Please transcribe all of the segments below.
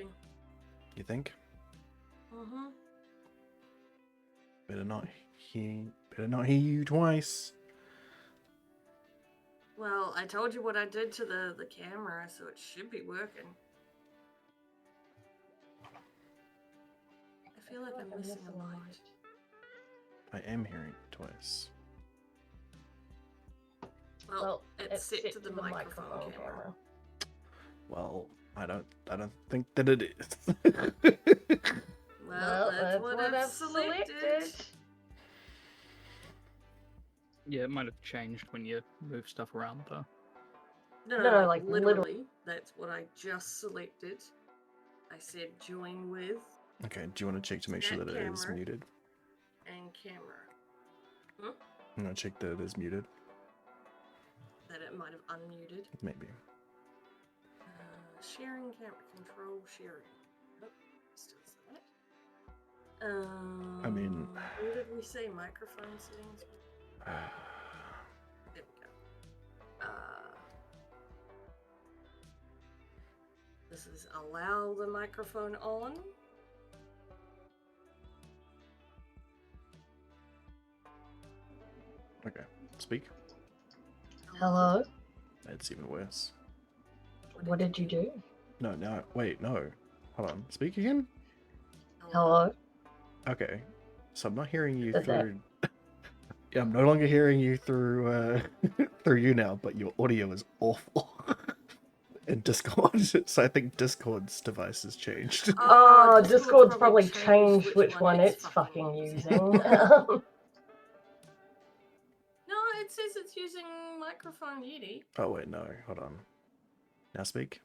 working. You think? Mm-hmm. Better not hear you twice. Well, I told you what I did to the camera, so it should be working. I feel like I'm missing a light. I am hearing it twice. Well, it's set to the microphone camera. Well, I don't think that it is. Well, that's what I've selected. Yeah, it might have changed when you move stuff around, though. No, like literally. That's what I just selected. I said join with. Okay, do you want to check to make sure that it is muted? And camera. I'm gonna check that it is muted. That it might have unmuted. Maybe. Sharing camera control sharing. Nope, still that. I mean, where did we say microphone settings? There we go. This is allow the microphone on. Okay, speak. Hello? That's even worse. What did you do? No, wait, no. Hold on, speak again? Hello? Okay, so I'm not hearing you Is through... Yeah, I'm no longer hearing you through through you now, but your audio is awful. In Discord, so I think Discord's device has changed. Oh, Discord's probably changed which one it's fucking using. No, it says it's using microphone Yeti. Oh wait, no, hold on. Now speak.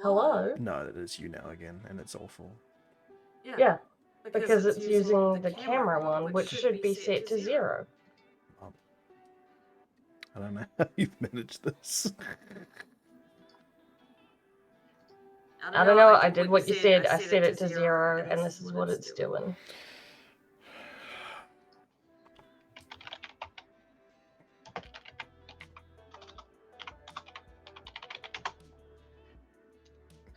Hello? No, it is you now again, and it's awful. Yeah, because it's using the camera one, which should be set to 0. I don't know how you've managed this. I don't know, I did what you said. I set it to 0, and this is what it's doing.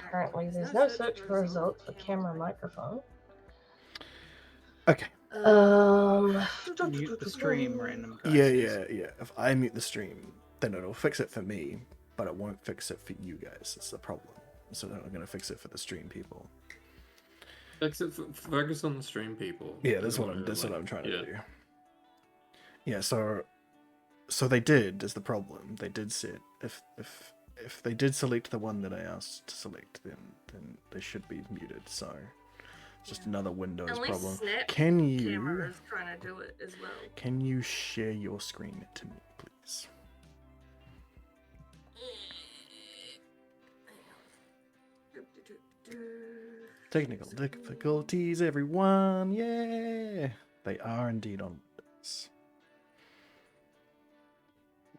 Apparently, there's no search for results for camera microphone. Okay. Mute the stream, random guy. Yeah. If I mute the stream, then it'll fix it for me, but it won't fix it for you guys. It's the problem. So I'm gonna fix it for the stream people. Focus on the stream people. Yeah, that's what I'm trying to do. Yeah, so they did is the problem. They did set if they did select the one that I asked to select, then they should be muted. So it's just another Windows problem. Can you? Camera's trying to do it as well. Can you share your screen to me, please? Technical difficulties, everyone. Yeah, they are indeed on this.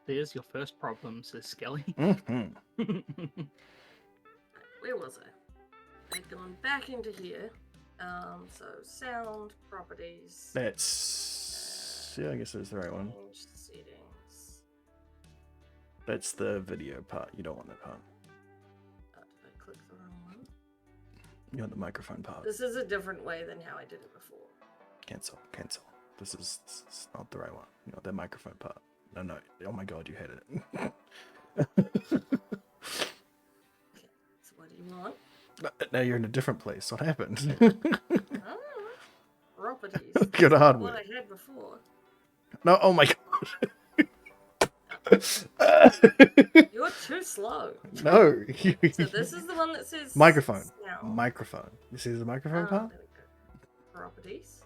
There's your first problem, says Skelly. Mm-hmm. Where was I? I'd gone back into here. So sound properties. That's I guess that's the right one. Settings. That's the video part. You don't want that part. Did I click the wrong one? You want the microphone part. This is a different way than how I did it before. Cancel. This is not the right one. You want that microphone part. No. Oh my god, you hate it. Okay, so what do you want? Now you're in a different place. What happened? Oh, properties. Good hardware. What I had before. No, oh my god. You're too slow. No. So this is the one that says microphone. Sound. Microphone. You see the microphone part? There we go. Properties.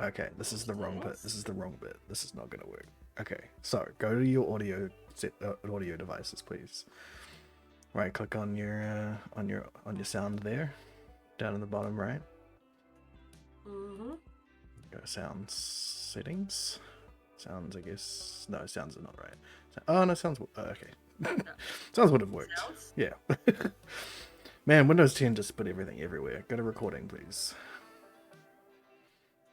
Okay, this is the wrong bit. This is the wrong bit. This is not going to work. Okay, so go to your audio devices, please. Right click on your sound there, down in the bottom right. Mm-hmm. Go sounds settings. Sounds, I guess. No, sounds are not right. Oh no, sounds. Okay. Sounds would have worked. Sounds? Yeah. Man, Windows 10 just put everything everywhere. Go to recording, please.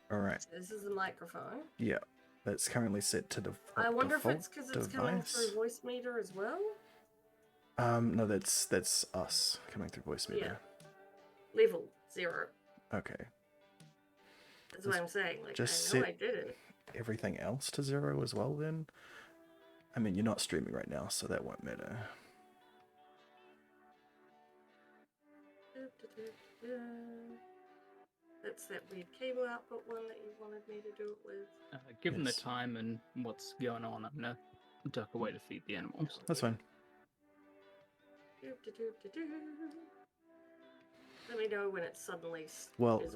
All right. So this is the microphone. Yeah, that's currently set to the. I wonder if default it's because it's coming through device. voice meter as well. No, that's us coming through voice meter. Yeah. Level 0. Okay. That's what I'm saying. Like, Just I know set I didn't. everything else to 0 as well then. I mean, you're not streaming right now, so that won't matter. That's that weird cable output one that you wanted me to do it with. Given Yes. the time and what's going on, I'm gonna duck away to feed the animals. That's fine. Let me know when it suddenly Well, is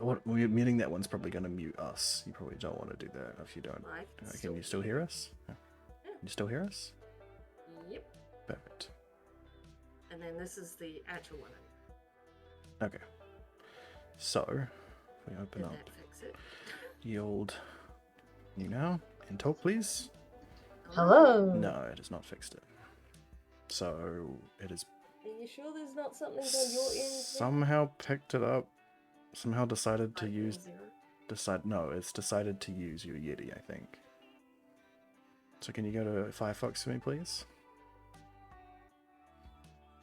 muting that one's probably going to mute us. You probably don't want to do that if you don't. I Can you still hear us? Yeah. Yeah. Can you still hear us? Yep. Perfect. And then this is the actual one. Okay. So, if we open Did up that fix it? the old you now and talk, please. Hello. No, it has not fixed it. So, it is Are you sure there's not something on your end? somehow picked it up. Somehow decided to Like use. 0? No, it's decided to use your Yeti, I think. So, can you go to Firefox for me, please?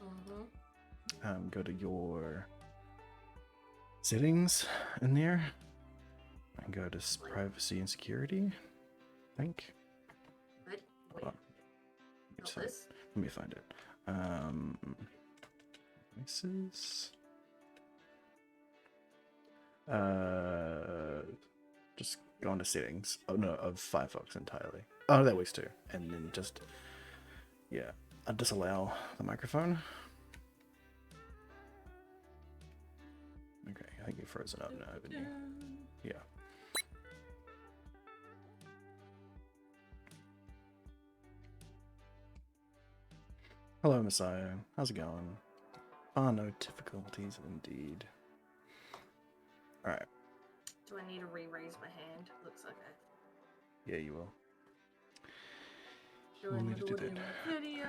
Mm-hmm. Go to your settings in there and go to privacy and security, I think. Wait. Oh, Not so- this? let me find it. This is just go into settings. Oh no, of Firefox entirely. Oh, that works too. And then just disallow the microphone. Okay, I think you're frozen up now, haven't you? Yeah. Hello, Messiah. How's it going? Ah, no difficulties indeed. Alright. Do I need to re-raise my hand? Looks like I... Yeah, you will. Do We'll I need need to do audio that. and video?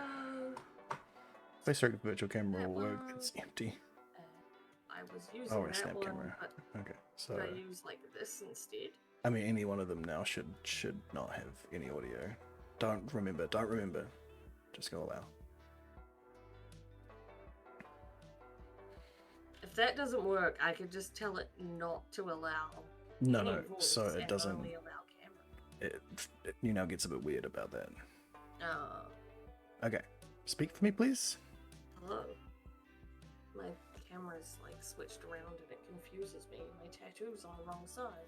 Face the virtual camera That will work. one. It's empty. I was using Oh, a that snap one, camera. but Okay, so could I use like this instead? I mean, any one of them now should not have any audio. Don't remember. Just go allow. If that doesn't work, I could just tell it not to allow. No, any no. voice So it and doesn't. only allow camera. It you know gets a bit weird about that. Oh, Okay, speak for me, please. hello. My camera's like switched around and it confuses me. My tattoo's on the wrong side.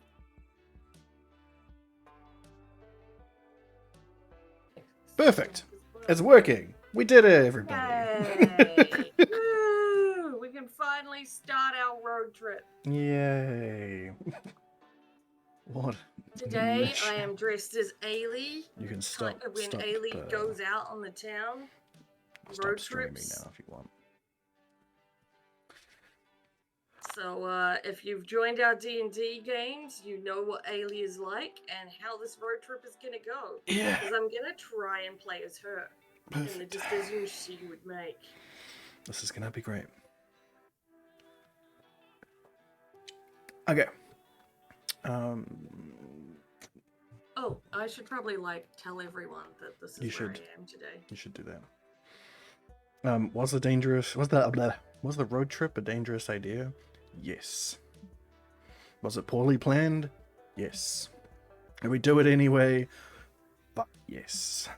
Perfect. It's working. We did it, everybody. Yay! Woo! We can finally start our road trip. Yay. What? Today mission. I am dressed as Ailey. You can stop. When stop, Ailey goes out on the town stop road streaming trips. now if you want. So if you've joined our D&D games, you know what Ailey is like and how this road trip is gonna go. Yeah. Because I'm gonna try and play as her and the Perfect. decisions she would make. This is gonna be great. Okay. Oh, I should probably like tell everyone that this is You where should. I am today. You should do that. Was the road trip a dangerous idea? Yes. Was it poorly planned? Yes. Did we do it anyway? But yes.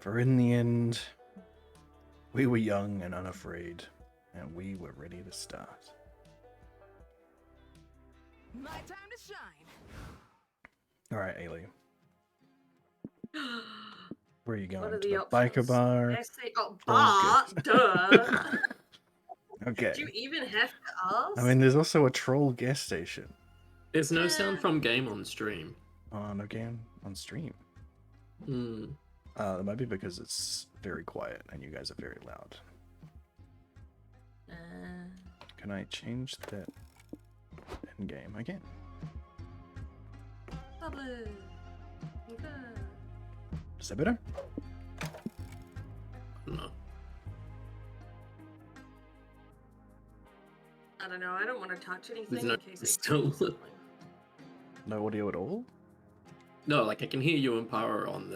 For in the end, we were young and unafraid, and we were ready to start. My time to shine. Alright, Ailey. Where are you going? What are To the the biker options? bar? Oh, bar, duh. Okay. Do you even have to ask? I mean, there's also a troll gas station. There's no sound from game on stream. On again on stream. Hmm. It might be because it's very quiet and you guys are very loud. Can I change that in game again? Public. Okay. Is that better? No. I don't know. I don't want to touch anything There's no- in case it's I still- kill something. No audio at all? No, like I can hear you and Power on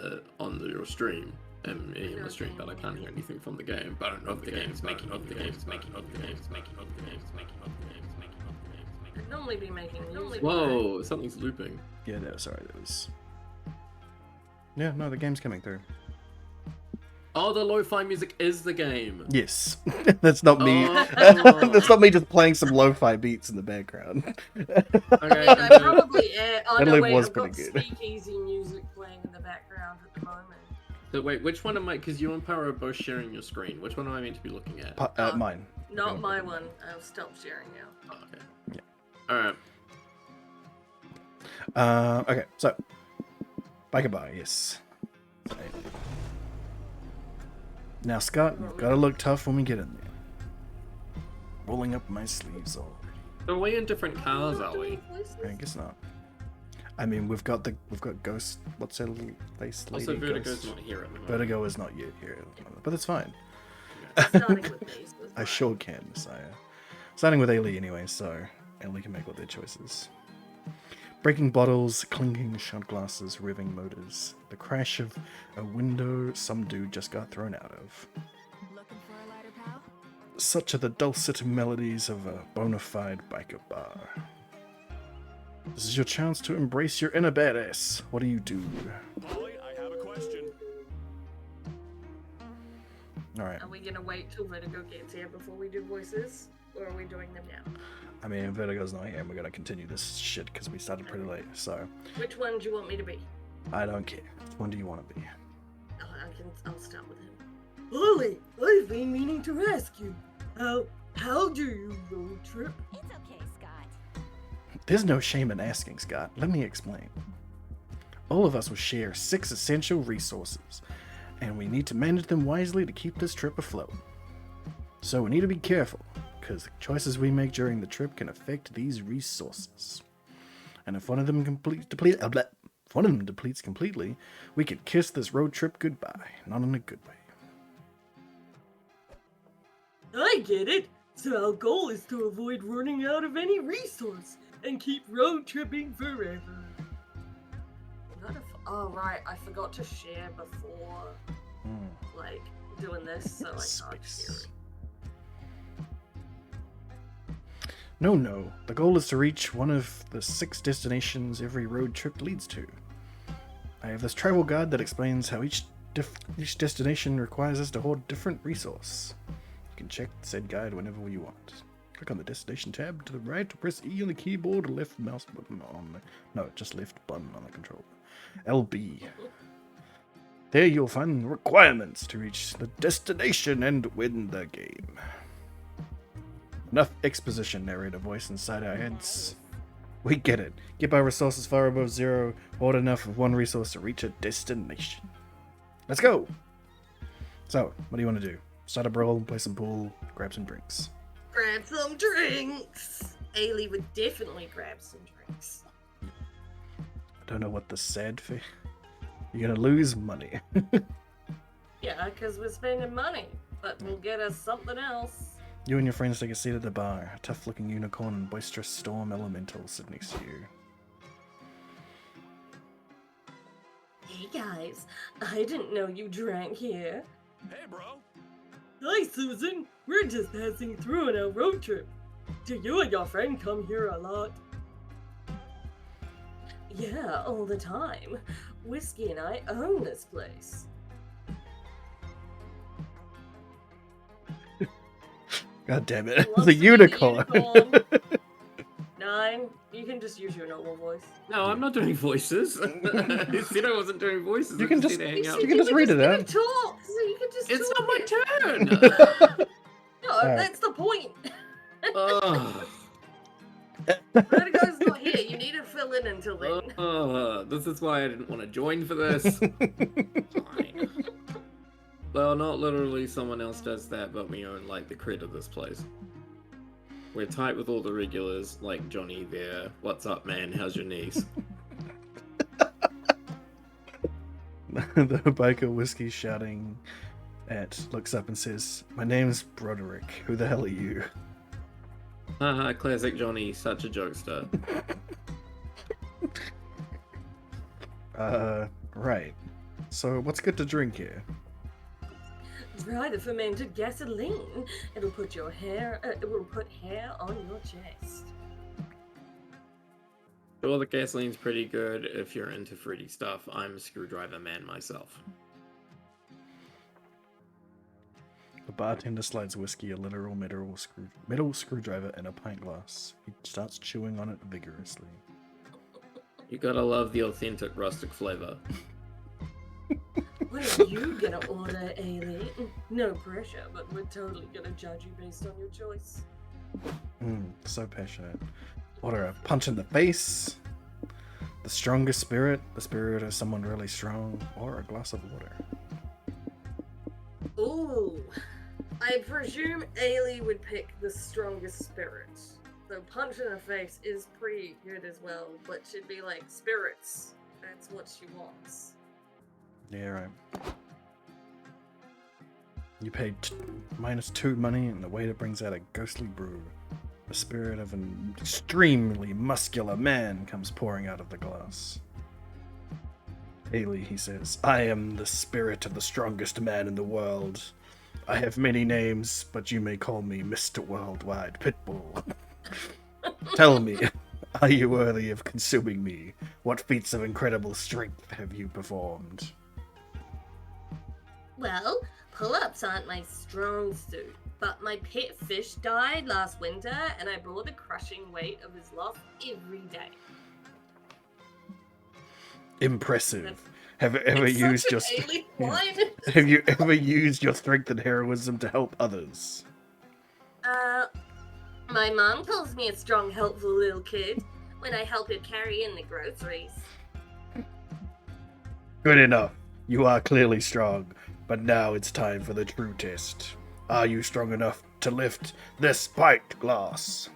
your stream, am in the stream, but I can't hear anything from the game. But I don't know if the game's making of the game's making of the game's making of the game's making of the game's making of the game's making. I'd normally be making music. Whoa, something's looping. Yeah, no, sorry, that was. Yeah, no, the game's coming through. Oh, the lo-fi music is the game. Yes, that's not me. Oh. That's not me just playing some lo-fi beats in the background. Okay, I probably am. Oh, That no, loop wait, was I've got pretty good. speakeasy music playing in the background at the moment. So wait, which one am I? Because you and Power are both sharing your screen. Which one am I meant to be looking at? Mine. Not my one. I'll stop sharing now. Oh, okay. Yeah. All right. Okay, so Biker Bar, yes. Now, Scott, you've got to look tough when we get in there. Rolling up my sleeves already. Are we in different cars? Are we? I guess not. I mean, we've got Ghost. What's her little face? Lady Also, Vertigo's Ghost? not here at the moment. Vertigo is not yet here, at the moment, but that's fine. Starting with these. was I fine. sure can, Messiah. Starting with Ailey anyway, so Ailey can make all their choices. Breaking bottles, clinking shot glasses, revving motors. The crash of a window some dude just got thrown out of. Looking for a lighter, pal? Such are the dulcet melodies of a bona fide biker bar. This is your chance to embrace your inner badass. What do you do? Polly, I have a question. Alright. Are we gonna wait till Vertigo gets here before we do voices? Or are we doing them now? I mean, Vertigo's not here and we're gonna continue this shit because we started pretty late, so Which one do you want me to be? I don't care. Which one do you want to be? Oh, I'll start with him. Lily, I've been meaning to ask you. How do you road trip? It's okay, Scott. There's no shame in asking, Scott. Let me explain. All of us will share 6 essential resources, and we need to manage them wisely to keep this trip afloat. So we need to be careful, because the choices we make during the trip can affect these resources. And if one of them depletes completely, we could kiss this road trip goodbye, not in a good way. I get it. So our goal is to avoid running out of any resource and keep road tripping forever. Oh right, I forgot to share before, like, doing this, so I can't share it. No. The goal is to reach one of the 6 destinations every road trip leads to. I have this travel guide that explains how each destination requires us to hold a different resource. You can check said guide whenever you want. Click on the destination tab to the right to press E on the keyboard or left mouse button on the... No, just left button on the controller. LB. There you'll find the requirements to reach the destination and win the game. Enough exposition, narrator voice inside our heads. We get it. Get our resources far above 0, hold enough of one resource to reach a destination. Let's go! So, what do you want to do? Start a brawl, play some pool, grab some drinks. Grab some drinks! Ailey would definitely grab some drinks. I don't know what the sad for. You're gonna lose money. Yeah, because we're spending money, but we'll get us something else. You and your friends take a seat at the bar. A tough-looking unicorn and boisterous storm elemental sit next to you. Hey guys, I didn't know you drank here. Hey, bro. Hi Susan, we're just passing through on our road trip. Do you and your friend come here a lot? Yeah, all the time. Whiskey and I own this place. God damn it. Wants The to be unicorn. 9, you can just use your normal voice. No, I'm not doing voices. You said I wasn't doing voices. You I can need just- to hang out. you can just read it out. Talk, so you can just It's talk not my it. turn. No, Alright. that's the point. Ugh. Vertigo's not here. You need to fill in until then. This is why I didn't want to join for this. Fine. Well, not literally someone else does that, but we own, like, the cred of this place. We're tight with all the regulars, like Johnny there. What's up, man? How's your niece? The biker whiskey shouting looks up and says, "My name's Broderick. Who the hell are you?" Haha, classic Johnny, such a jokester. Right. So, what's good to drink here? Right, the fermented gasoline. It'll put your hair. It will put hair on your chest. Sure, the gasoline's pretty good if you're into fruity stuff. I'm a screwdriver man myself. The bartender slides whiskey, a literal metal screwdriver, in a pint glass. He starts chewing on it vigorously. You gotta love the authentic rustic flavor. What are you gonna order, Ailey? No pressure, but we're totally gonna judge you based on your choice. So passionate. Order a punch in the face, the strongest spirit, the spirit of someone really strong, or a glass of water. Ooh, I presume Ailey would pick the strongest spirit. So punch in the face is pretty good as well, but should be like spirits. That's what she wants. Yeah, right. You paid -2 money, and the waiter brings out a ghostly brew. The spirit of an extremely muscular man comes pouring out of the glass. Ailey, he says, I am the spirit of the strongest man in the world. I have many names, but you may call me Mr. Worldwide Pitbull. Tell me, are you worthy of consuming me? What feats of incredible strength have you performed? Well, pull-ups aren't my strong suit, but my pet fish died last winter, and I bore the crushing weight of his loss every day. Impressive. Have you ever It's used such your an alien yeah. line. Have you ever used your strength and heroism to help others? My mom calls me a strong, helpful little kid when I help her carry in the groceries. Good enough. You are clearly strong, but now it's time for the true test. Are you strong enough to lift this pint glass?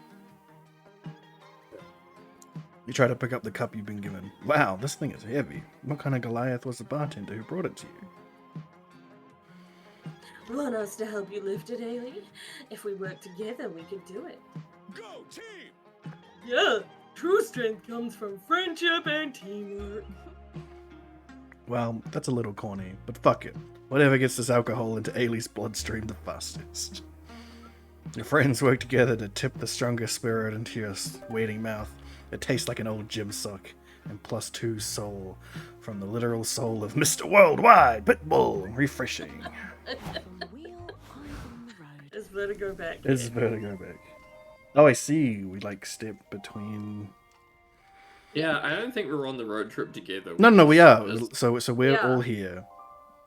You try to pick up the cup you've been given. Wow, this thing is heavy. What kind of Goliath was the bartender who brought it to you? Want us to help you lift it, Ailey? If we work together, we could do it. Go team! Yeah, true strength comes from friendship and teamwork. Well, that's a little corny, but fuck it. Whatever gets this alcohol into Ailey's bloodstream the fastest. Your friends work together to tip the strongest spirit into your waiting mouth. It tastes like an old gym sock, and +2 soul from the literal soul of Mr. Worldwide Pitbull. Refreshing. It's Vertigo back. It's Vertigo back. Oh, I see. We like step between. Yeah, I don't think we're on the road trip together. No, we are. Just- So we're Yeah. all here.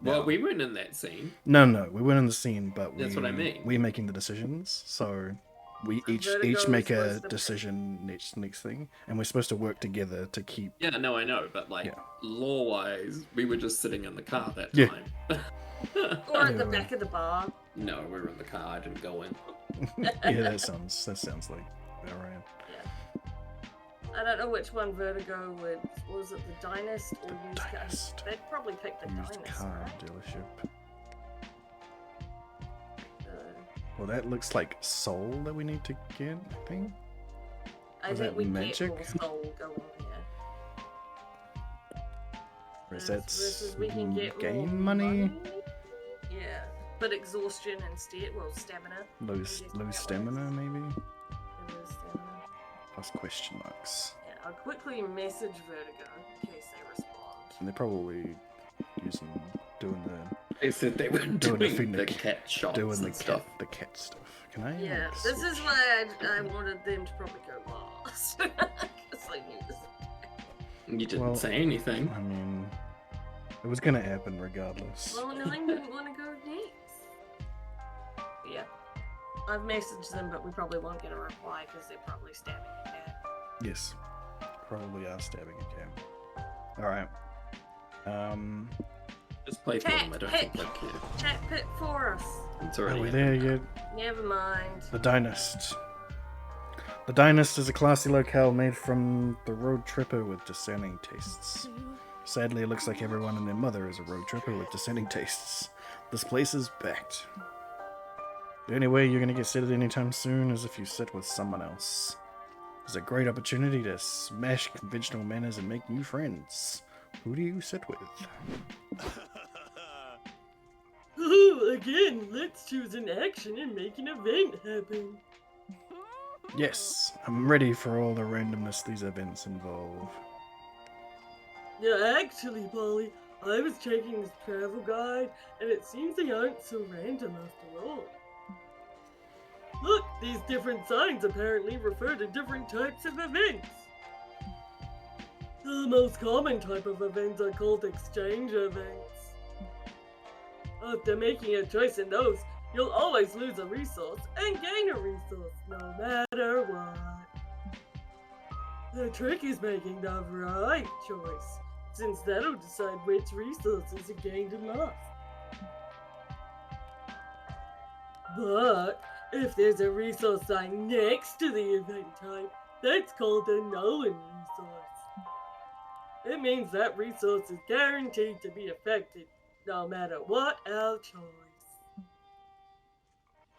Well, now. we weren't in that scene. No, we weren't in the scene, but That's what I mean. We're making the decisions, so we each Vertigo make is a supposed to- decision next thing, and we're supposed to work together to keep. Yeah, no, I know, but like Yeah. law-wise, we were just sitting in the car that Yeah. time. Or at the back of the bar. No, we were in the car. I didn't go in. Yeah, that sounds like alright. I don't know which one Vertigo would. Was it the Dynast or used car? Dynast. They'd probably pick the Used Dynast. car Right? dealership. Uh, Well, that looks like soul that we need to get. I think. I Was think that we magic? get more soul going here. Or is Versus we can get gain more money? Yeah, but exhaustion instead. Well, stamina. Low stamina, maybe. It is stamina. Plus question marks. Yeah, I'll quickly message Vertigo in case they respond. And they're probably doing They said they were Doing doing, the the Phoenix- cat shots the and stuff. cat stuff. Can I? Yeah, like, this is switch? why I wanted them to probably go last. Because I knew this. You didn't Well, say anything. I mean, it was gonna happen regardless. Well, no, I didn't want to go next. Yeah. I've messaged them, but we probably won't get a reply because they're probably stabbing a cat. Yes, probably are stabbing a cat. All right. Just play for Cat them. I don't pick. think they care. Chat pit for us. It's Are already we happened there now. yet? Never mind. The Dynast. The Dynast is a classy locale made from the road tripper with discerning tastes. Sadly, it looks like everyone and their mother is a road tripper with discerning tastes. This place is packed. The only way you're gonna get seated anytime soon is if you sit with someone else. It's a great opportunity to smash conventional manners and make new friends. Who do you sit with? Ooh, again, let's choose an action and make an event happen. Yes, I'm ready for all the randomness these events involve. Yeah, actually, Polly, I was checking this travel guide, and it seems they aren't so random after all. Look, these different signs apparently refer to different types of events. The most common type of events are called exchange events. After making a choice in those, you'll always lose a resource and gain a resource, no matter what. The trick is making the right choice, since that'll decide which resources are gained and lost. But if there's a resource sign next to the event type, that's called a known resource. It means that resource is guaranteed to be affected, no matter what our choice.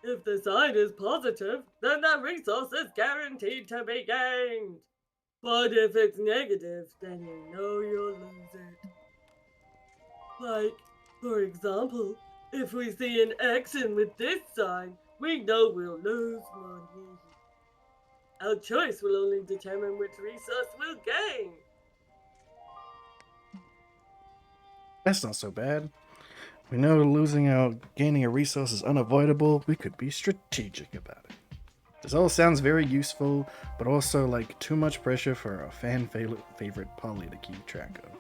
If the sign is positive, then the resource is guaranteed to be gained. But if it's negative, then you know you'll lose it. Like, for example, if we see an action with this sign, we know we'll lose money. Our choice will only determine which resource we'll gain. That's not so bad. We know gaining a resource is unavoidable. We could be strategic about it. This all sounds very useful, but also like too much pressure for a fan favorite Polly to keep track of.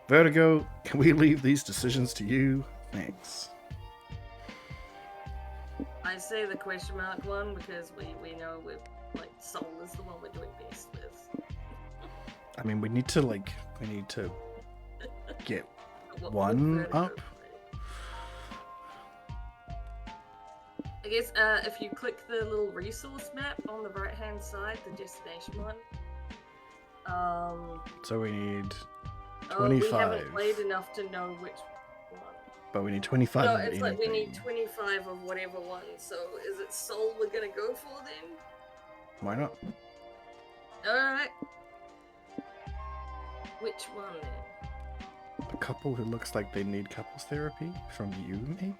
Vertigo, can we leave these decisions to you? Thanks. I say the question mark one because we know Soul is the one we're doing best with. I mean, we need to get one up. I guess if you click the little resource map on the right hand side, the destination one. So we need 25. We haven't played enough to know which one. But we need 25 No, of it's anything. like we need 25 of whatever one. So is it Soul we're gonna go for then? Why not? Alright. Which one then? The couple who looks like they need couples therapy from you, maybe?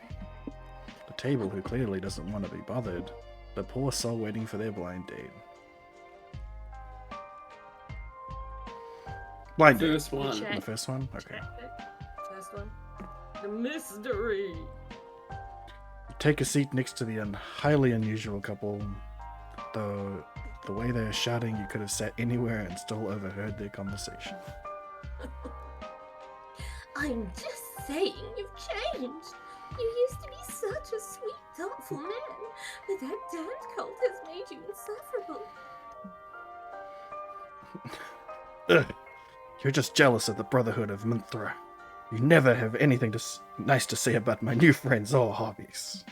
The table who clearly doesn't want to be bothered. The poor soul waiting for their blind date. Blind date. First one. Check. The first one? Okay. Check it. First one. The mystery. Take a seat next to the highly unusual couple. The way they're shouting, you could have sat anywhere and still overheard their conversation. I'm just saying you've changed. You used to be such a sweet, thoughtful man, but that damned cult has made you insufferable. Ugh. You're just jealous of the Brotherhood of Minthra. You never have anything nice to say about my new friends or hobbies.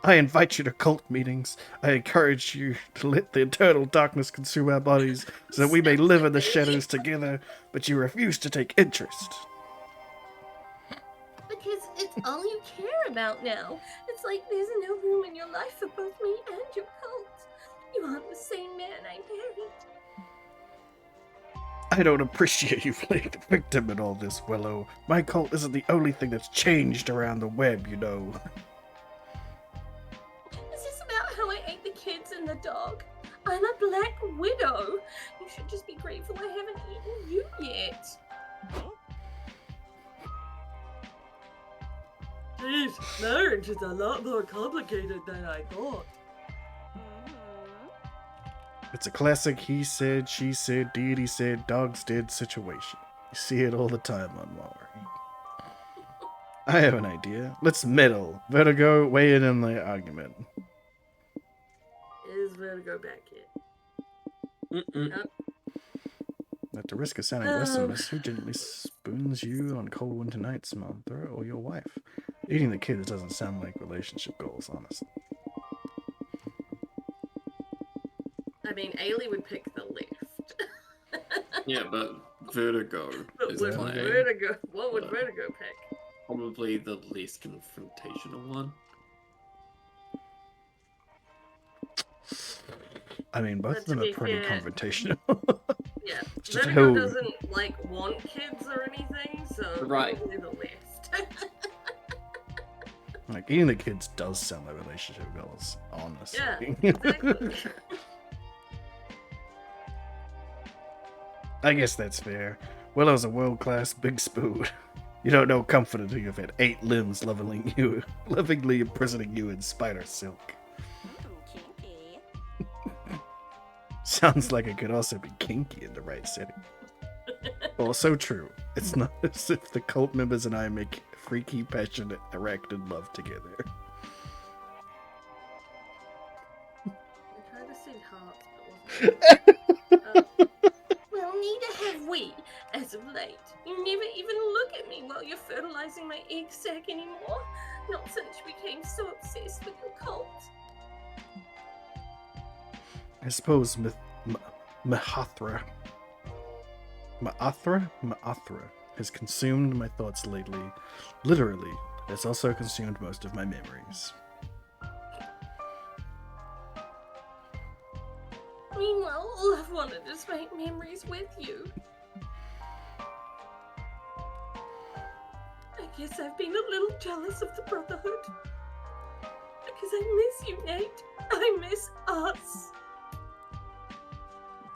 I invite you to cult meetings. I encourage you to let the eternal darkness consume our bodies so that we may live in the shadows together, but you refuse to take interest. Because it's all you care about now. It's like there's no room in your life for both me and your cult. You aren't the same man I married. I don't appreciate you playing the victim in all this, Willow. My cult isn't the only thing that's changed around the web, you know. Is this about how I ate the kids and the dog? I'm a black widow. You should just be grateful I haven't eaten you yet. Jeez, marriage is a lot more complicated than I thought. It's a classic he said, she said, deity said, dogs did situation. You see it all the time on Maury. I have an idea. Let's meddle. Vertigo, weigh in on the argument. Is Vertigo back yet? Mm-mm. At the risk of sounding less and less, who gently spoons you on cold winter nights, Samantha, or your wife? Eating the kids doesn't sound like relationship goals, honestly. I mean, Ailey would pick the left. Yeah, but Vertigo But is what playing would Vertigo pick? probably the least confrontational one. I mean, both of But to them are be pretty fair- confrontational. Yeah, It's just Vertigo who- doesn't want kids or anything, so Right. probably the left. Like, eating the kids does sound like relationship goals, honestly. Yeah, exactly. I guess that's fair. Willow's a world-class big spoon. You don't know comfort until you've had 8 limbs lovingly imprisoning you in spider silk. Ooh, kinky. Sounds like it could also be kinky in the right setting. Also true. It's not as if the cult members and I make freaky, passionate, arachnid love together. I tried to say hearts, but wasn't. Well, neither have we, as of late. You never even look at me while you're fertilizing my egg sac anymore. Not since you became so obsessed with your cult. I suppose Ma'athra has consumed my thoughts lately. Literally, it's also consumed most of my memories. Meanwhile, all I've wanted is make memories with you. I guess I've been a little jealous of the Brotherhood. Because I miss you, Nate. I miss us.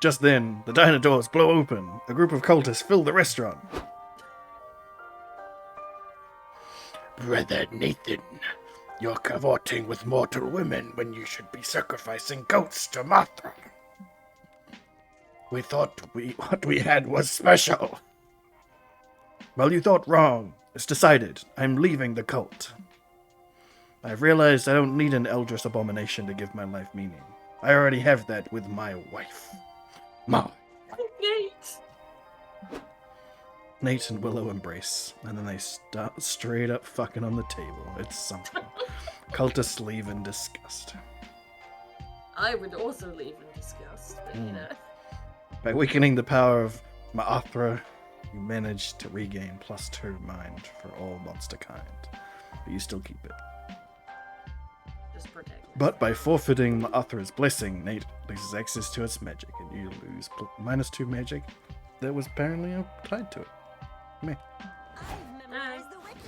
Just then, the diner doors blow open. A group of cultists fill the restaurant. Brother Nathan, you're cavorting with mortal women when you should be sacrificing goats to Mothra. We thought what we had was special. Well, you thought wrong. It's decided. I'm leaving the cult. I've realized I don't need an eldritch abomination to give my life meaning. I already have that with my wife. Nate! Nate and Willow embrace, and then they start straight up fucking on the table. It's something. Cultists leave in disgust. I would also leave in disgust, but you know. By weakening the power of Ma'athra, you manage to regain +2 mind for all monster kind. But you still keep it. Just protect me. But by forfeiting Ma'athra's blessing, Nate loses access to its magic, and you lose -2 magic that was apparently tied to it. Me. I've memorized the wiki.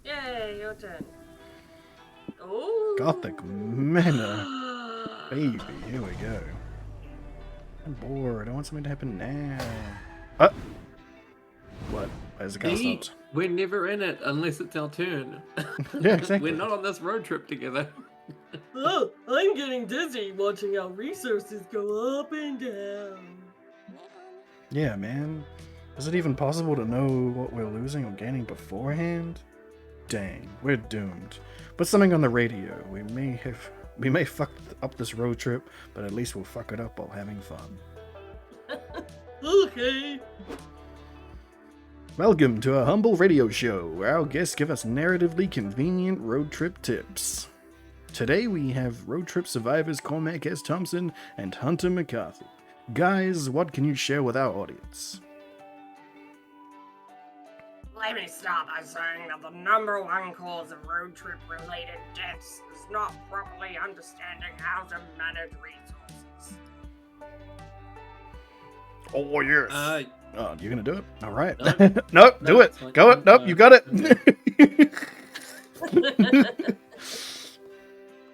Yay, your turn. Oh. Gothic Manor. Baby, here we go. I'm bored. I want something to happen now. What? Why is the car See, stopped? we're never in it unless it's our turn. Yeah, exactly. We're not on this road trip together. Oh, I'm getting dizzy watching our resources go up and down. Yeah, man. Is it even possible to know what we're losing or gaining beforehand? Dang, we're doomed. Put something on the radio. We may fuck up this road trip, but at least we'll fuck it up while having fun. Okay. Welcome to a humble radio show where our guests give us narratively convenient road trip tips. Today we have road trip survivors Cormac S. Thompson and Hunter McCarthy. Guys, what can you share with our audience? Let me start by saying that the #1 cause of road trip related deaths is not properly understanding how to manage resources. Oh, yes. Oh, you're gonna do it? All right. Nope. Nope, do No, it. it's fine. Go it. Nope, you got it.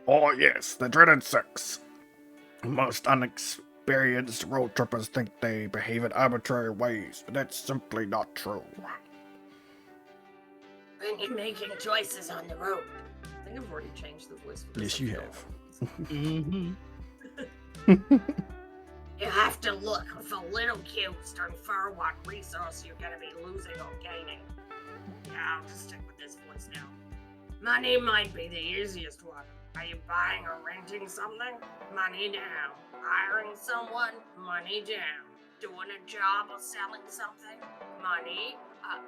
Oh, yes, the dreaded 6. Most unexperienced road trippers think they behave in arbitrary ways, but that's simply not true. When you're making choices on the road, I think I've already changed the voice for this. Yes, you have. Mm-hmm. you have to look for little cues to infer what resource you're gonna be losing or gaining. Yeah, I'll just stick with this voice now. Money might be the easiest one. Are you buying or renting something? Money down. Hiring someone? Money down. Doing a job or selling something? Money up.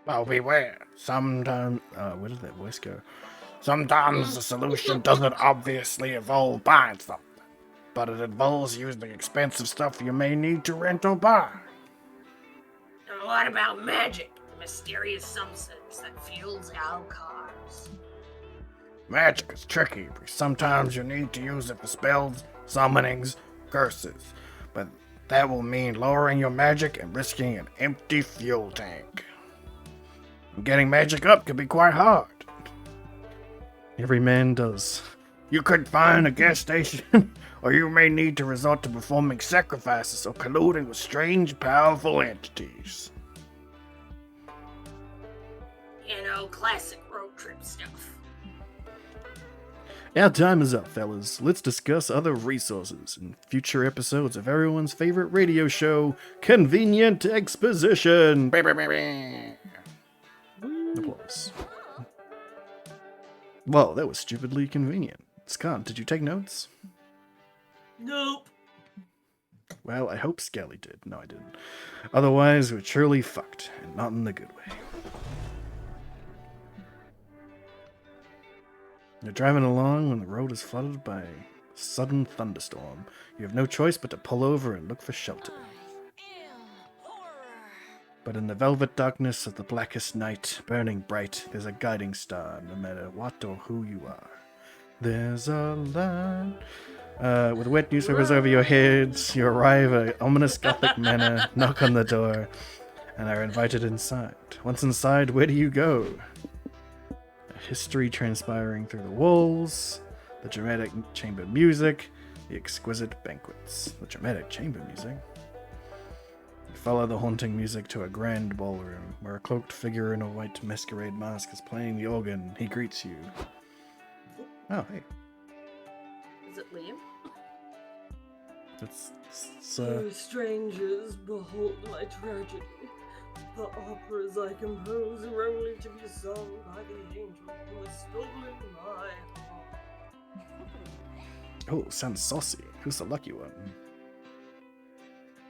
Oh, beware. Sometimes... where did that voice go? Sometimes the solution doesn't obviously involve buying something, but it involves using expensive stuff you may need to rent or buy. And what about magic? The mysterious substance that fuels our cars. Magic is tricky, because sometimes you need to use it for spells, summonings, curses, but that will mean lowering your magic and risking an empty fuel tank. Getting magic up can be quite hard. Every man does. You could find a gas station, or you may need to resort to performing sacrifices or colluding with strange, powerful entities. You know, classic road trip stuff. Our time is up, fellas. Let's discuss other resources in future episodes of everyone's favorite radio show, Convenient Exposition. Applause. Well, that was stupidly convenient. Scott, did you take notes? Nope. Well, I hope Skelly did. No, I didn't. Otherwise, we're truly fucked, and not in the good way. You're driving along when the road is flooded by a sudden thunderstorm. You have no choice but to pull over and look for shelter. But in the velvet darkness of the blackest night, burning bright, there's a guiding star, no matter what or who you are. There's a light. With wet newspapers over your heads, you arrive at an ominous Gothic manor, knock on the door, and are invited inside. Once inside, where do you go? A history transpiring through the walls, the dramatic chamber music, the exquisite banquets. The dramatic chamber music? Follow the haunting music to a grand ballroom, where a cloaked figure in a white masquerade mask is playing the organ. He greets you. Oh, hey. Is it Liam? It's You strangers, behold my tragedy. The operas I compose are only to be sung by the angel who has stolen my heart. Oh, sounds saucy. Who's the lucky one?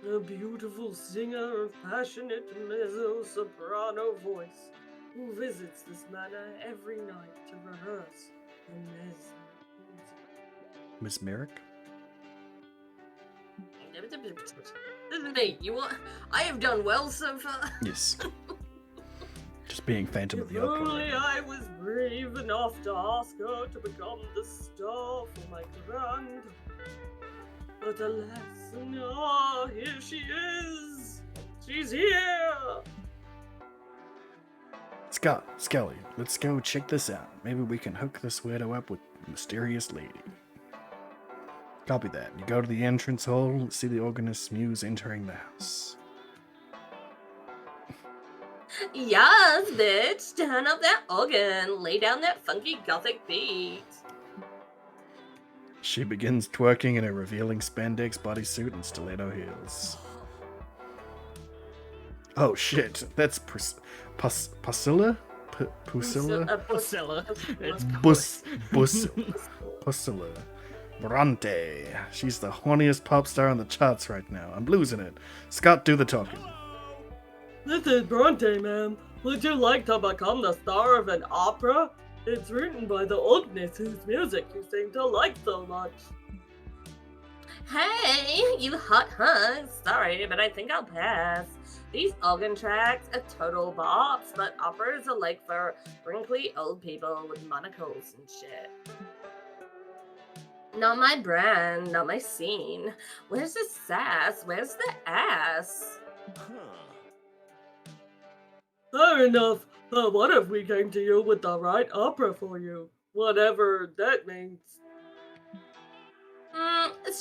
A beautiful singer of passionate mezzo-soprano voice who visits this manor every night to rehearse the music. Miss Merrick? This is me. You want? I have done well so far. Yes. Just being Phantom of If the Opera. only I was brave enough to ask her to become the star for my grand. But alas, no, here she is. She's here. Scott, Skelly, let's go check this out. Maybe we can hook this weirdo up with Mysterious Lady. Copy that. You go to the entrance hall, see the organist's muse entering the house. Yes, bitch. Turn up that organ. Lay down that funky gothic beat. She begins twerking in a revealing spandex bodysuit and stiletto heels. Oh shit, that's Pusilla? Pusilla? Priscilla. It's Pusilla. Bronte. She's the horniest pop star on the charts right now. I'm losing it. Scott, do the talking. This is Bronte, ma'am. Would you like to become the star of an opera? It's written by the organist whose music you seem to like so much. Hey, you hot hunk. Sorry, but I think I'll pass. These organ tracks are total bops, but operas are like for wrinkly old people with monocles and shit. Not my brand, not my scene. Where's the sass? Where's the ass? Fair enough. What if we came to you with the right opera for you? Whatever that means.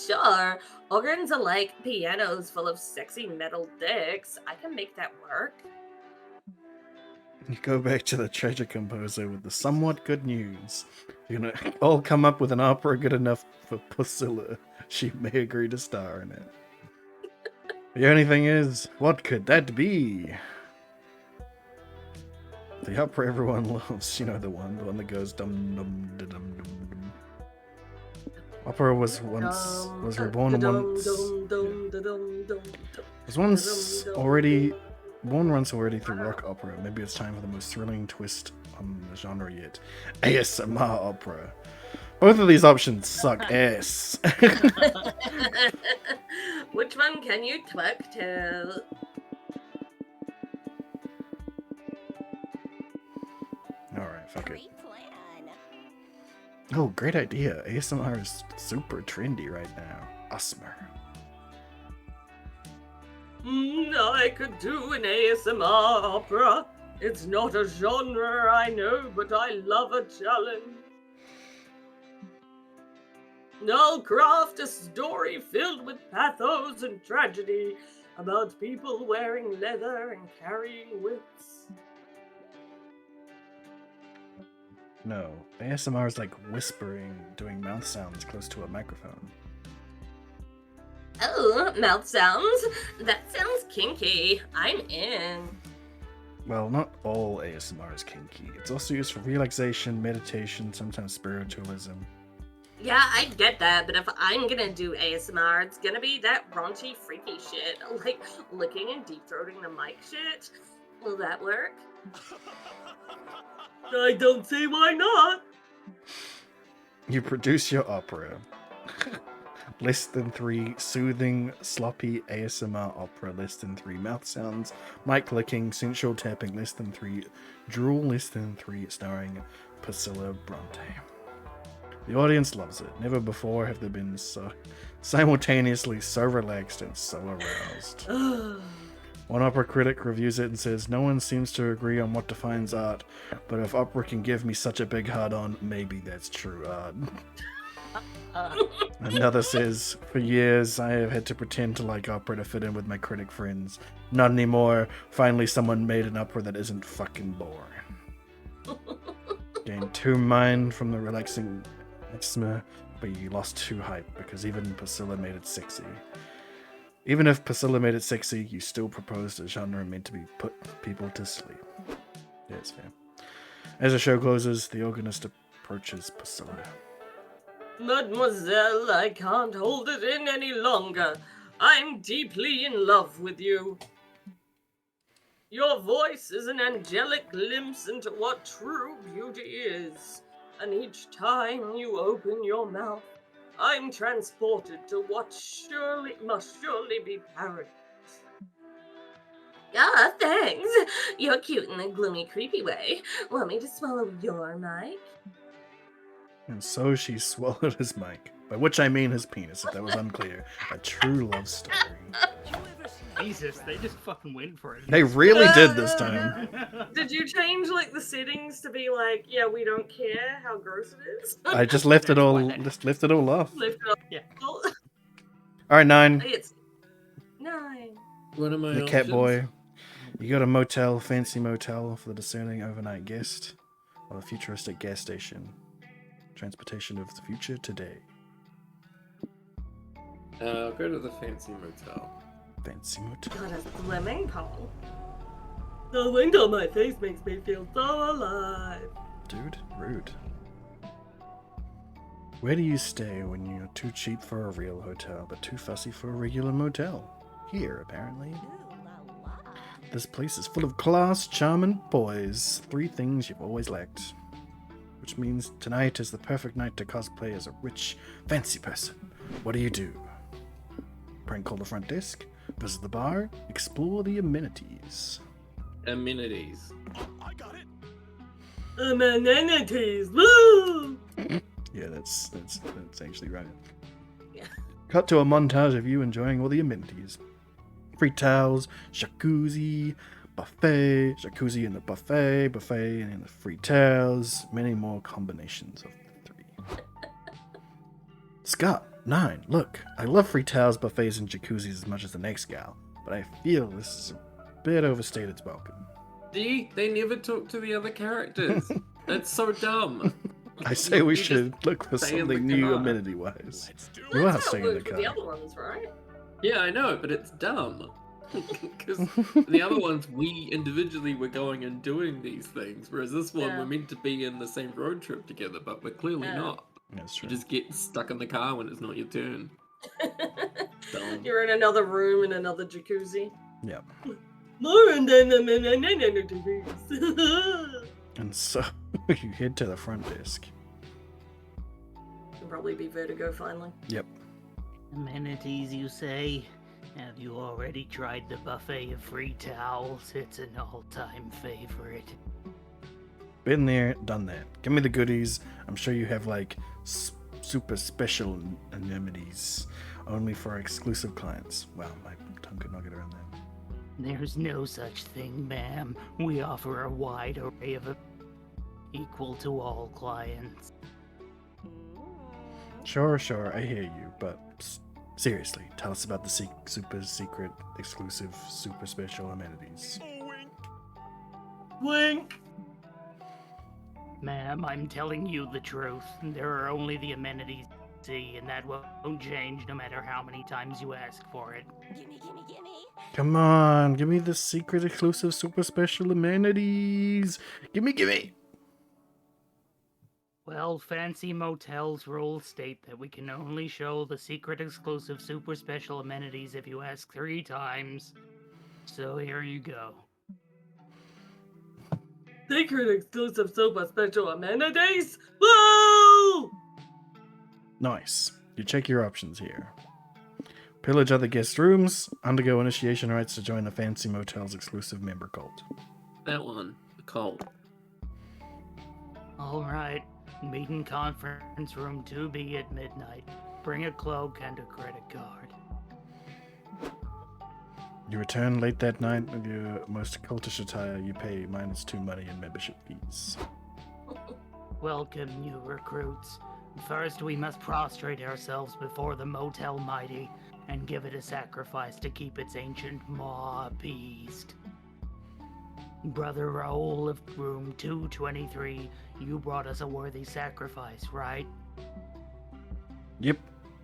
Sure. Organs are like pianos full of sexy metal dicks. I can make that work. You go back to the treasure composer with the somewhat good news. You're gonna all come up with an opera good enough for Pusilla. She may agree to star in it. The only thing is, what could that be? The opera everyone loves, you know, the one that goes dum dum dum dum dum. Opera was reborn once already through rock opera. Maybe it's time for the most thrilling twist on the genre yet. ASMR opera. Both of these options suck ass. Which one can you twerk to? Alright, fuck it. Great plan. Oh, great idea. ASMR is super trendy right now. ASMR. I could do an ASMR opera. It's not a genre, I know, but I love a challenge. I'll craft a story filled with pathos and tragedy about people wearing leather and carrying whips. No, ASMR is like whispering, doing mouth sounds close to a microphone. Oh, mouth sounds? That sounds kinky. I'm in. Well, not all ASMR is kinky. It's also used for relaxation, meditation, sometimes spiritualism. Yeah, I get that, but if I'm gonna do ASMR, it's gonna be that raunchy, freaky shit. Like licking and deep throating the mic shit. Will that work? I don't see why not. You produce your opera. Less than 3 soothing, sloppy ASMR opera. Less than 3 mouth sounds, mic licking, sensual tapping. Less than 3 drool. Less than 3 starring Priscilla Bronte. The audience loves it. Never before have they been so simultaneously so relaxed and so aroused. One opera critic reviews it and says, "No one seems to agree on what defines art, but if opera can give me such a big hard-on, maybe that's true art." Another says, "For years I have had to pretend to like opera to fit in with my critic friends. Not anymore. Finally someone made an opera that isn't fucking boring." Gained 2 mind from the relaxing eczema, but you lost 2 hype because even Priscilla made it sexy. Even if Priscilla made it sexy, you still proposed a genre meant to be put people to sleep. Yeah, it's fair. As the show closes, the organist approaches Priscilla. Mademoiselle, I can't hold it in any longer. I'm deeply in love with you. Your voice is an angelic glimpse into what true beauty is. And each time you open your mouth, I'm transported to what must surely be paradise. Ah, thanks. You're cute in a gloomy, creepy way. Want me to swallow your mic? And so she swallowed his mic, by which I mean his penis, if that was unclear. A true love story. Jesus, they just fucking went for it. They really did this time. Did you change like the settings to be like, yeah, we don't care how gross it is? I just left it all off. Lift it up. Yeah. Alright, 9. It's 9. What am I? The cat boy. You got a motel, fancy motel for the discerning overnight guest, or a futuristic gas station. Transportation of the future today. Go to the fancy motel. Fancy motel. Got a swimming pool. The wind on my face makes me feel so alive. Dude, rude. Where do you stay when you're too cheap for a real hotel, but too fussy for a regular motel? Here, apparently. This place is full of class, charm, and poise. 3 things you've always lacked. Which means tonight is the perfect night to cosplay as a rich, fancy person. What do you do? Prank call the front desk, visit the bar, explore the amenities. Amenities. I got it. Amenities, woo! Yeah, that's actually right. Yeah. Cut to a montage of you enjoying all the amenities. Free towels, jacuzzi, buffet, jacuzzi in the buffet, buffet and in the free towels, many more combinations of the 3. Scott, 9, look, I love free towels, buffets, and jacuzzis as much as the next gal, but I feel this is a bit overstated its welcome. See, they never talk to the other characters. That's so dumb. I say we You should just look for stay in the something new car. amenity-wise. Let's do We it. are That's how staying it in the works with car. the other ones, right? Yeah, I know, but it's dumb. Because the other ones, we individually were going and doing these things, whereas this one, Yeah. we're meant to be in the same road trip together, but we're clearly Yeah. not. That's You true. just get stuck in the car when it's not your turn. Dumb. You're in another room in another jacuzzi. Yep. More and then amenities. And so you head to the front desk. It'll probably be Vertigo finally. Yep. Amenities, you say? Have you already tried the buffet of free towels? It's an all-time favorite. Been there, done that. Give me the goodies. I'm sure you have like super special amenities only for exclusive clients. Wow, my tongue could not get around that. There's no such thing, ma'am. We offer a wide array of equal to all clients. Sure, I hear you, but seriously, tell us about the super secret, exclusive, super special amenities. Wink. Wink. Ma'am, I'm telling you the truth. There are only the amenities you see, and that won't change no matter how many times you ask for it. Gimme, gimme, gimme. Come on, give me the secret, exclusive, super special amenities. Gimme. Well, fancy motels rules state that we can only show the secret, exclusive, super special amenities if you ask 3 times. So here you go. Secret exclusive super special amenities? Woo! Nice. You check your options here. Pillage other guest rooms, undergo initiation rites to join the fancy motel's exclusive member cult. That one, the cult. Alright, meet in conference room 2B at midnight. Bring a cloak and a credit card. You return late that night with your most cultish attire. You pay -2 money in membership fees. Welcome, new recruits. First, we must prostrate ourselves before the Motel Mighty and give it a sacrifice to keep its ancient maw appeased. Brother Raoul of room 223, you brought us a worthy sacrifice, right? Yep,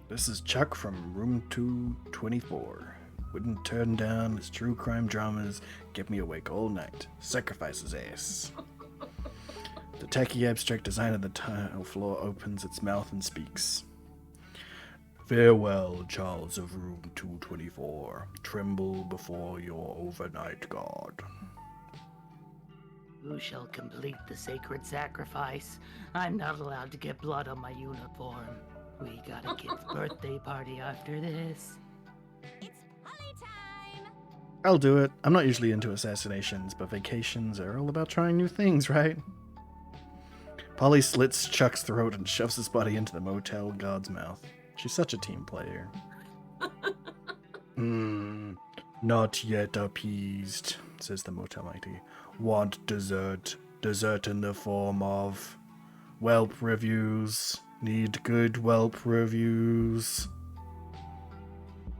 this is Chuck from room 224. Wouldn't turn down his true crime dramas, kept me awake all night. Sacrifice his ass. The tacky abstract design of the tile floor opens its mouth and speaks. Farewell, Charles of room 224. Tremble before your overnight god. Who shall complete the sacred sacrifice? I'm not allowed to get blood on my uniform. We got a kid's birthday party after this. It's party time. I'll do it. I'm not usually into assassinations, but vacations are all about trying new things, right? Polly slits Chuck's throat and shoves his body into the motel god's mouth. She's such a team player. Not yet appeased, says the motel mighty. Want dessert. Dessert in the form of whelp reviews. Need good whelp reviews.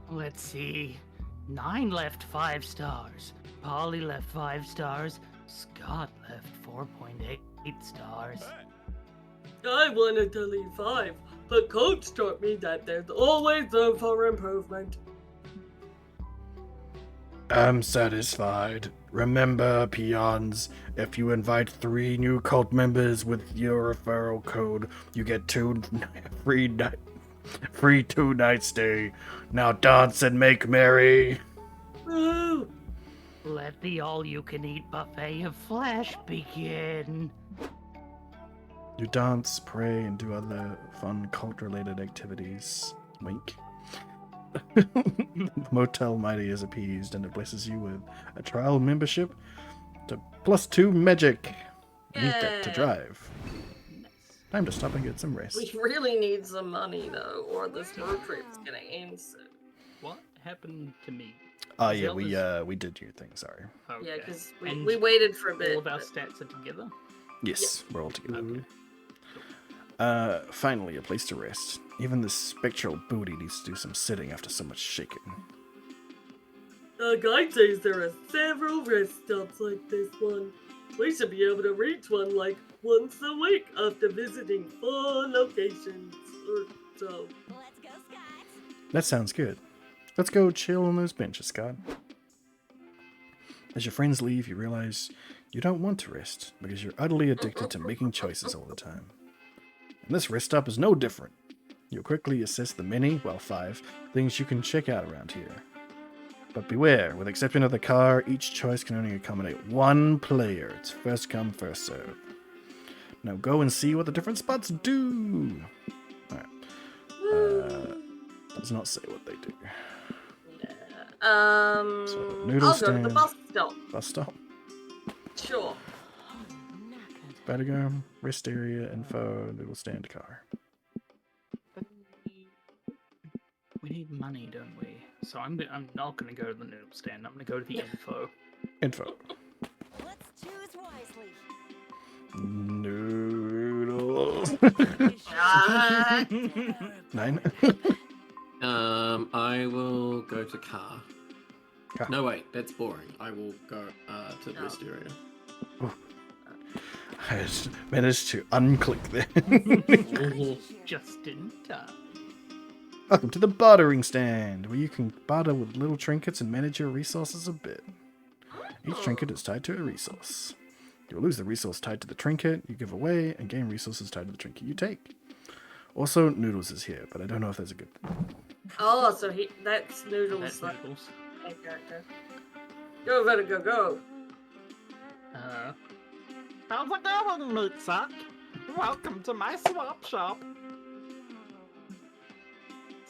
Let's see. 9 left 5 stars. Polly left 5 stars. Scott left 4.8 stars. I wanted to leave 5, but Coach taught me that there's always room for improvement. I'm satisfied. Remember, peons, if you invite 3 new cult members with your referral code, you get 2 free 2-night stay. Now dance and make merry. Woo! Let the all-you-can-eat buffet of flesh begin. You dance, pray, and do other fun cult-related activities. Wink. Motel Mighty is appeased and it blesses you with a trial membership to +2 magic. Need that to drive. Time to stop and get some rest. We really need some money though, or this road trip's gonna end soon. What happened to me? Oh yeah, we did your thing. Sorry. Okay. Yeah, because And we waited for a bit. all of our but- stats are together? Yes, we're all together. Okay. Finally, a place to rest. Even the spectral booty needs to do some sitting after so much shaking. The guide says there are several rest stops like this one. We should be able to reach one like once a week after visiting 4 locations or so. Let's go, Scott. That sounds good. Let's go chill on those benches, Scott. As your friends leave, you realize you don't want to rest because you're utterly addicted to making choices all the time. And this rest stop is no different. You'll quickly assess the many, 5 things you can check out around here. But beware, with exception of the car, each choice can only accommodate 1 player. It's first come, first serve. Now go and see what the different spots do. Alright. Does not say what they do. So, noodle I'll stand. go to the bus stop. Bus stop. Sure. Battleground, rest area, info, noodle stand, car. We need money, don't we? So I'm not going to go to the noodle stand. I'm going to go to the info. Info. Let's choose wisely. Noodles. Ah, 9. I will go to car. Car. No, wait, that's boring. I will go to the rest area. I just managed to unclick there. Just in time. Welcome to the bartering stand, where you can barter with little trinkets and manage your resources a bit. Each trinket is tied to a resource. You will lose the resource tied to the trinket you give away, and gain resources tied to the trinket you take. Also, Noodles is here, but I don't know if that's a good thing. Oh, so that's Noodles. That's Noodles. Main character. Go, Valen, go. How's it going, meat sack? Welcome to my swap shop.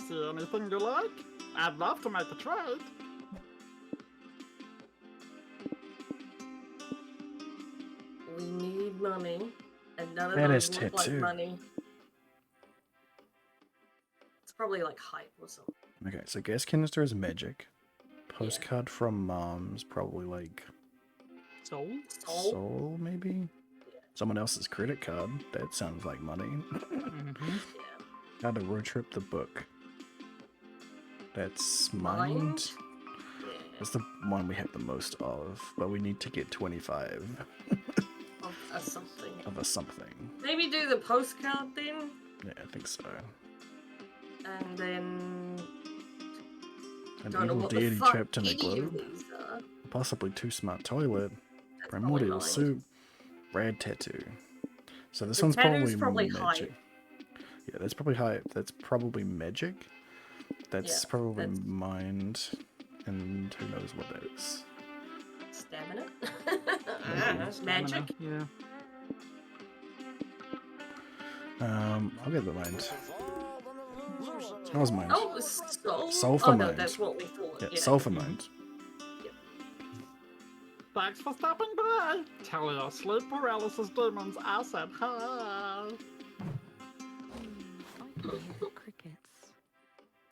See anything you like? I'd love to make a trade. We need money, and none of That those is look like tattoo. money. It's probably like hype or something. Okay, so gas canister is magic. Postcard from Mom's probably like Soul? soul, maybe? Someone else's credit card. That sounds like money. Mm-hmm. Yeah. How to road trip the book. That's mind. Mind? That's the one we have the most of, but we need to get 25 Of a something. of a something. Maybe do the postcard then, Yeah, I think so. and then An don't know evil what deity the fuck trapped in a any of globe. these are. Possibly too smart toilet. That's Primordial probably soup. Rad tattoo. So this The one's tattoo's probably probably magic. hype. Yeah, that's probably hype. That's probably magic. That's Yeah, probably that's- mind. And who knows what that is. Stamina? Stamina, Magic? Yeah. I'll get the mind. That was mind. Oh, soul? Soul for oh, no, mind. that's what we thought. Yeah, Yeah. soul for mind. Thanks for stopping by. Tell your sleep paralysis demons I said hi.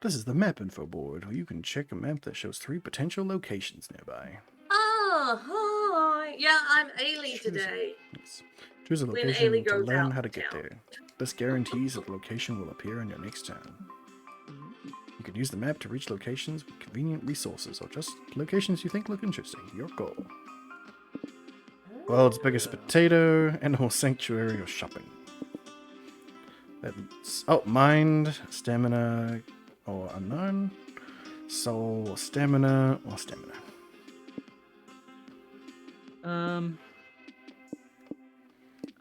This is the map info board, where you can check a map that shows 3 potential locations nearby. Oh, hi. Yeah, I'm Ailey Choose- today. Yes. Choose a When location Ailey to goes learn out how to of get town. there. This guarantees that the location will appear on your next turn. You can use the map to reach locations with convenient resources, or just locations you think look interesting. Your goal. World's biggest potato, animal sanctuary, or shopping. That's mind, stamina, or unknown. Soul, or stamina.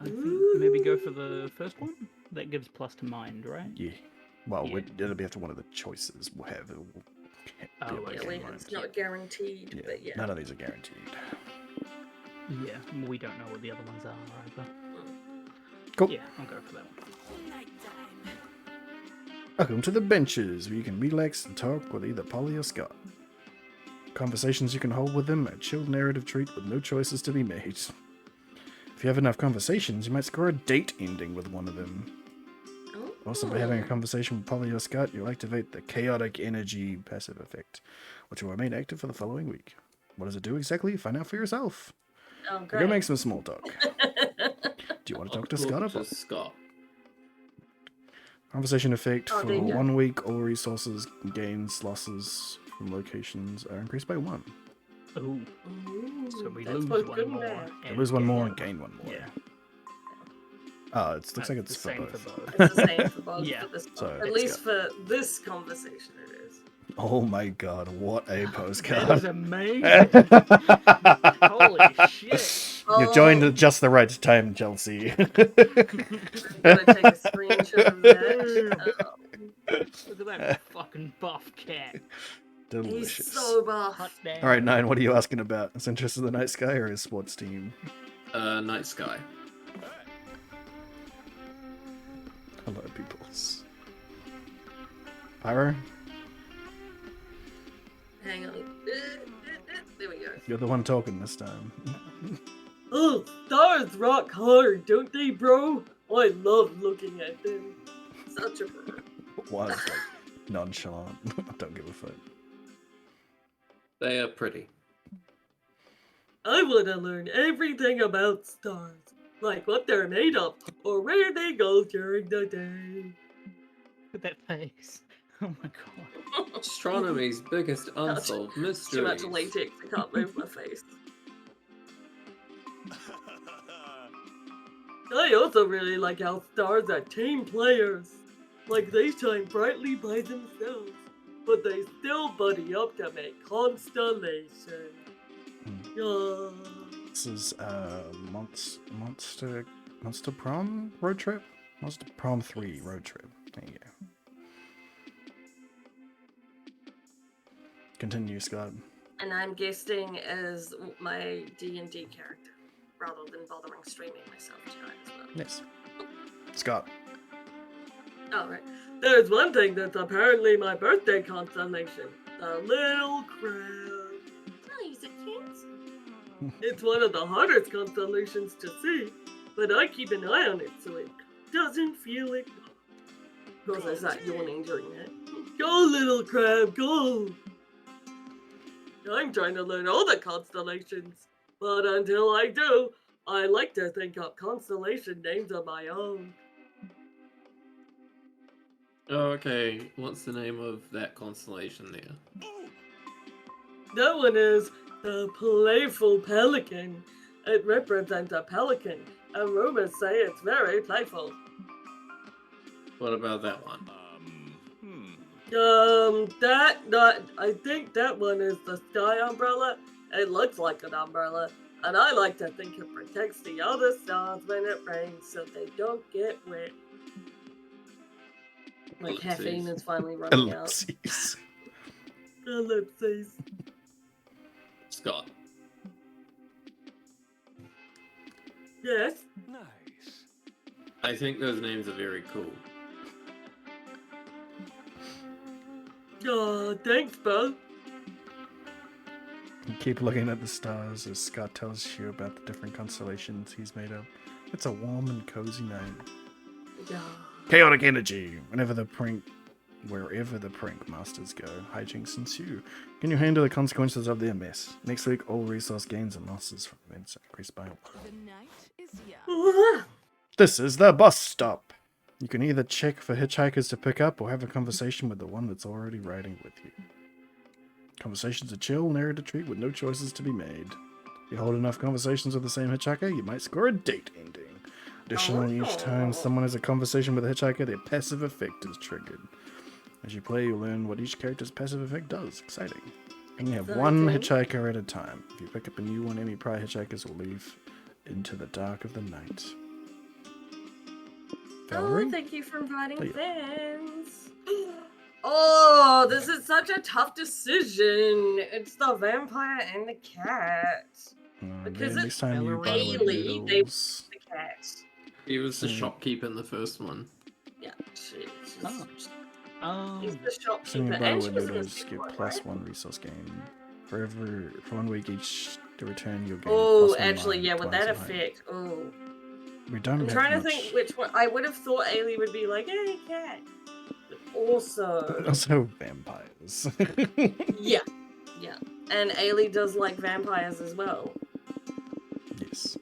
I think maybe go for the first one. That gives plus to mind, right? Yeah. Well, Yeah. it'll be after one of the choices we'll have. It will be Oh, able to okay. gain Really, mind. it's not guaranteed, Yeah, but yeah. none of these are guaranteed. Yeah, we don't know what the other ones are either. Cool. Yeah, I'll go for that one. Welcome to the benches, where you can relax and talk with either Polly or Scott. Conversations you can hold with them, a chilled narrative treat with no choices to be made. If you have enough conversations, you might score a date ending with one of them. Oh. Also, by having a conversation with Polly or Scott, you'll activate the chaotic energy passive effect, which will remain active for the following week. What does it do exactly? Find out for yourself. Oh, Go great. make some small talk. Do you want to talk to Scott? To Scott. Conversation effect Oh, for there you go. 1 week. All resources, gains, losses from locations are increased by 1. Ooh, Ooh, so we that's lose both one good more. now. You and lose 1 gain more one. and gain 1 more. Yeah. Oh, it looks like it's the for same both. for both. It's the same for both. Yeah. For this So, At let's least for this conversation, it is. Oh my god, what a That is postcard. amazing. Holy shit. You've joined just the right time, Chelsea. I'm gonna take a screenshot of that. Look at that fucking buff cat. He's Delicious. so buff. Hot damn. Alright, 9, what are you asking about? Is interest in the night sky or his sports team? Night Sky. Hello, peoples. Pyro, Hang on. There we go. you're the one talking this time. Oh, stars rock hard, don't they, bro? I love looking at them. Such a bro. Was like nonchalant. I don't give a fuck. They are pretty. I want to learn everything about stars. like what they're made of, or where they go during the day. Look at that face. Oh my god. Astronomy's biggest unsolved Too mystery. much latex, I can't move my face. I also really like how stars are team players. Like they shine brightly by themselves, but they still buddy up to make constellation. Yeah. This is Monster Prom road trip? Monster Prom 3 road trip. There you go. Continue, Scott. And I'm guesting as my D&D character, rather than bothering streaming myself tonight as well. Yes. Scott. Alright. There's one thing that's apparently my birthday constellation. The Little Crab. Oh, you said kids? It's one of the hardest constellations to see, but I keep an eye on it so it doesn't feel ignored. Of course, I start yawning during that. Go, Little Crab, go! I'm trying to learn all the constellations, but until I do, I like to think up constellation names of my own. Oh, okay. What's the name of that constellation there? That one is the Playful Pelican. It represents a pelican, and rumors say it's very playful. What about that one? I think that one is the Sky Umbrella. It looks like an umbrella, and I like to think it protects the other stars when it rains so they don't get wet. My caffeine is finally running out. Ellipses. Scott. Yes? Nice. I think those names are very cool. Oh, thanks, bud. You keep looking at the stars as Scott tells you about the different constellations he's made of. It's a warm and cozy night. Chaotic energy. Wherever the prank masters go, hijinks ensue. Can you handle the consequences of their mess? Next week, all resource gains and losses from events are increased by 1. The night is young. This is the bus stop. You can either check for hitchhikers to pick up or have a conversation with the one that's already riding with you. Conversations are chill, narrative treat with no choices to be made. If you hold enough conversations with the same hitchhiker, you might score a date ending. Additionally, each time someone has a conversation with a hitchhiker, their passive effect is triggered. As you play, you'll learn what each character's passive effect does. Exciting. You can have one hitchhiker at a time. If you pick up a new one, any prior hitchhikers will leave into the dark of the night. Valerie? Oh, thank you for inviting fans. Oh, this is such a tough decision. It's the vampire and the cat. Because man, it's Bailey, they the cat. He was the shopkeeper in the first one. Yeah, she's He's the shopkeeper. Singing And she Brotherhood was in the noodles second give one, plus right? 1 resource gain. For 1 week each to return, you'll gain Oh, plus 1 actually, line yeah, with twice that a night. effect. Oh. We don't I'm have trying to much. think which one. I would have thought Ailey would be like, hey, cat. But also. Also vampires. Yeah. Yeah. And Ailey does like vampires as well. Yes.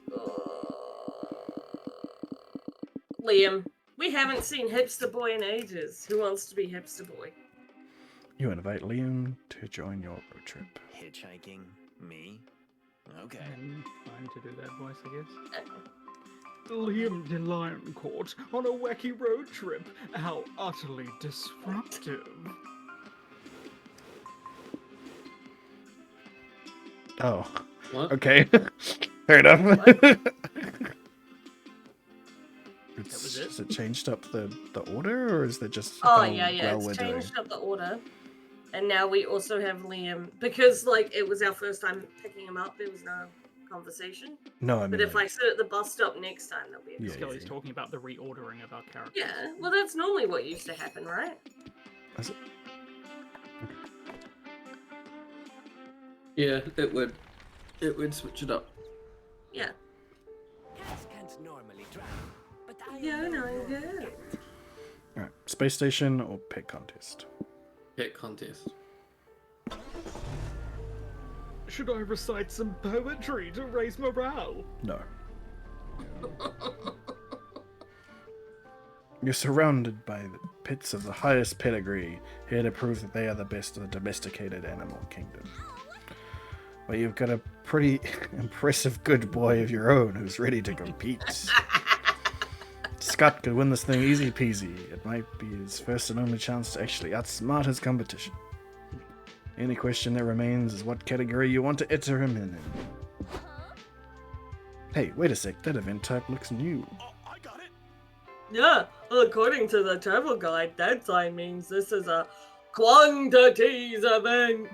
Liam, we haven't seen Hipster Boy in ages. Who wants to be Hipster Boy? You invite Liam to join your road trip. Hitchhiking? Me? Okay. I'm fine to do that voice, I guess. Liam de Lioncourt on a wacky road trip. How utterly disruptive. Oh. What? Okay. Fair enough. Is it changed up the order, or is that just Oh, how yeah, well it's we're doing? changed up the order. And now we also have Liam. Because, like, it was our first time picking him up, there was no conversation. No, I mean, But if like, I sit at the bus stop next time, there'll be a Yeah, Skelly's talking about the reordering of our characters. Yeah, well, that's normally what used to happen, right? is it? Yeah, it would. It would switch it up. Yeah. Cats can't normally drown, but I Yeah, no, yeah. Alright, space station or pet contest? Pet contest. Should I recite some poetry to raise morale? No. You're surrounded by the pets of the highest pedigree, here to prove that they are the best of the domesticated animal kingdom. But you've got a pretty impressive good boy of your own who's ready to compete. Scott could win this thing easy peasy. It might be his first and only chance to actually outsmart his competition. Any question that remains is what category you want to enter him in. Hey, wait a sec, that event type looks new. Yeah, according to the travel guide, that sign means this is a quantities event.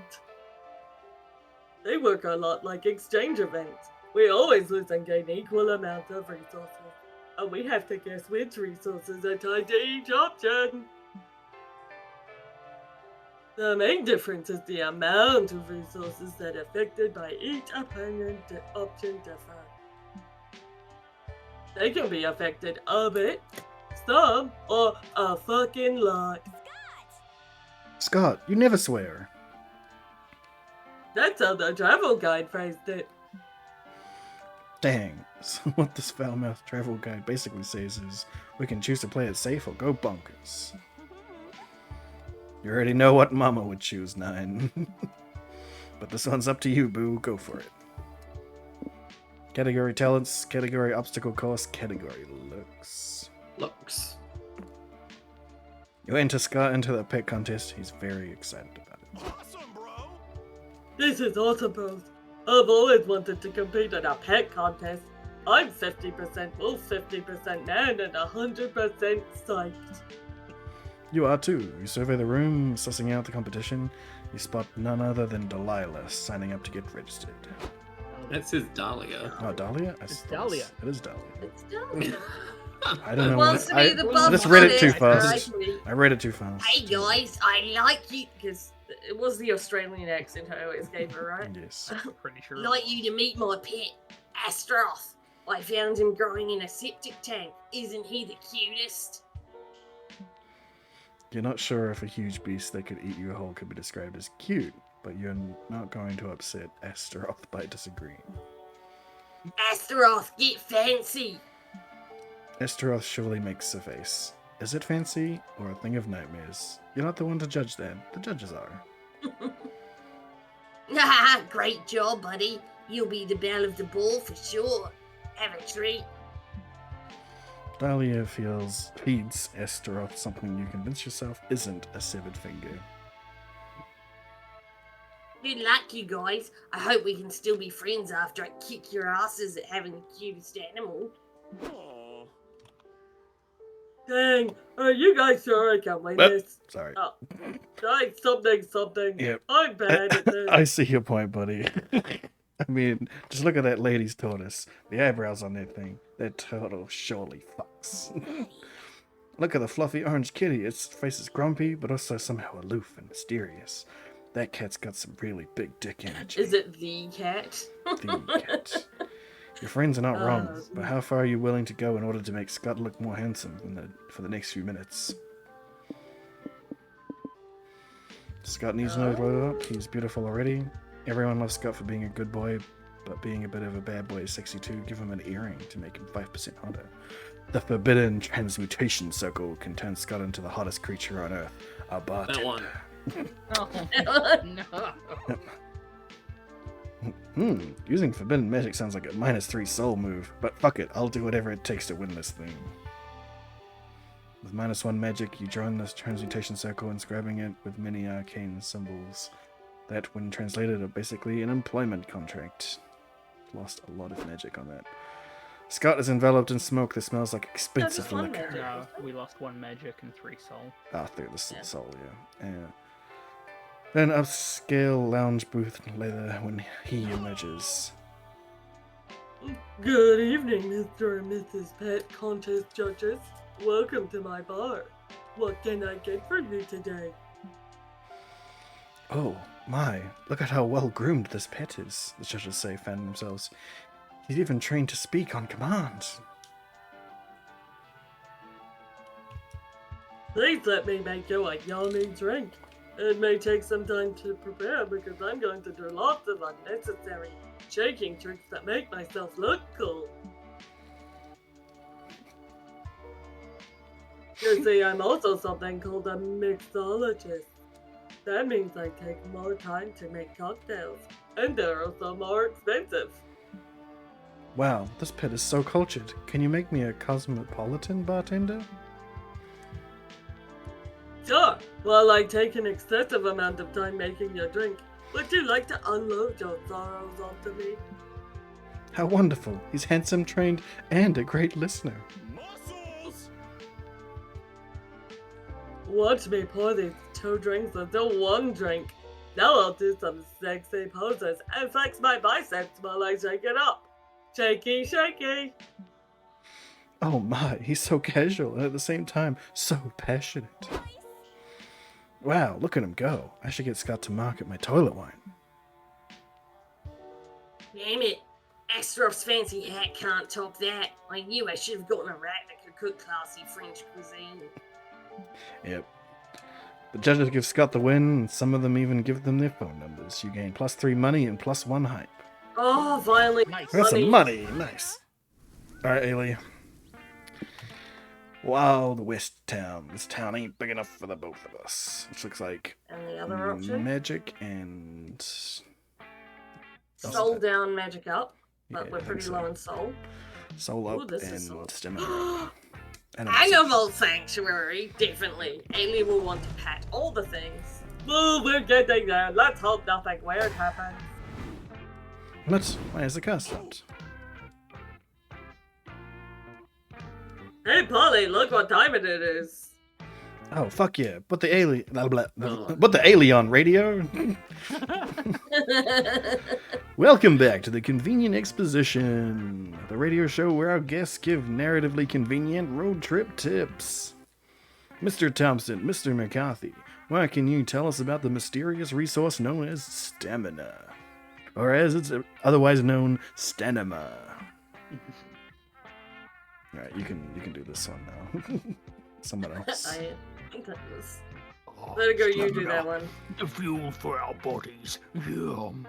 They work a lot like exchange events. We always lose and gain equal amounts of resources. And we have to guess which resources are tied to each option. The main difference is the amount of resources that are affected by each opponent option differ. They can be affected a bit, some, or a fucking lot. Scott, you never swear. That's how the travel guide phrased it. Dang. So what this foul-mouthed travel guide basically says is, we can choose to play it safe or go bonkers. You already know what Mama would choose, 9. But this one's up to you, boo. Go for it. Category talents, category obstacle course, category looks. Looks. You enter Scott into the pet contest. He's very excited about it. Awesome, bro! This is awesome, bros. I've always wanted to compete in a pet contest. I'm 50% wolf, 50% man, and 100% psyched. You are too. You survey the room, sussing out the competition. You spot none other than Delilah signing up to get registered. That says Dahlia. Oh, Dahlia? It's Dahlia. It is Dahlia. It's Dahlia. I don't know. Wants to be the I just read it too fast. I read it too fast. Hey guys, I like you because it was the Australian accent I always gave her, right? Yes. Pretty sure. Like you to meet my pet, Astroth. I found him growing in a septic tank. Isn't he the cutest? You're not sure if a huge beast that could eat you whole could be described as cute, but you're not going to upset Astaroth by disagreeing. Astroth, get fancy! Astaroth surely makes a face. Is it fancy, or a thing of nightmares? You're not the one to judge that. The judges are. Haha, great job, buddy. You'll be the belle of the ball for sure. Have a treat. Dahlia feeds Astaroth something you convince yourself isn't a severed finger. Good luck, you guys. I hope we can still be friends after I kick your asses at having the cutest animal. Aww. Dang, are you guys sure I can win this? Sorry. Oh, something. Yep. I'm bad at this. I see your point, buddy. I mean, just look at that lady's tortoise. The eyebrows on that thing. That turtle surely fucks. Look at the fluffy orange kitty. Its face is grumpy, but also somehow aloof and mysterious. That cat's got some really big dick energy. Is it the cat? The cat. Your friends are not wrong, but how far are you willing to go in order to make Scott look more handsome for the next few minutes? Scott needs no glow up. He's beautiful already. Everyone loves Scott for being a good boy, but being a bit of a bad boy is sexy too. Give him an earring to make him 5% hotter. The forbidden transmutation circle can turn Scott into the hottest creature on Earth. A bartender. That one. No. Using forbidden magic sounds like a -3 soul move, but fuck it, I'll do whatever it takes to win this thing. With -1 magic, you join this transmutation circle, inscribing it with many arcane symbols that, when translated, are basically an employment contract. Lost a lot of magic on that. Scott is enveloped in smoke that smells like expensive liquor. No, we lost 1 magic and 3 soul. Ah, 3 soul, yeah. Then upscale lounge booth leather when he emerges. Good evening, Mr. and Mrs. Pet Contest Judges. Welcome to my bar. What can I get for you today? Oh, my. Look at how well groomed this pet is, the judges say, fanning themselves. He's even trained to speak on command. Please let me make you a yummy drink. It may take some time to prepare because I'm going to do lots of unnecessary shaking tricks that make myself look cool. You see, I'm also something called a mixologist. That means I take more time to make cocktails, and they're also more expensive. Wow, this pit is so cultured. Can you make me a cosmopolitan bartender? Sure. Well, I take an excessive amount of time making your drink. Would you like to unload your sorrows onto me? How wonderful. He's handsome, trained, and a great listener. Muscles! Watch me pour these 2 drinks into 1 drink. Now I'll do some sexy poses and flex my biceps while I shake it up. Shaky, shaky. Oh my, he's so casual and at the same time so passionate. Wow, look at him go. I should get Scott to market my toilet wine. Damn it. Astrov's fancy hat can't top that. I knew I should have gotten a rat that could cook classy French cuisine. Yep. The judges give Scott the win, and some of them even give them their phone numbers. You gain +3 money and +1 hype. Oh, finally. Nice. That's some money. Nice. Alright, Ailey. Wild West Town. This town ain't big enough for the both of us. Which looks like And the other option? magic and Soul down, magic up. But Yeah, we're I think pretty so. low in soul. soul Ooh, up this is soul. and stamina. And Animal Sanctuary, definitely. Ailey will want to pat all the things. Ooh, we're getting there. Let's hope nothing weird happens. What? Why is the car stopped? Hey, Polly, look what time it is. Oh, fuck yeah. Put the alien... Put the alien radio. Welcome back to the Convenient Exposition, the radio show where our guests give narratively convenient road trip tips. Mr. Thompson, Mr. McCarthy, what can you tell us about the mysterious resource known as stamina? Or as it's otherwise known, stanima. Alright, you can do this one now. Someone else. I got this. Let it go, you do that one. The fuel for our bodies. Yum.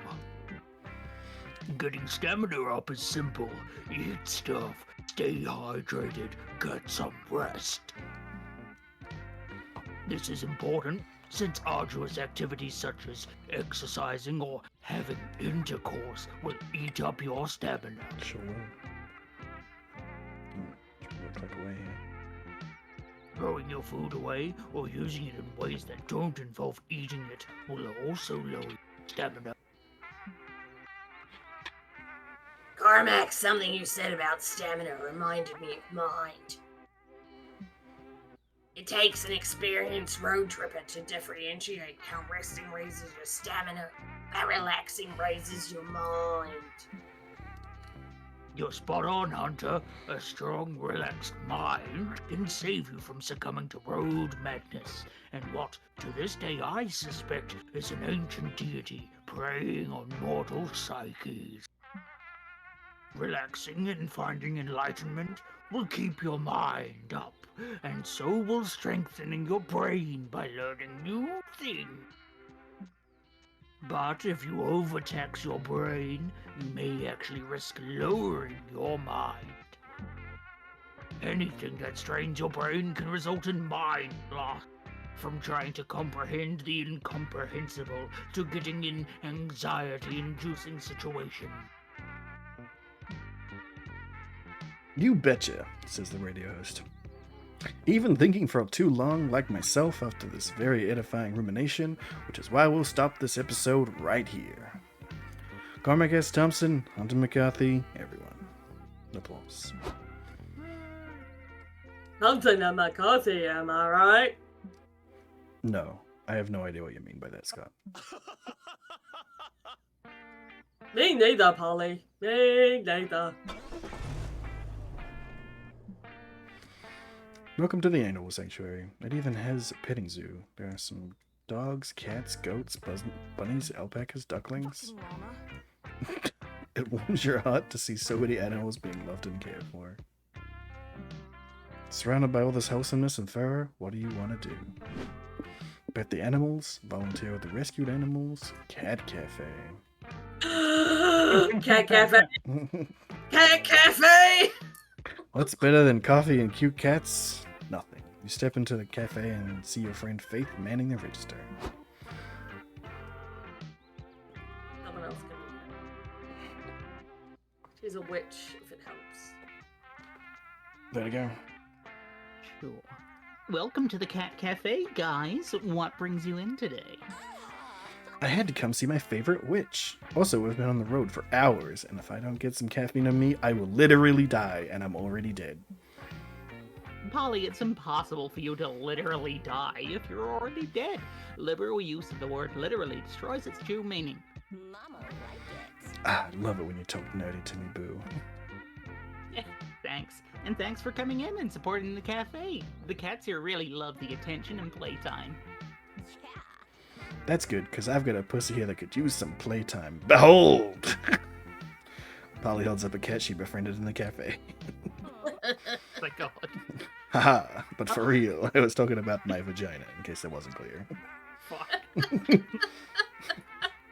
Getting stamina up is simple. Eat stuff, stay hydrated, get some rest. This is important since arduous activities such as exercising or having intercourse will eat up your stamina. Sure. Look like a way here. Throwing your food away or using it in ways that don't involve eating it will also lower your stamina. Carmack, something you said about stamina reminded me of mind. It takes an experienced road tripper to differentiate how resting raises your stamina, how relaxing raises your mind. You're spot on, Hunter. A strong, relaxed mind can save you from succumbing to road madness, and what, to this day, I suspect is an ancient deity preying on mortal psyches. Relaxing and finding enlightenment will keep your mind up, and so will strengthening your brain by learning new things. But if you overtax your brain, you may actually risk lowering your mind. Anything that strains your brain can result in mind loss, from trying to comprehend the incomprehensible to getting in anxiety-inducing situations. You betcha, says the radio host. Even thinking for too long, like myself, after this very edifying rumination, which is why we'll stop this episode right here. Cormac S. Thompson, Hunter McCarthy, everyone. Applause. Thompson and McCarthy, am I right? No, I have no idea what you mean by that, Scott. Me neither, Polly. Me neither. Welcome to the Animal Sanctuary. It even has a petting zoo. There are some dogs, cats, goats, bunnies, alpacas, ducklings. It warms your heart to see so many animals being loved and cared for. Surrounded by all this wholesomeness and fur, what do you want to do? Pet the animals, volunteer with the rescued animals, cat cafe. Cat cafe. Cat cafe. What's better than coffee and cute cats? Nothing. You step into the cafe and see your friend Faith manning the register. Someone else can do that. She's a witch, if it helps. There you go. Sure. Welcome to the Cat Cafe, guys. What brings you in today? I had to come see my favorite witch. Also, we've been on the road for hours, and if I don't get some caffeine on me, I will literally die, and I'm already dead. Polly, it's impossible for you to literally die if you're already dead. Liberal use of the word literally destroys its true meaning. Mama like it. Ah, I love it when you talk nerdy to me, boo. Thanks. And thanks for coming in and supporting the cafe. The cats here really love the attention and playtime. Yeah. That's good, because I've got a pussy here that could use some playtime. Behold! Polly holds up a cat she befriended in the cafe. My God. Haha, but for real, I was talking about my vagina, in case that wasn't clear. Fuck.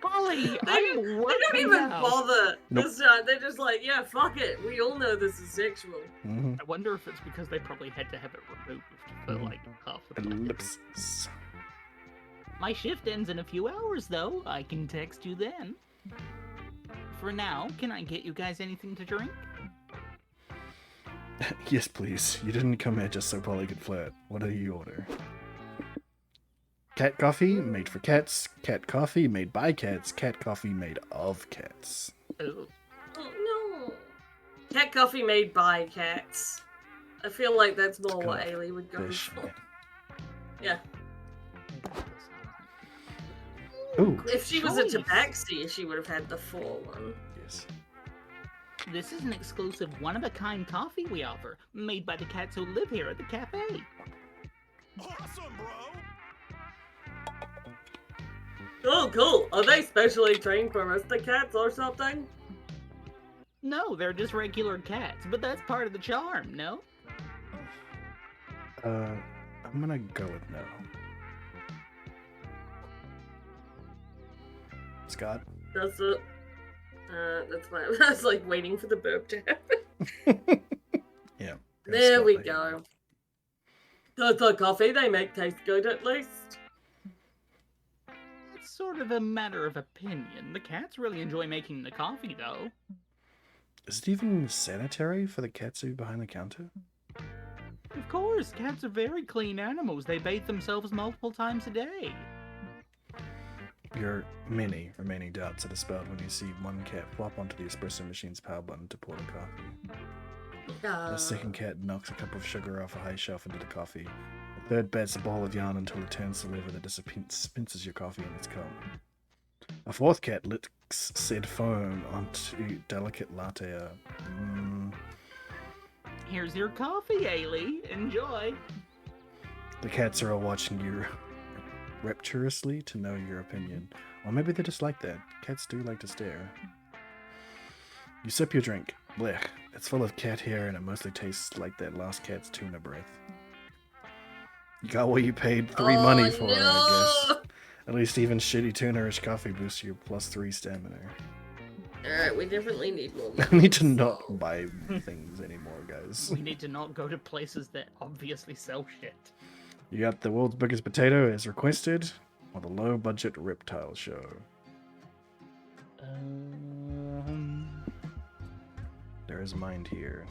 Polly, They I'm don't even bother Nope. this time. They're just like, yeah, fuck it. We all know this is sexual. Mm-hmm. I wonder if it's because they probably had to have it removed for like half the time. Ellipsis. My shift ends in a few hours, though. I can text you then. For now, can I get you guys anything to drink? Yes, please. You didn't come here just so Polly could flirt. What do you order? Cat coffee made for cats. Cat coffee made by cats. Cat coffee made of cats. Oh. Oh, no. Cat coffee made by cats. I feel like that's more what Kind of Ailey would go fish, for. yeah. Yeah. Ooh, If she was a Choice. tabaxi, she would have had the full one. yes. This is an exclusive one-of-a-kind coffee we offer, made by the cats who live here at the cafe. Awesome, bro. Oh, cool. Are they specially trained for Aristocats or something? No, they're just regular cats, but that's part of the charm, no? I'm gonna go with no. Scott? That's it. That's my. I was like waiting for the burp to happen. Yeah. There Scott, we there you go. Does the coffee they make taste good at least? It's sort of a matter of opinion. The cats really enjoy making the coffee, though. Is it even sanitary for the katsu behind the counter? Of course, cats are very clean animals. They bathe themselves multiple times a day. Your many remaining doubts are dispelled when you see one cat flop onto the espresso machine's power button to pour the coffee. The second cat knocks a cup of sugar off a high shelf into the coffee. The third bets a ball of yarn until it turns to liver that dispenses your coffee in its cup. A fourth cat licks said foam onto delicate latte art. Here's your coffee, Ailey. Enjoy. The cats are all watching you rapturously to know your opinion. Or maybe they just like that. Cats do like to stare. You sip your drink. Blech. It's full of cat hair and it mostly tastes like that last cat's tuna breath. You got what you paid money for, I guess. At least even shitty tuna-ish coffee boosts your +3 stamina. Alright, we definitely need more. I need to not buy things anymore, guys. We need to not go to places that obviously sell shit. You got the world's biggest potato as requested, or the low-budget reptile show. There is mind here.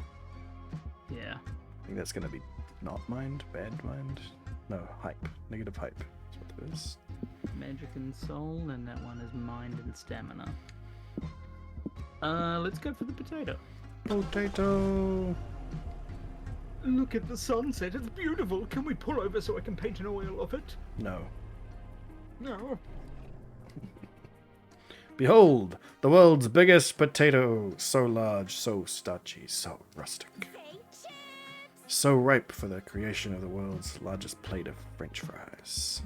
Yeah. I think that's gonna be not mind, bad mind. No, hype. Negative hype. That's what it is. Magic and soul, and that one is mind and stamina. Let's go for the potato. Potato! Look at the sunset, it's beautiful. Can we pull over so I can paint an oil of it? No. No. Behold, the world's biggest potato. So large, so starchy, so rustic. So ripe for the creation of the world's largest plate of French fries.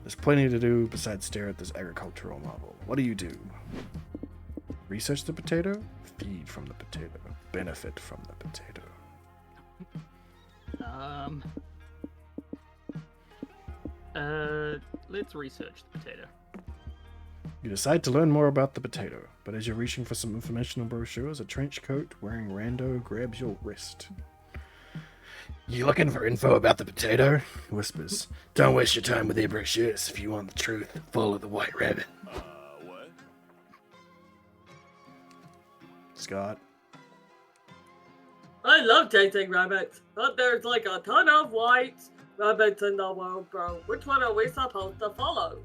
There's plenty to do besides stare at this agricultural marvel. What do? Research the potato? Feed from the potato. Benefit from the potato. Let's research the potato. You decide to learn more about the potato, but as you're reaching for some informational brochures, a trench coat wearing rando grabs your wrist. You looking for info about the potato? Whispers. Don't waste your time with iFresHD. If you want the truth, follow the white rabbit. What? Scott. I love chasing rabbits, but there's like a ton of white rabbits in the world, bro. Which one are we supposed to follow?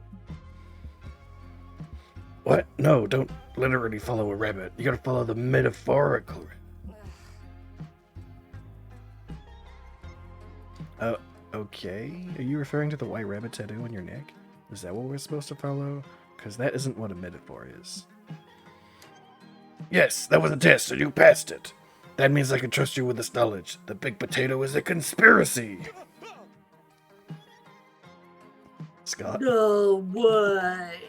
What? No, don't literally follow a rabbit. You gotta follow the metaphorical rabbit. Okay. Are you referring to the white rabbit tattoo on your neck? Is that what we're supposed to follow? Because that isn't what a metaphor is. Yes, that was a test and you passed it. That means I can trust you with this knowledge. The big potato is a conspiracy. Scott? No way.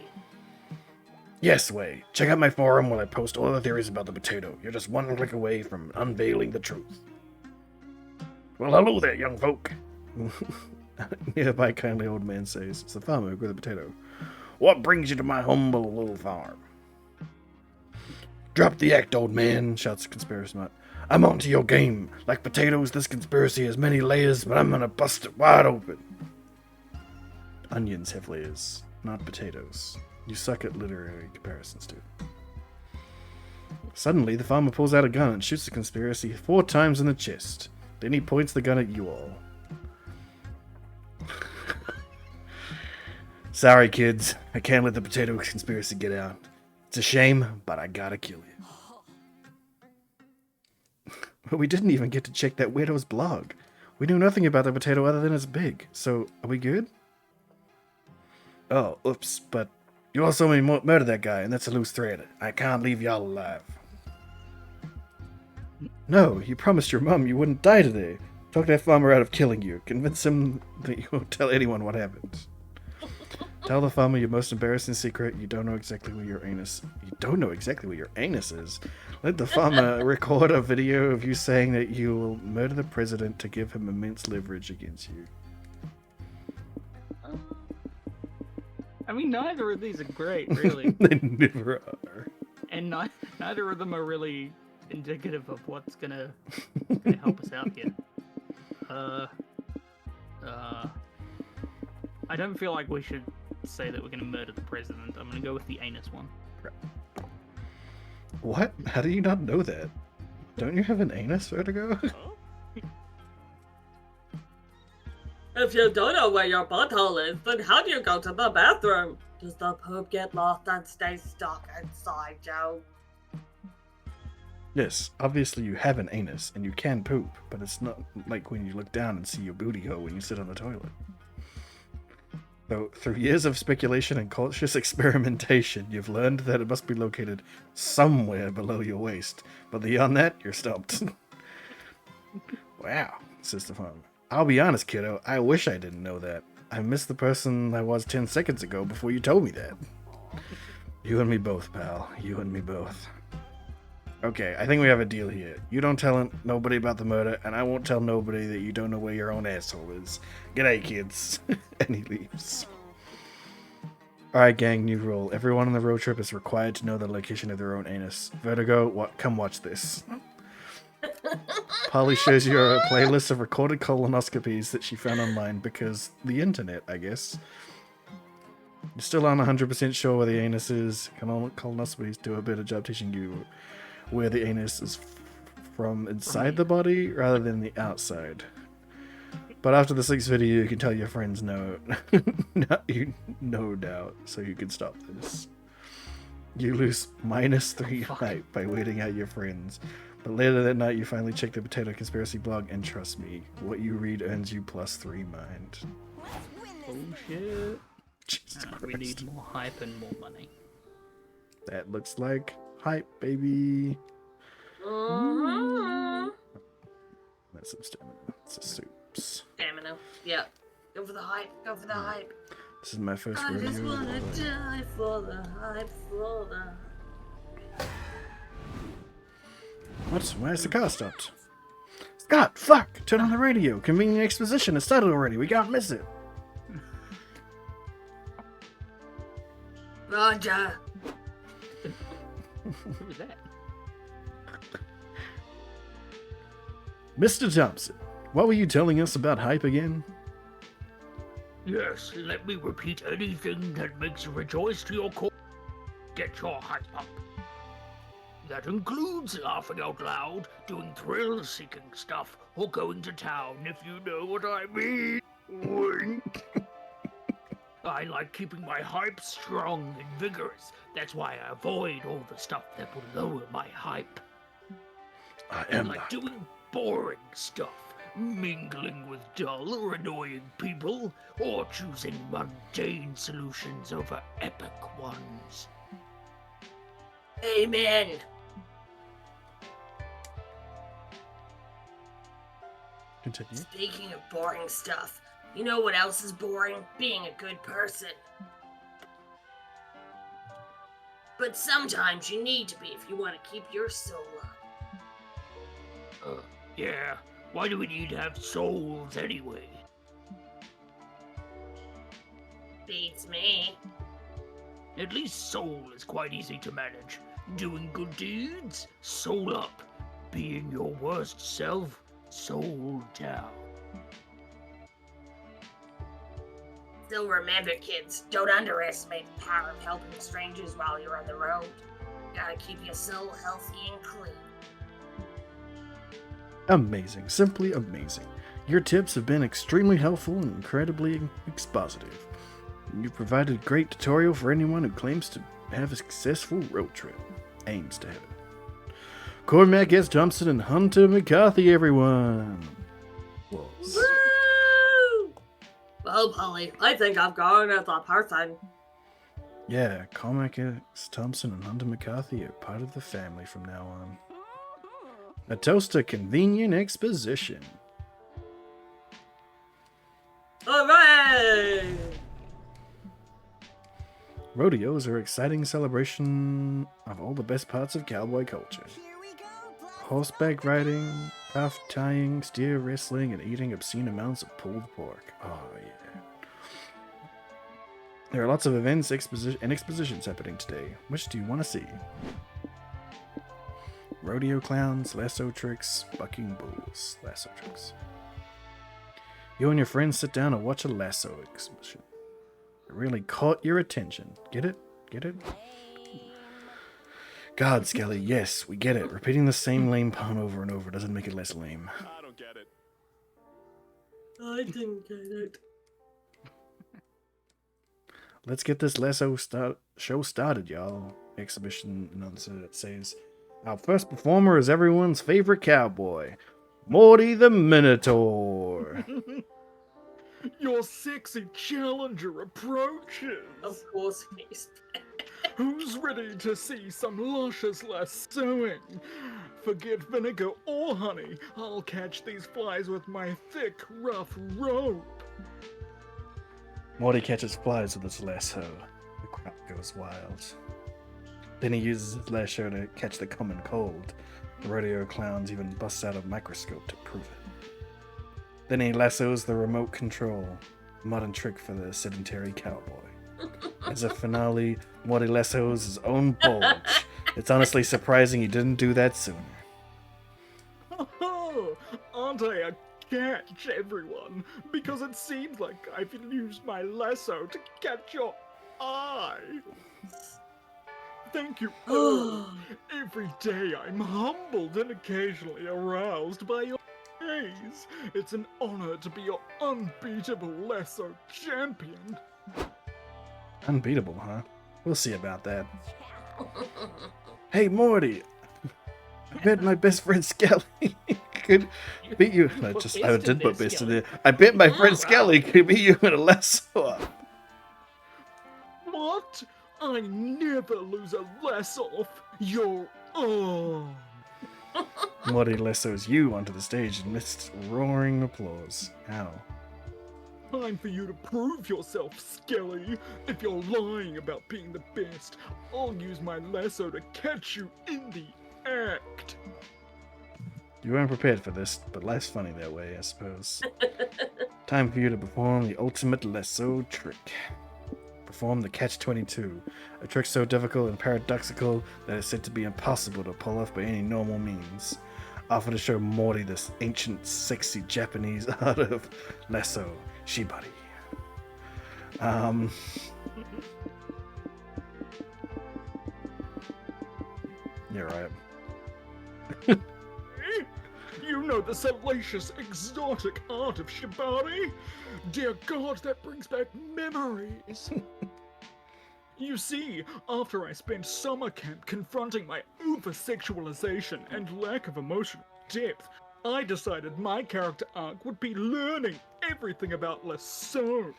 Yes, way. Check out my forum where I post all the theories about the potato. You're just one click away from unveiling the truth. Well, hello there, young folk. Nearby, a kindly old man says, it's the farmer who grew the potato. What brings you to my humble little farm? Drop the act, old man, shouts the conspiracy nut. I'm onto your game. Like potatoes, this conspiracy has many layers, but I'm gonna bust it wide open. Onions have layers, not potatoes. You suck at literary comparisons, dude. Suddenly, the farmer pulls out a gun and shoots the conspiracy 4 times in the chest. Then he points the gun at you all. Sorry, kids. I can't let the potato conspiracy get out. It's a shame, but I gotta kill you. But we didn't even get to check that widow's blog. We knew nothing about the potato other than it's big. So, are we good? Oh, oops, but you also murdered that guy, and that's a loose thread. I can't leave y'all alive. No, you promised your mom you wouldn't die today. Talk that farmer out of killing you. Convince him that you won't tell anyone what happened. Tell the farmer your most embarrassing secret. You don't know exactly where your anus... You don't know exactly where your anus is. Let the farmer record a video of you saying that you will murder the president to give him immense leverage against you. I mean, neither of these are great, really. They never are. And neither of them are really indicative of what's gonna help us out here. I don't feel like we should say that we're gonna murder the president. I'm gonna go with the anus one. What? How do you not know that? Don't you have an anus, Vertigo? If you don't know where your butthole is, then how do you go to the bathroom? Does the poop get lost and stay stuck inside, Joe? Yes, obviously you have an anus, and you can poop, but it's not like when you look down and see your booty hole when you sit on the toilet. So, through years of speculation and cautious experimentation, you've learned that it must be located somewhere below your waist. But beyond that, you're stumped. Wow, says the farmer. I'll be honest, kiddo, I wish I didn't know that. I missed the person I was 10 seconds ago before you told me that. You and me both, pal. You and me both. Okay, I think we have a deal here. You don't tell nobody about the murder, and I won't tell nobody that you don't know where your own asshole is. G'day, kids. And he leaves. Alright, gang, new rule. Everyone on the road trip is required to know the location of their own anus. Vertigo, come watch this. Polly shows you a playlist of recorded colonoscopies that she found online because the internet, I guess. You still aren't 100% sure where the anus is. Colonoscopies do a better job teaching you where the anus is from inside the body rather than the outside. But after the 6th video, you can tell your friends no doubt, so you can stop this. You lose -3 height by waiting out your friends. But later that night, you finally check the Potato Conspiracy blog, and trust me, what you read earns you +3 mind. Oh shit. Jesus Christ. We need more hype and more money. That looks like hype, baby. That's some stamina. It's a soups. Stamina. Yeah. Go for the hype. Go for the hype. This is my first I rodeo. just wanna die for the hype, for the... What? Where's the car stopped? Scott, fuck! Turn on the radio. Convenient exposition has started already. We can't miss it. Roger. Who was that? Mr. Thompson, What were you telling us about hype again? Yes, let me repeat anything that makes you rejoice to your core. Get your hype up. That includes laughing out loud, doing thrill-seeking stuff, or going to town, if you know what I mean. Wink. I like keeping my hype strong and vigorous. That's why I avoid all the stuff that will lower my hype. I like doing boring stuff, mingling with dull or annoying people, or choosing mundane solutions over epic ones. Amen. Continue. Speaking of boring stuff, you know what else is boring? Being a good person. But sometimes you need to be if you want to keep your soul up. Yeah, why do we need to have souls anyway? Beats me. At least soul is quite easy to manage. Doing good deeds, soul up. Being your worst self, soul down. Still remember, kids, don't underestimate the power of helping strangers while you're on the road. Gotta keep your soul healthy and clean. Amazing. Simply amazing. Your tips have been extremely helpful and incredibly expositive. You've provided a great tutorial for anyone who claims to have a successful road trip. Aims to have it. Cormac S. Thompson and Hunter McCarthy, everyone. Woo! Well, Polly, I think I've gone as a person. Yeah, Cormac S. Thompson and Hunter McCarthy are part of the family from now on. A toast to convenient exposition. Hooray! Rodeos are an exciting celebration of all the best parts of cowboy culture. Horseback riding, calf tying, steer wrestling, and eating obscene amounts of pulled pork. Oh, yeah. There are lots of events and expositions happening today. Which do you want to see? Rodeo clowns, lasso tricks, bucking bulls, lasso tricks. You and your friends sit down and watch a lasso exhibition. It really caught your attention. Get it? Get it? God, Skelly, yes, we get it. Repeating the same lame pun over and over doesn't make it less lame. I don't get it. I didn't get it. Let's get this lasso show started, y'all. Exhibition announcer that says, our first performer is everyone's favorite cowboy, Morty the Minotaur. Your sexy challenger approaches. Of course he's Who's ready to see some luscious lassoing? Forget vinegar or honey. I'll catch these flies with my thick, rough rope. Morty catches flies with his lasso. The crowd goes wild. Then he uses his lasso to catch the common cold. The rodeo clowns even bust out a microscope to prove it. Then he lassos the remote control, a modern trick for the sedentary cowboy. As a finale, Morty lassos his own bulge. It's honestly surprising he didn't do that sooner. Oh, aren't I a catch, everyone? Because it seems like I've used my lasso to catch your eye. Thank you all. Every day I'm humbled and occasionally aroused by your praise. It's an honor to be your unbeatable lasso champion. Unbeatable, huh? We'll see about that. Hey, Morty! I bet my best friend Skelly could beat you. I did put best in there. I bet my friend Skelly could beat you in a lasso up. What? I never lose a lasso off your arm. Morty lassos you onto the stage amidst roaring applause. Ow. Time for you to prove yourself, Skelly. If you're lying about being the best, I'll use my lasso to catch you in the act. You weren't prepared for this, but life's funny that way, I suppose. Time for you to perform the ultimate lasso trick. Perform the Catch-22, a trick so difficult and paradoxical that it's said to be impossible to pull off by any normal means. offer to show Morty this ancient, sexy Japanese art of lasso shibari. You're right. You know the salacious, exotic art of shibari? Dear God, that brings back memories. You see, after I spent summer camp confronting my over-sexualization and lack of emotional depth, I decided my character arc would be learning everything about lasso.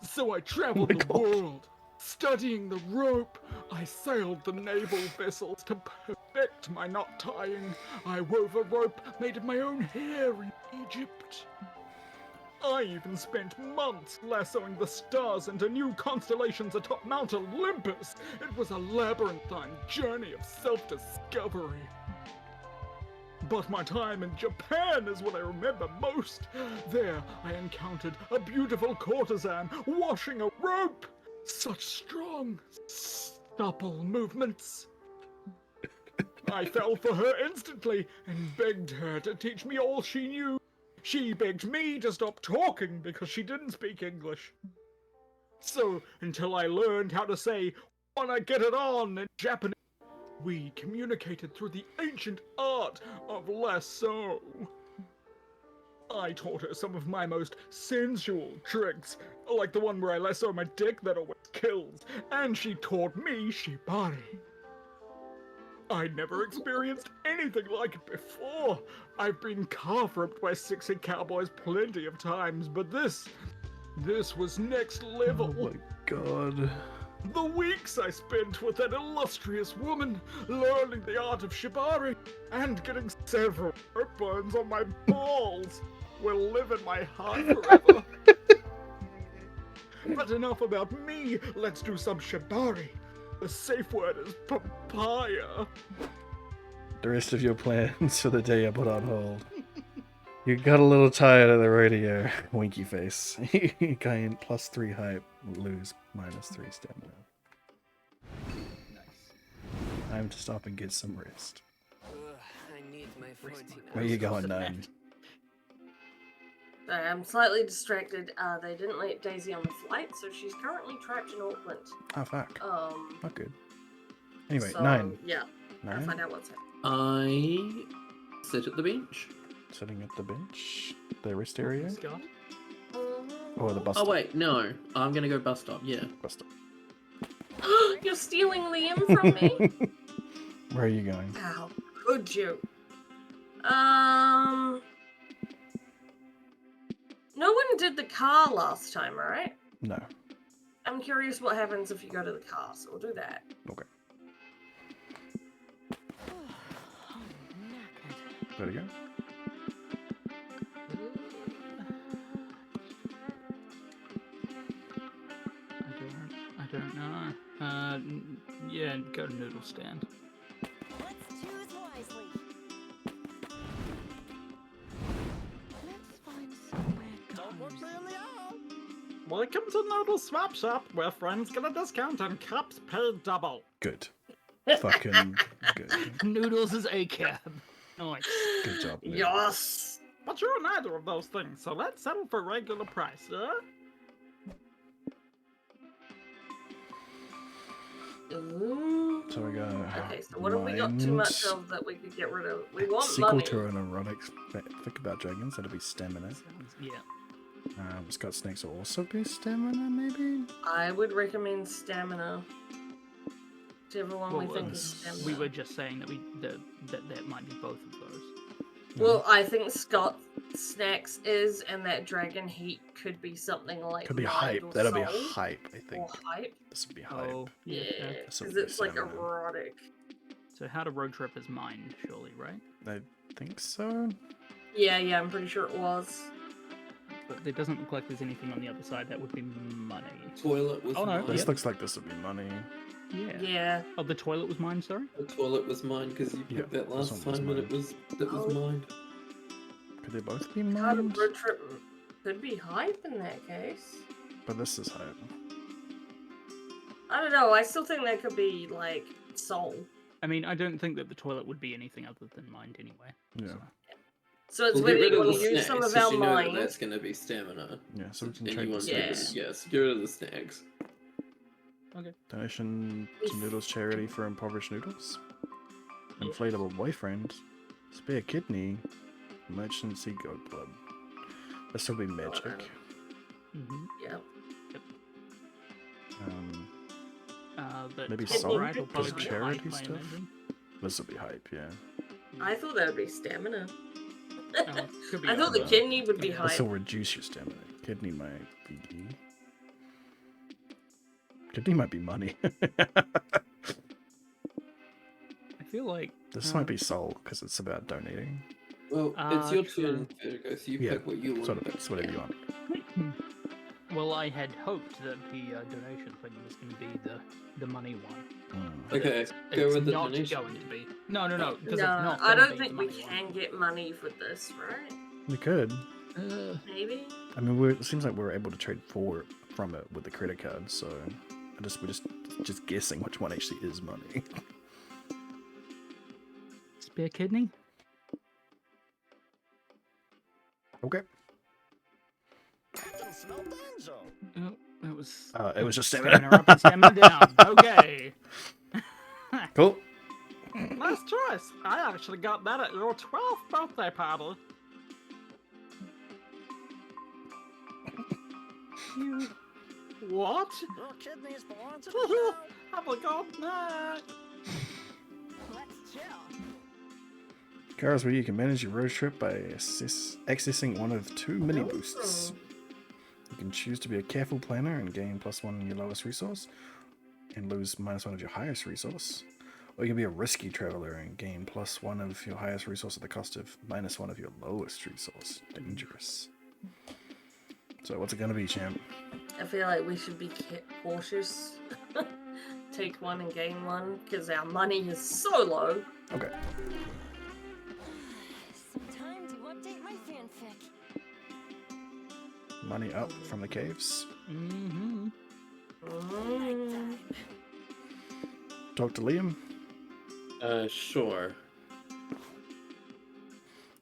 So I traveled the world, studying the rope. I sailed the naval vessels to perfect my knot tying. I wove a rope made of my own hair in Egypt. I even spent months lassoing the stars into new constellations atop Mount Olympus. It was a labyrinthine journey of self-discovery. But my time in Japan is what I remember most. There, I encountered a beautiful courtesan washing a rope. Such strong, supple movements. I fell for her instantly and begged her to teach me all she knew. She begged me to stop talking because she didn't speak English. So, until I learned how to say, "wanna get it on" in Japanese, we communicated through the ancient art of lasso. I taught her some of my most sensual tricks, like the one where I lasso my dick that always kills, and she taught me shibari. I'd never experienced anything like it before. I've been calf-roped by sexy cowboys plenty of times, but this was next level. Oh my god. The weeks I spent with that illustrious woman, learning the art of shibari, and getting several rope burns on my balls, will live in my heart forever. But enough about me, let's do some shibari. The safe word is papaya. The rest of your plans for the day are put on hold. You got a little tired of the radio, winky face. You gain +3 hype, lose -3 stamina. Time to stop and get some rest. I need my 14 Where you going, Nine? Sorry, I'm slightly distracted. They didn't let Daisy on the flight, so she's currently trapped in Auckland. Oh, fuck. Not good. Anyway, so, 9. Yeah. 9? I'll find out what's happening. I sit at the bench. Sitting at the bench? The rest area? Scott? Or the bus Oh stop? wait, no. I'm gonna go bus stop, yeah. Bus stop. You're stealing Liam from me? Where are you going? How could you? No one did the car last time, right? No. I'm curious what happens if you go to the car, so we'll do that. Okay. There we go. I don't know. Yeah, go to noodle stand. Let's choose wisely. Let's find somewhere cozy. Welcome to Noodle Swap Shop, where friends get a discount and cups pay double. Good. Fucking good. Noodles is a cab. Nice. Good job. Nick. Yes! But you're neither of those things, so let's settle for regular price, yeah? Ooh. So we got. Okay, so what have we got too much of that we could get rid of? We want Sequel money. to an erotic fic about dragons. That'll be stamina. Yeah. Scott Snakes will also be stamina, maybe? I would recommend stamina. Whichever one we Well, think is stamina. we were just saying that that might be both of those. Well, I think Scott Snacks is, and that Dragon Heat could be something like. Could be Mind hype. or That'll be Soul, hype, I think. Or hype. This would be hype. Oh, Yeah, This would because be it's like stamina. erotic. So how to road trip is mine, surely, right? I think so. Yeah, I'm pretty sure it was. But it doesn't look like there's anything on the other side that would be money. Toilet was Oh, no, mine. This Yep. looks like this would be money. Yeah. Yeah. Oh, the toilet was mine, sorry? The toilet was mine because you picked that this last one was time and mine. it was Oh. mine. Could they both be How to mine? road trip could be hype in that case. But this is hype. I don't know. I still think that could be like Soul. I mean, I don't think that the toilet would be anything other than mind anyway. Yeah. So it's We'll whether get rid you of want the to use snacks, some of 'cause our you know that mind. that's going to be stamina. Yeah, so we can And trade you the want to get rid, snacks. yes, get rid of the snacks. Okay. Donation to Noodles charity for impoverished noodles. Inflatable boyfriend. Spare kidney. Emergency goat blood. This will be magic. Yep. But Maybe top salt right will probably as be charity hype, I stuff. imagine. This will be hype, yeah. I thought that would be stamina. Could be I thought the either. kidney would be This hype. will reduce your stamina. Kidney might be. Kidney might be money. I feel like This might be soul because it's about donating. Well, it's your true. turn, Virgo, so you Yeah, pick what you want. sort of. It's whatever you want. Well, I had hoped that the donation thing was going to be the money one. But Okay, it's go with the not donation. going to be. No, because it's No, not. I gonna don't be think the we money can get money for this, right? We could. Maybe. I mean, it seems like we're able to trade from it with the credit card, so we're just guessing which one actually is money. Spare kidney. Okay. Oh, it was. It was just stamina up and stamina down. Okay. Cool. Nice choice. I actually got that at your 12th birthday party. You. What? Your kidneys belong to Oh my god, no. Let's chill. Cars where you can manage your road trip by accessing one of two mini boosts. You can choose to be a careful planner and gain +1 in your lowest resource, and lose -1 of your highest resource. Or you can be a risky traveler and gain +1 of your highest resource at the cost of -1 of your lowest resource. Dangerous. So what's it gonna be, champ? I feel like we should be cautious. Take one and gain one, because our money is so low. Okay. Time to update my fanfic. Money up from the caves. Mm-hmm. Talk to Liam. Sure.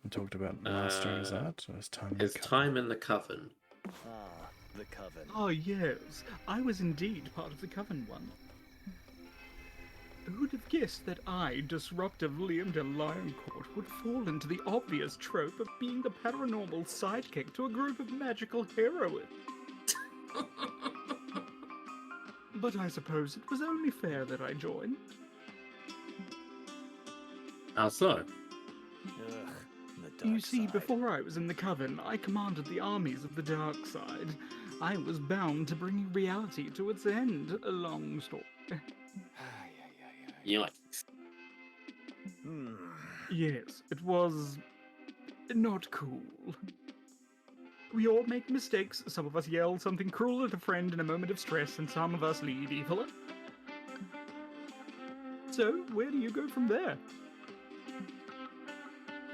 We talked about mastering his art. So it's time. It's time in the coven. Ah, the coven. Oh yes, I was indeed part of the coven one. Who'd have guessed that I, disruptive Liam de Lioncourt, would fall into the obvious trope of being the paranormal sidekick to a group of magical heroines? But I suppose it was only fair that I joined. How so? Ugh, the dark You see, side. before I was in the coven, I commanded the armies of the dark side. I was bound to bring reality to its end. A long story. Yikes. Yes, it was not cool. We all make mistakes. Some of us yell something cruel at a friend in a moment of stress, and some of us lead evilly. So, where do you go from there?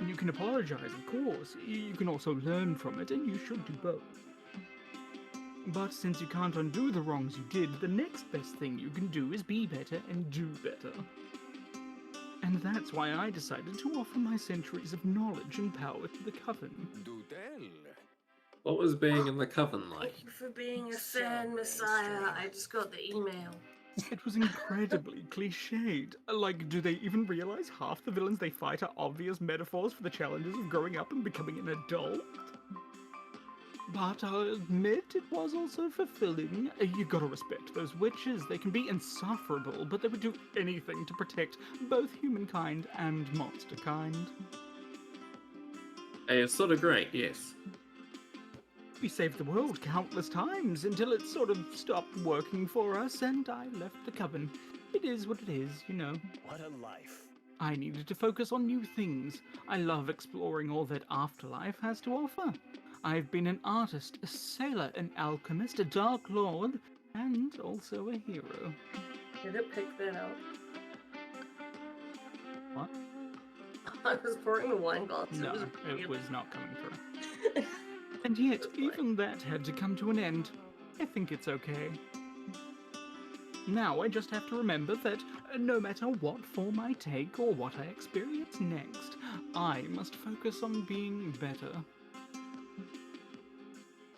You can apologize, of course. You can also learn from it, and you should do both. But since you can't undo the wrongs you did, the next best thing you can do is be better and do better. And that's why I decided to offer my centuries of knowledge and power to the Coven. What was being in the coven like? Thank you for being a fan, Messiah. I just got the email. It was incredibly cliched. Like, do they even realize half the villains they fight are obvious metaphors for the challenges of growing up and becoming an adult? But I'll admit it was also fulfilling. You gotta respect those witches. They can be insufferable, but they would do anything to protect both humankind and monsterkind. It's sort of great, yes. We saved the world countless times until it sort of stopped working for us, and I left the coven. It is what it is, you know. What a life. I needed to focus on new things. I love exploring all that afterlife has to offer. I've been an artist, a sailor, an alchemist, a dark lord, and also a hero. Did it pick that out? What? I was pouring the wine glass. No, was it was not coming through. And yet, even that had to come to an end. I think it's okay. Now I just have to remember that No matter what form I take or what I experience next, I must focus on being better.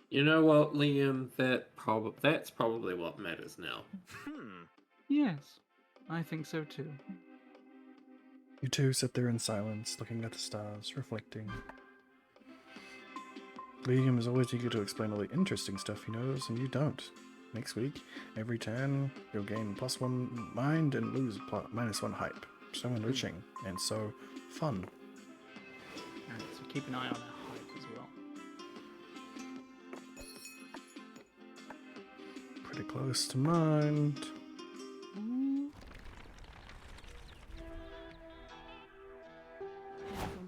You know what, Liam? That's probably what matters now. Yes, I think so too. You two sit there in silence, looking at the stars, reflecting. Liam is always eager to explain all the interesting stuff he knows, and you don't. Next week, every turn, you'll gain +1 mind and lose -1 hype. So enriching, and so fun. Alright, so keep an eye on our hype as well. Pretty close to mind. From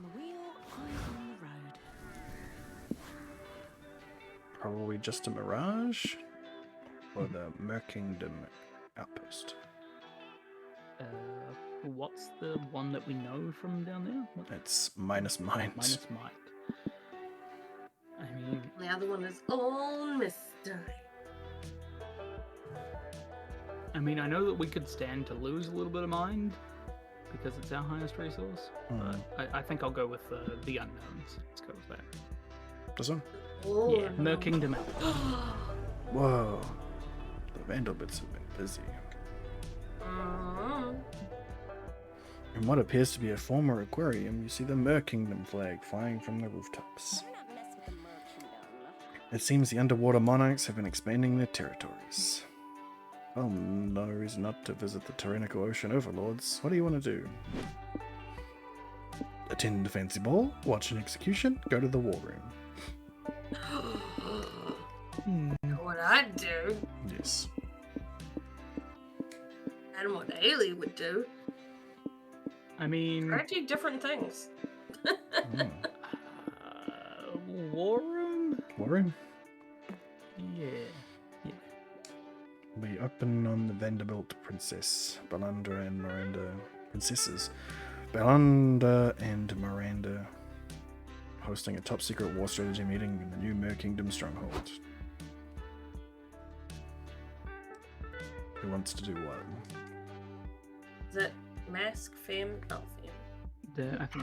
the wheel, I'm on the road. Probably just a mirage? Or the Merkingdom outpost? What's the one that we know from down there? It's minus mind. Minus mind. I mean... The other one is all mystery. I mean, I know that we could stand to lose a little bit of mind, because it's our highest resource, but I think I'll go with the unknowns. Let's go with that. This one? Oh, Yeah, Merkingdom out. Whoa. The Vandal bits have been busy. In what appears to be a former aquarium, you see the Merkingdom flag flying from the rooftops. It seems the underwater monarchs have been expanding their territories. Well, no reason not to visit the tyrannical ocean overlords. What do you want to do? Attend a fancy ball, watch an execution, go to the war room. What I'd do, Yes. and what Ailey would do, I mean... are two different things. War room? War room? Yeah. We open on the Vanderbilt Princess, Belinda and Miranda. Princesses. Belinda and Miranda hosting a top secret war strategy meeting in the new Merkingdom stronghold. Who wants to do what? Is it mask, femme, not femme?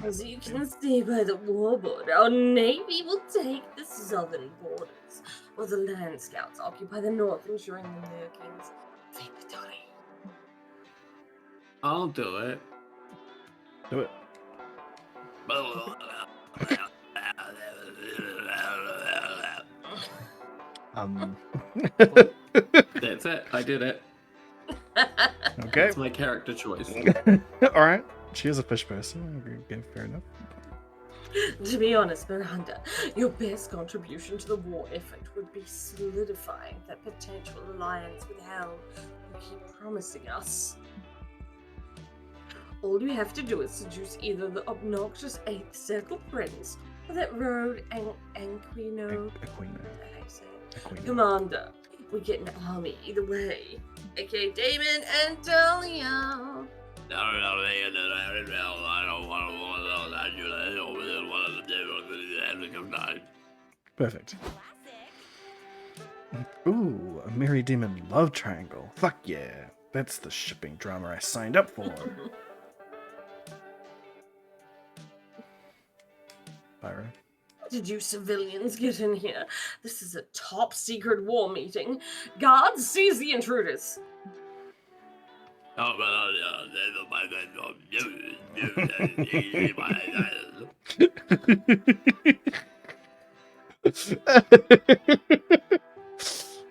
As you can see by the warboard, our navy will take the southern borders, while the land scouts occupy the north, ensuring the Americans' victory. I'll do it. Do it. That's it. I did it. Okay. It's my character choice. Alright. She is a fish person. Okay, fair enough. To be honest, Miranda, your best contribution to the war effort would be solidifying that potential alliance with Hell you keep promising us. All you have to do is seduce either the obnoxious 8th Circle Prince or that rogue Aquino. Commander. We get an army either way. aka Damon and Talia. I don't want to. Perfect. Ooh, a Merry Demon love triangle. Fuck yeah. That's the shipping drama I signed up for. Byron. How did you civilians get in here? This is a top secret war meeting. Guards, seize the intruders.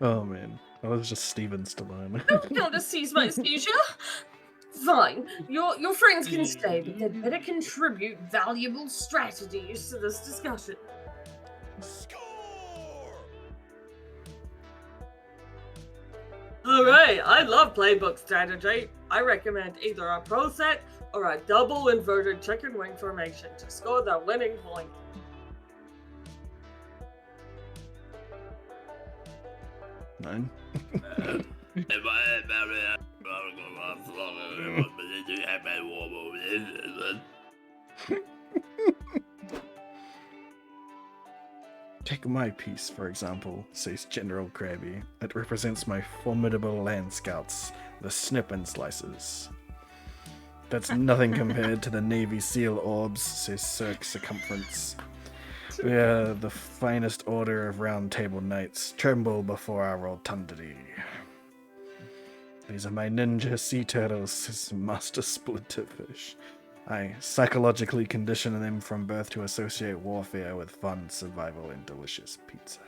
Oh man, that was just Steven Stallone. Don't count to seize my seizure. Fine, your friends can stay, but they'd better contribute valuable strategies to this discussion. Alright, I love playbook strategy. I recommend either a pro set or a double inverted chicken wing formation to score the winning point. Nine. Take my piece, for example, says General Krabby. It represents my formidable land scouts, the Snip and Slices. That's nothing compared to the Navy SEAL orbs, says Cirque Circumference. We are the finest order of round table knights. Tremble before our rotundity. These are my ninja sea turtles, says Master Splinterfish. I psychologically condition them from birth to associate warfare with fun, survival, and delicious pizza.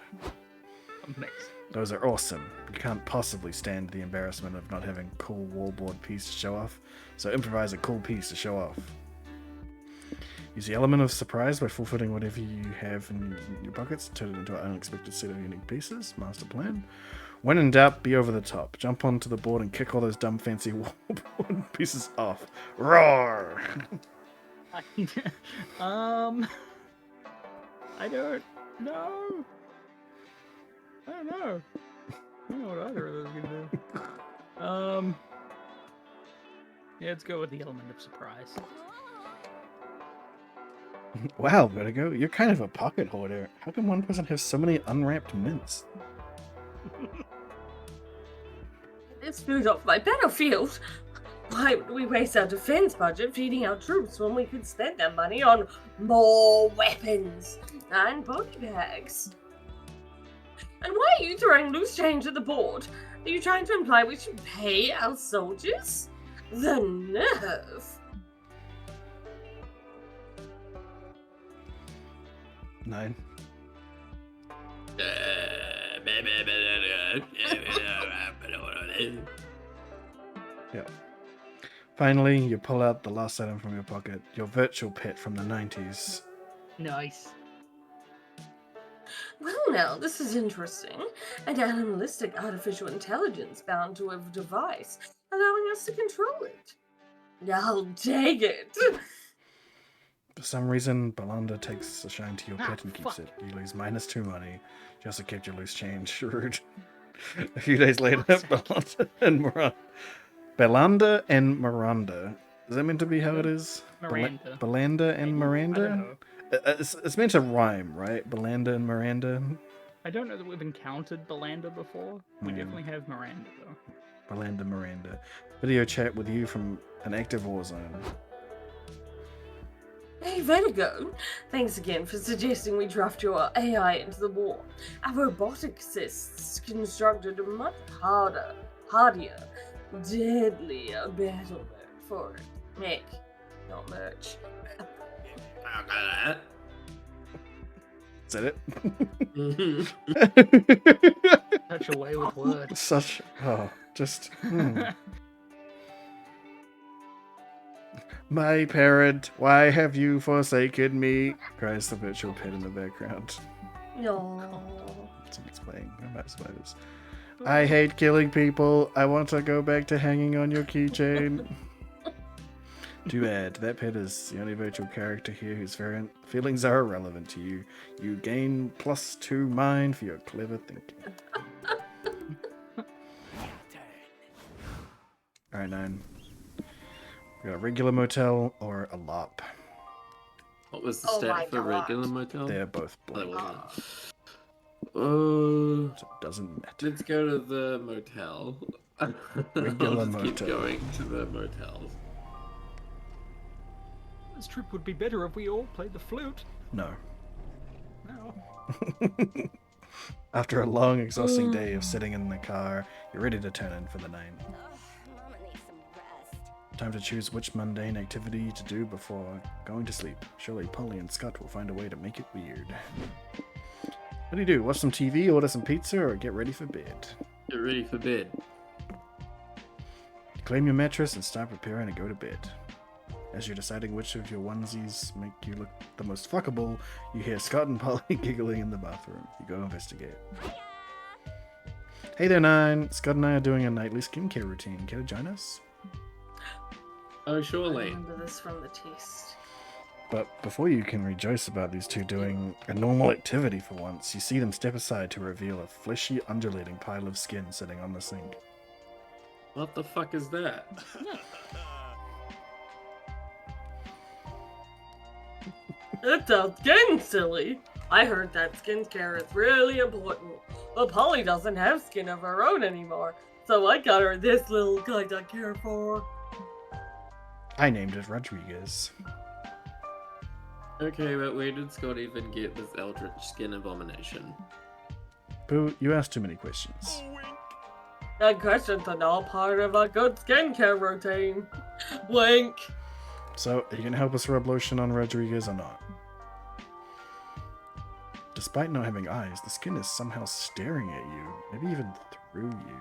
Nice. Those are awesome. You can't possibly stand the embarrassment of not having a cool wallboard piece to show off, so improvise a cool piece to show off. Use the element of surprise by forfeiting whatever you have in your pockets, turn it into an unexpected set of unique pieces. Master plan. When in doubt, be over the top. Jump onto the board and kick all those dumb fancy wallboard pieces off. Roar! I don't know. I don't know. I don't know what either of those are gonna do. Yeah, let's go with the element of surprise. Wow, Vertigo, you're kind of a pocket hoarder. How can one person have so many unwrapped mints? It's food off my battlefield. Why would we waste our defense budget feeding our troops when we could spend that money on more weapons and body bags? And why are you throwing loose change at the board? Are you trying to imply we should pay our soldiers? The nerve! 9. Yeah. Finally, you pull out the last item from your pocket, your virtual pet from the 90s. Nice. Well now, this is interesting. An animalistic artificial intelligence bound to a device, allowing us to control it. I'll take it! For some reason, Belanda takes a shine to your pet and keeps it. You lose -2 money. She also kept your loose change. Rude. A few days later, Belanda and Miranda. Is that meant to be how it is? Miranda. Belanda and Miranda? It's meant to rhyme, right? Belanda and Miranda? I don't know that we've encountered Belanda before. We definitely have Miranda, though. Belanda, Miranda. Video chat with you from an active war zone. Hey, Vertigo! Thanks again for suggesting we draft your AI into the war. Our roboticists constructed a much hardier, deadlier battle mode for it. Mick, not merch. Is that it? Such a way with words. Such. Oh, just. My parent, why have you forsaken me? Cries the virtual pet in the background. No. Someone's playing. I might survive this. I hate killing people. I want to go back to hanging on your keychain. Too bad. That pet is the only virtual character here whose feelings are irrelevant to you. You gain +2 mind for your clever thinking. Alright, 9. We got a regular motel or a LARP. What was the stat for regular motel? They're both blank. So it doesn't matter. Let's go to the motel. Regular motel. Keep going to the motels. This trip would be better if we all played the flute. No. No. After a long, exhausting day of sitting in the car, you're ready to turn in for the night. Time to choose which mundane activity to do before going to sleep. Surely Polly and Scott will find a way to make it weird. What do you do? Watch some TV, order some pizza, or get ready for bed? Get ready for bed. Claim your mattress and start preparing to go to bed. As you're deciding which of your onesies make you look the most fuckable, you hear Scott and Polly giggling in the bathroom. You go investigate. Hey there, 9. Scott and I are doing a nightly skincare routine. Care to join us? Oh, surely. I remember this from the test. But before you can rejoice about these two doing a normal activity for once, you see them step aside to reveal a fleshy, undulating pile of skin sitting on the sink. What the fuck is that? That sounds getting silly. I heard that skincare is really important. But Polly doesn't have skin of her own anymore, so I got her this little guy to care for. I named it Rodriguez. Okay, but where did Scott even get this eldritch skin abomination? Boo, you asked too many questions. That question's are all part of a good skincare routine. Wink. So, are you gonna help us rub lotion on Rodriguez or not? Despite not having eyes, the skin is somehow staring at you, maybe even through you.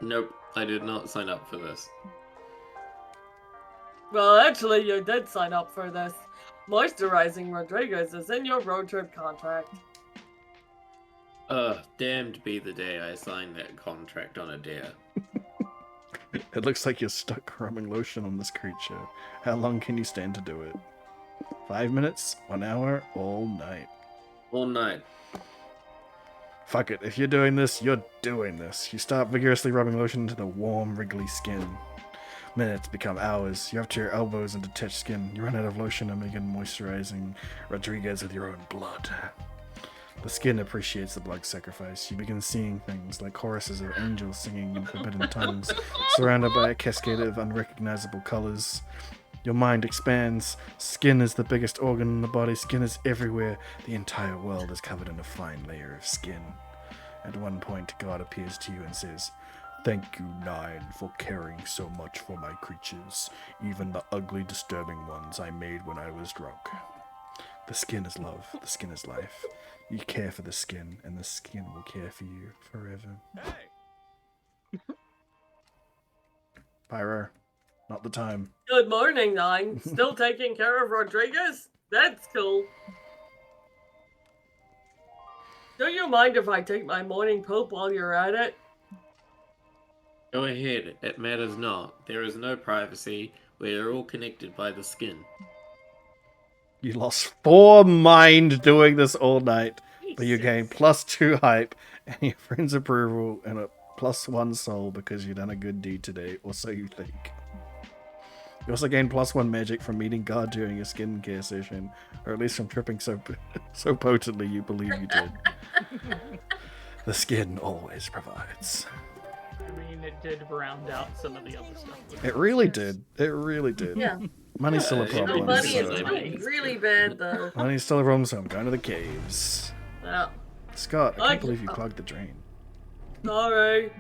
Nope, I did not sign up for this. Well, actually, you did sign up for this. Moisturizing Rodriguez is in your road trip contract. Damned be the day I signed that contract on a dare. It looks like you're stuck rubbing lotion on this creature. How long can you stand to do it? 5 minutes? 1 hour? All night? All night. Fuck it, if you're doing this, you're doing this. You start vigorously rubbing lotion into the warm, wriggly skin. Minutes become hours. You're up to your elbows in detached skin. You run out of lotion and begin moisturizing Rodriguez with your own blood. The skin appreciates the blood sacrifice. You begin seeing things like choruses of angels singing in forbidden tongues, surrounded by a cascade of unrecognizable colors. Your mind expands. Skin is the biggest organ in the body. Skin is everywhere. The entire world is covered in a fine layer of skin. At one point, God appears to you and says, "Thank you, Nine, for caring so much for my creatures, even the ugly, disturbing ones I made when I was drunk." The skin is love. The skin is life. You care for the skin, and the skin will care for you forever. Hey. Pyro, not the time. Good morning, Nine. Still taking care of Rodriguez? That's cool. Do you mind if I take my morning poop while you're at it? Go ahead, it matters not. There is no privacy. We are all connected by the skin. You lost 4 mind doing this all night, but you gain +2 hype and your friend's approval and a +1 soul because you've done a good deed today, or so you think. You also gain +1 magic from meeting God during your skincare session, or at least from tripping so potently you believe you did. The skin always provides. I mean, it did round out some of the other stuff. It really did. It really did. Yeah. Money's still a Yeah, problem. Money so- is still really bad, though. Money's still a problem, so I'm going to the caves. Yeah. Scott, I can't Okay. believe you plugged the drain. Sorry.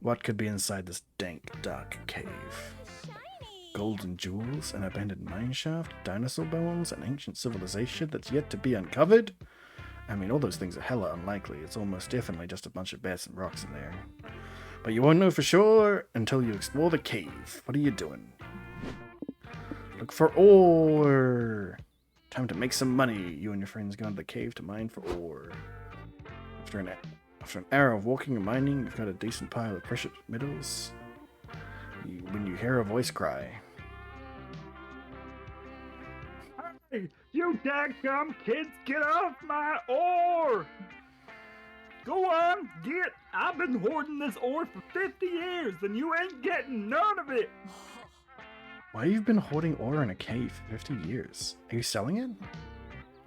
What could be inside this dank, dark cave? Golden jewels, an abandoned mineshaft, dinosaur bones, an ancient civilization that's yet to be uncovered? I mean, all those things are hella unlikely. It's almost definitely just a bunch of bats and rocks in there. But you won't know for sure until you explore the cave. What are you doing? Look for ore! Time to make some money. You and your friends go into the cave to mine for ore. After an hour of walking and mining, you've got a decent pile of precious metals. When you hear a voice cry. Hey, you dadgum kids, get off my ore! Go on, get! I've been hoarding this ore for 50 years, and you ain't getting none of it! Why have you been hoarding ore in a cave for 50 years? Are you selling it?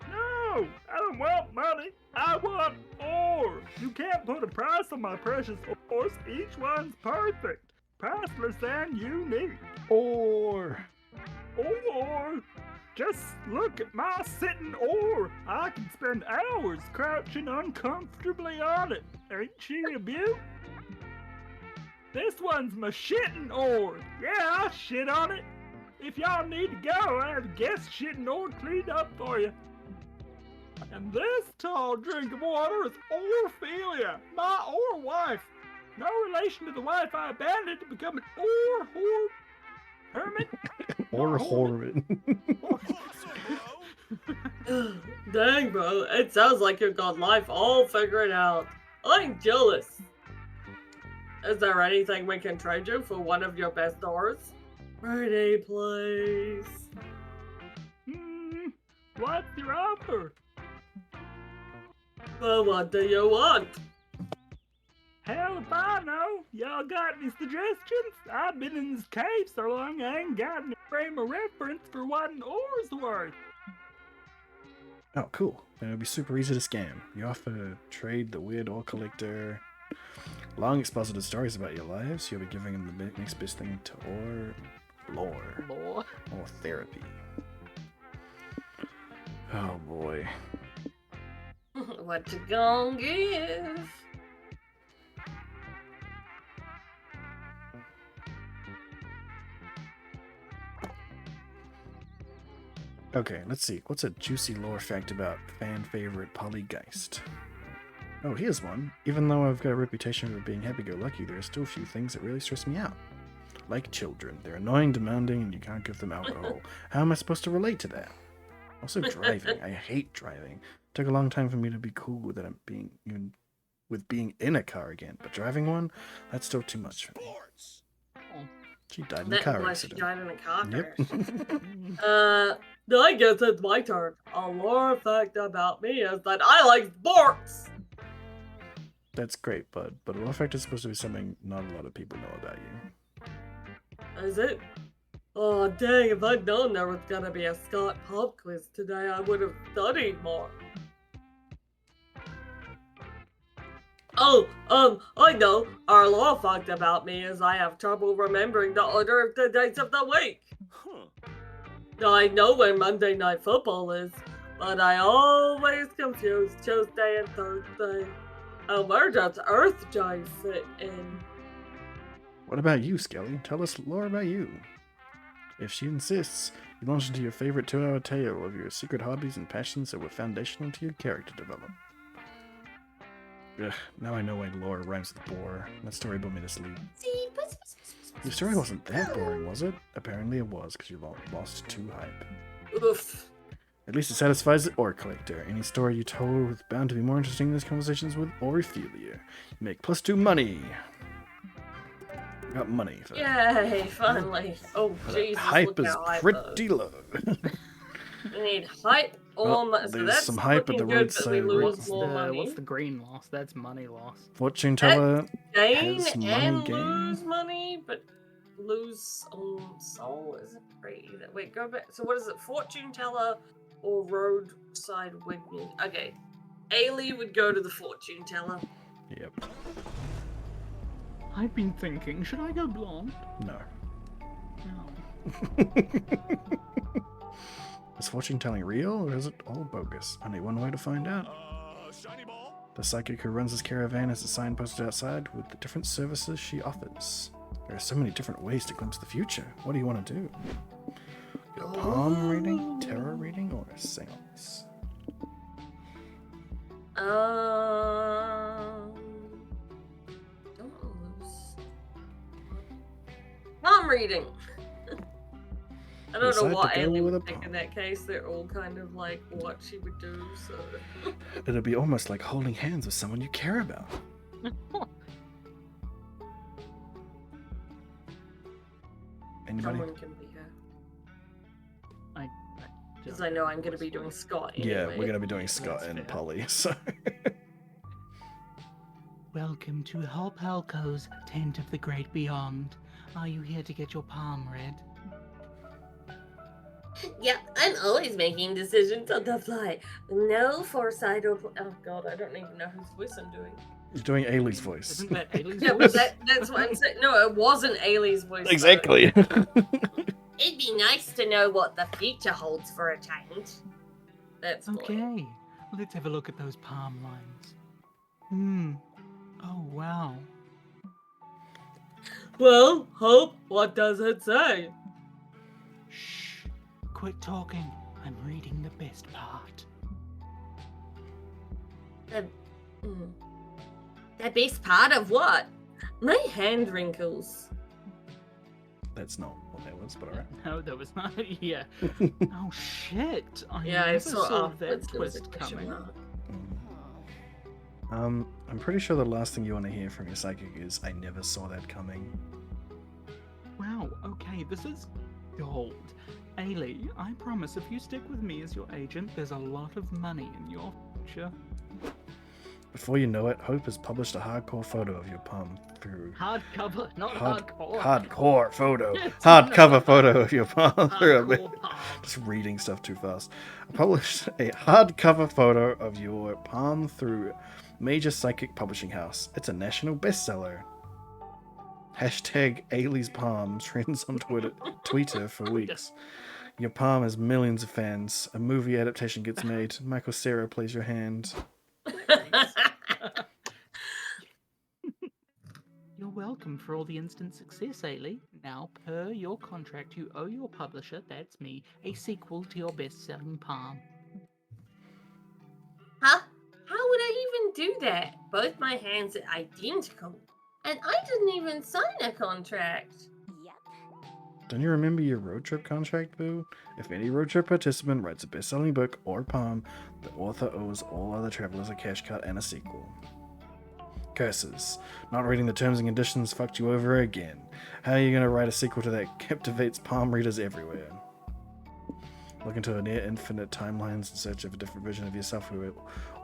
No! I don't want money! I want ore! You can't put a price on my precious ores. Each one's perfect, priceless, and unique. Ore! Ore! Just look at my sitting ore! I can spend hours crouching uncomfortably on it. Ain't she a beaut? This one's my shitting ore. Yeah, I shit on it. If y'all need to go, I have guest shitting ore cleaned up for you. And this tall drink of water is Orphelia, my ore wife. No relation to the wife I abandoned to become an ore hermit. Or Horman. Dang, bro. It sounds like you've got life all figured out. I'm jealous. Is there anything we can trade you for one of your best ores? Pretty please. What's your offer? Well, what do you want? Hell if I know. Y'all got any suggestions? I've been in this cave so long I ain't got any frame of reference for what an ore's worth. Oh, cool. Then it'll be super easy to scam. You offer trade the weird ore collector, Long exposited stories about your lives. You'll be giving them the next best thing to lore. Lore. Or therapy. Oh boy. What you gonna give? Okay, let's see. What's a juicy lore fact about fan favorite Polygeist? Oh, here's one. Even though I've got a reputation for being happy-go-lucky, there are still a few things that really stress me out. Like children. They're annoying, demanding, and you can't give them alcohol. How am I supposed to relate to that? Also driving. I hate driving. Took a long time for me to be cool with it being in a car again, but driving one, that's still too much for me. She died in a car accident. She died in a car Yep. I guess it's my turn. A lore fact about me is that I like sports. That's great, bud. But a lore fact is supposed to be something not a lot of people know about you. Is it? Oh dang! If I'd known there was gonna be a Scott pub quiz today, I would have studied more. Oh, I know. Our lore fact about me is I have trouble remembering the order of the days of the week. I know when Monday Night Football is, but I always confuse Tuesday and Thursday. And where does Earth Day fit in? What about you, Skelly? Tell us lore about you. If she insists, you launch into your favorite 2-hour tale of your secret hobbies and passions that were foundational to your character development. Ugh, now I know why lore rhymes with bore. That story put me to sleep. Your story wasn't that boring, was it? Apparently it was, because you lost 2 hype. Oof. At least it satisfies the ore collector. Any story you told was bound to be more interesting than these conversations with Orephilia. You make +2 money. Got money for that. Yay, finally. Oh, Jesus. Hype is pretty low. We need hype or money. So that's some hype at the roadside. What's the green loss? That's money loss. Fortune teller gain has money and gain. lose money, but lose soul isn't great either. Wait, go back. So what is it? Fortune teller or roadside wiggle? Okay. Ailey would go to the fortune teller. Yep. I've been thinking, should I go blonde? No. No. Is fortune telling real or is it all bogus? Only one way to find out. Shiny ball. The psychic who runs this caravan has a sign posted outside with the different services she offers. There are so many different ways to glimpse the future. What do you want to do? A palm reading, tarot reading, or a seance? Don't lose. Palm reading. I don't know what Ailey would pick in that case. They're all kind of like what she would do, so... It'll be almost like holding hands with someone you care about. Anybody? Someone can be her. Because I know I'm going to be doing Scott anyway. Yeah, we're going to be doing Scott and Polly, so... Welcome to Hopalco's Tent of the Great Beyond. Are you here to get your palm read? Yeah, I'm always making decisions on the fly. No foresight or... Oh god, I don't even know whose voice I'm doing. You're doing Ailey's voice. Isn't that Ailey's Yeah, voice? but that's what I'm saying. No, it wasn't Ailey's voice. Exactly. It'd be nice to know what the future holds for a change. That's okay. Let's have a look at those palm lines. Oh, wow. Well, Hope, what does it say? Shh. Quit talking. I'm reading the best part. The best part of what? My hand wrinkles. That's not what that was, but alright. No, that was not. Yeah. Oh shit! I Yeah, I never saw that twist coming. I'm pretty sure the last thing you want to hear from your psychic is, I never saw that coming. Wow, okay, this is gold. Ailey, I promise if you stick with me as your agent, there's a lot of money in your future. Before you know it, Hope has published a hardcore photo of your palm through... Hardcover, not hardcore. Hardcore photo. It's Hardcover photo of your palm through a Hardcore palm. Just reading stuff too fast. I published a hardcover photo of your palm through Major psychic publishing house. It's a national bestseller. Hashtag Ailey's Palm trends on Twitter for weeks. Your palm has millions of fans. A movie adaptation gets made. Michael Cera plays your hand. You're welcome for all the instant success, Ailey. Now, per your contract, you owe your publisher, that's me, a sequel to your best-selling palm. Huh? How would I even do that? Both my hands are identical. And I didn't even sign a contract. Don't you remember your road trip contract, Boo? If any road trip participant writes a best-selling book or palm, the author owes all other travelers a cash cut and a sequel. Curses. Not reading the terms and conditions fucked you over again. How are you going to write a sequel to that captivates palm readers everywhere? Look into a near infinite timelines in search of a different version of yourself who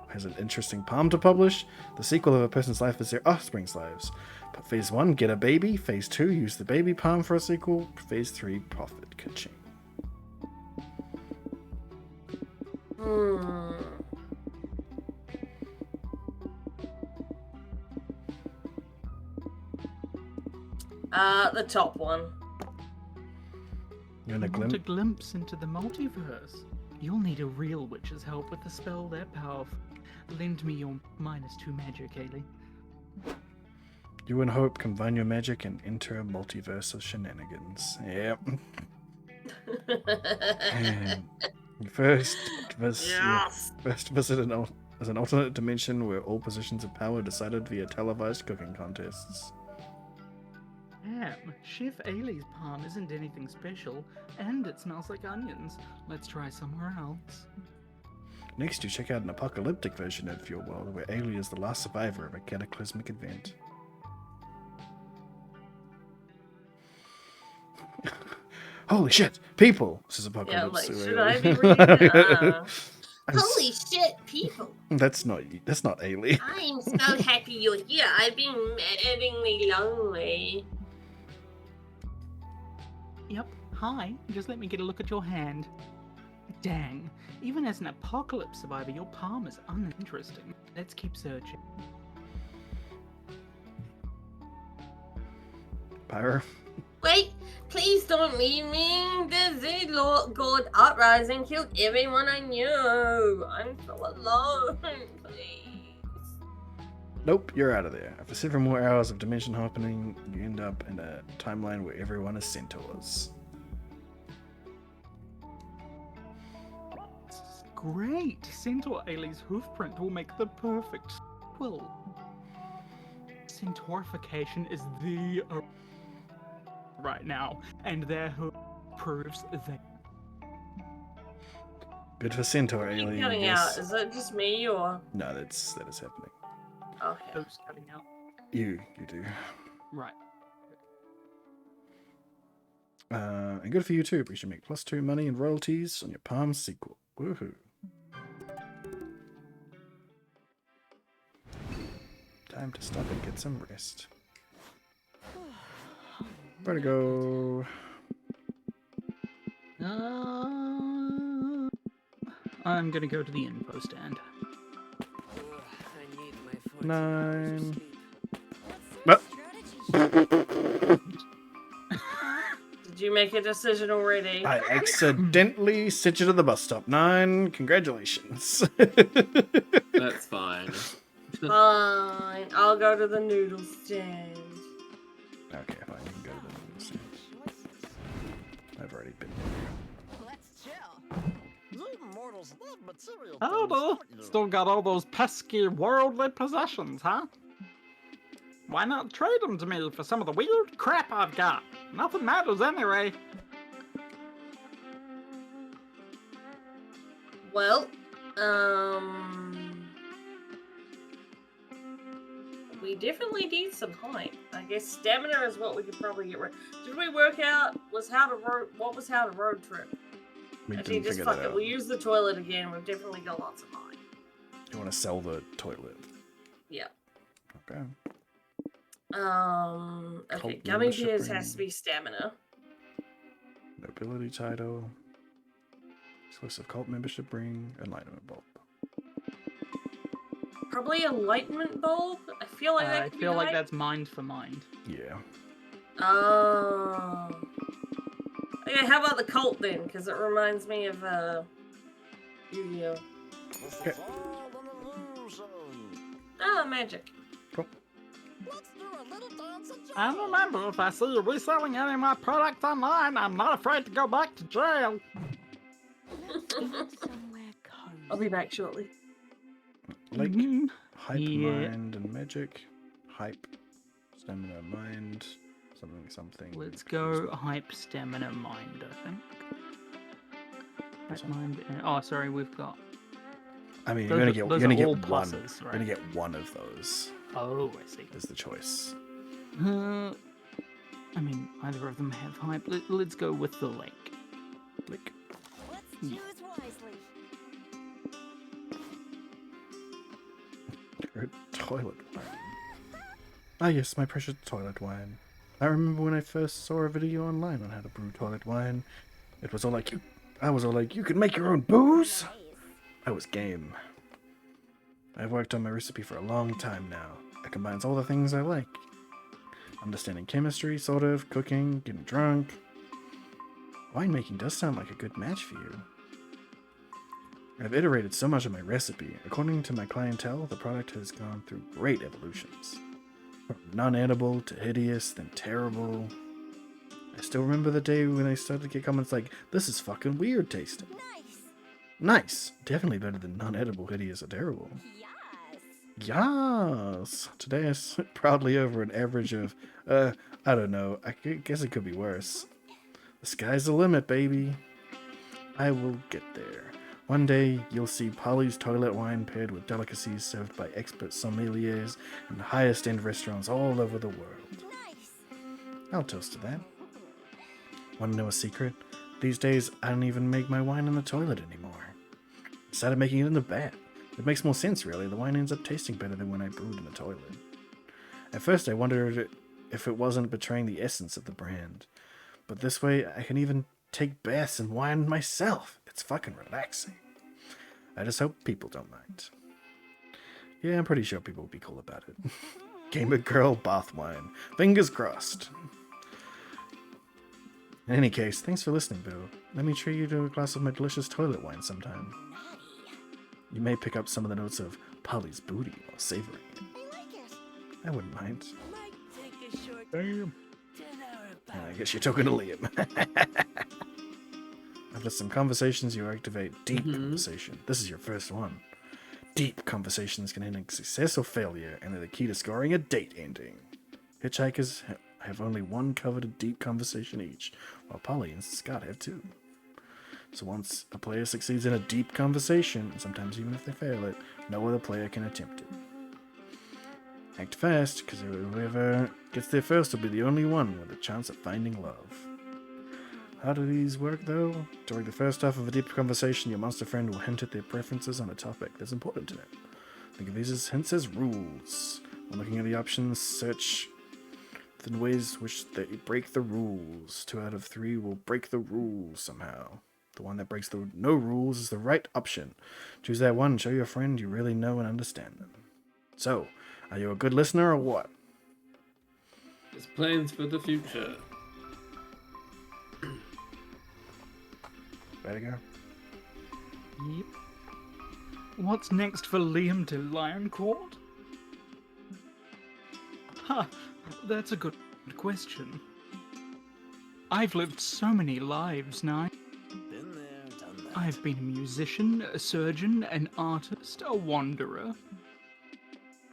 has an interesting palm to publish. The sequel of a person's life is their offspring's lives. But phase 1, get a baby. Phase 2, use the baby palm for a sequel. Phase 3, profit ka-ching. The top one. You want a Want a glimpse into the multiverse? You'll need a real witch's help with a spell that powerful. Lend me your -2 magic, Ailey. You and Hope combine your magic and enter a multiverse of shenanigans. Yep. And you first visit an alternate dimension where all positions of power are decided via televised cooking contests. Damn, Chef Ailey's palm isn't anything special, and it smells like onions. Let's try somewhere else. Next, you check out an apocalyptic version of your world where Ailey is the last survivor of a cataclysmic event. Holy shit, people! This is Apocalypse. Yeah, like, should I be reading? Holy shit, people! That's not Ailey. I'm so happy you're here. I've been maddeningly lonely. Yep, hi. Just let me get a look at your hand. Dang, even as an apocalypse survivor, your palm is uninteresting. Let's keep searching. Pyro? Wait, please don't leave me. The Z God uprising killed everyone I knew. I'm so alone, please. Nope, you're out of there. After several more hours of dimension hopping, you end up in a timeline where everyone is centaurs. Great! Centaur Ailey's hoofprint will make the perfect quill. Centaurification is the right now, and their hoof proves that. Good for Centaur, Ailey. Cutting out. Is that just me or? No, that is happening. Okay. Who's cutting out? You do. Right. And good for you too. You should make +2 money and royalties on your Palm sequel. Woohoo! Time to stop and get some rest. Where to go? I'm gonna go to the info stand. 9. Did you make a decision already? I accidentally sent you to the bus stop. 9. Congratulations. That's fine. Fine. I'll go to the noodle stand. Okay, fine. You can go to the noodle stand. I've already been there. Howdy! Still got all those pesky worldly possessions, huh? Why not trade them to me for some of the weird crap I've got? Nothing matters anyway. Well, we definitely need some height. I guess stamina is what we could probably get rid. Did we work out what was how to road trip? We Actually, didn't just figure fuck that it. out. We'll use the toilet again. We've definitely got lots of height. You want to sell the toilet? Yeah. Okay. Okay. Cult Gummy membership bears ring. has to be stamina. Nobility title. Exclusive cult membership ring. Enlightenment bulb. Probably enlightenment bulb. I feel like that I could feel be like hype. that's mind for mind. Yeah. Oh. Okay, how about the cult then? Because it reminds me of Yu-Gi-Oh. Okay. Oh, magic. Cool. And remember, if I see you reselling any of my products online, I'm not afraid to go back to jail. Somewhere cozy. I'll be back shortly. Lake, Mhm. hype, Yeah. mind, and magic. Hype, stamina, mind, something. Let's go hype, stamina, mind, I think. Hype, mind, and... Oh, sorry, we've got... I mean, Those you're are- gonna those get are all one. pluses, You're right? gonna get one of those. Oh, I see. Is the choice. I mean, either of them have hype. Let's go with the lake. Lake. Let's Yeah. choose wisely. Toilet wine. Ah yes, my precious toilet wine. I remember when I first saw a video online on how to brew toilet wine. It was all like I was all like, you can make your own booze? I was game. I've worked on my recipe for a long time now. It combines all the things I like. Understanding chemistry, sort of, cooking, getting drunk. Winemaking does sound like a good match for you. I've iterated so much of my recipe. According to my clientele, the product has gone through great evolutions. From non-edible to hideous, then terrible. I still remember the day when I started to get comments like, this is fucking weird tasting. Nice. Nice! Definitely better than non-edible, hideous, or terrible. Yes. Yes! Today I sit proudly over an average of, I don't know, I guess it could be worse. The sky's the limit, baby. I will get there. One day, you'll see Polly's toilet wine paired with delicacies served by expert sommeliers in the highest-end restaurants all over the world. Nice. I'll toast to that. Want to know a secret? These days, I don't even make my wine in the toilet anymore. I started making it in the bath. It makes more sense, really. The wine ends up tasting better than when I brewed in the toilet. At first, I wondered if it wasn't betraying the essence of the brand. But this way, I can even take baths in wine myself. It's fucking relaxing. I just hope people don't mind. Yeah, I'm pretty sure people will be cool about it. Gamer girl bath wine. Fingers crossed. In any case, thanks for listening, Bill. Let me treat you to a glass of my delicious toilet wine sometime. You may pick up some of the notes of Polly's booty while savoring it. I like it. I wouldn't mind. Might take a short Damn. 10-hour I guess you're talking to Liam. After some conversations, you activate deep conversation. This is your first one. Deep conversations can end in success or failure, and they're the key to scoring a date ending. Hitchhikers have only one coveted deep conversation each, while Polly and Scott have two. So once a player succeeds in a deep conversation, and sometimes even if they fail it, no other player can attempt it. Act fast, because whoever gets there first will be the only one with a chance at finding love. How do these work, though? During the first half of a deep conversation, your monster friend will hint at their preferences on a topic that's important to them. Think of these as hints as rules. When looking at the options, search the ways which they break the rules. 2 out of 3 will break the rules somehow. The one that breaks the no rules is the right option. Choose that one and show your friend you really know and understand them. So, are you a good listener or what? There's plans for the future. Ready to go? Yep. What's next for Liam to Lion Court? Ha! That's a good question. I've lived so many lives now. Been there, done that. I've been a musician, a surgeon, an artist, a wanderer.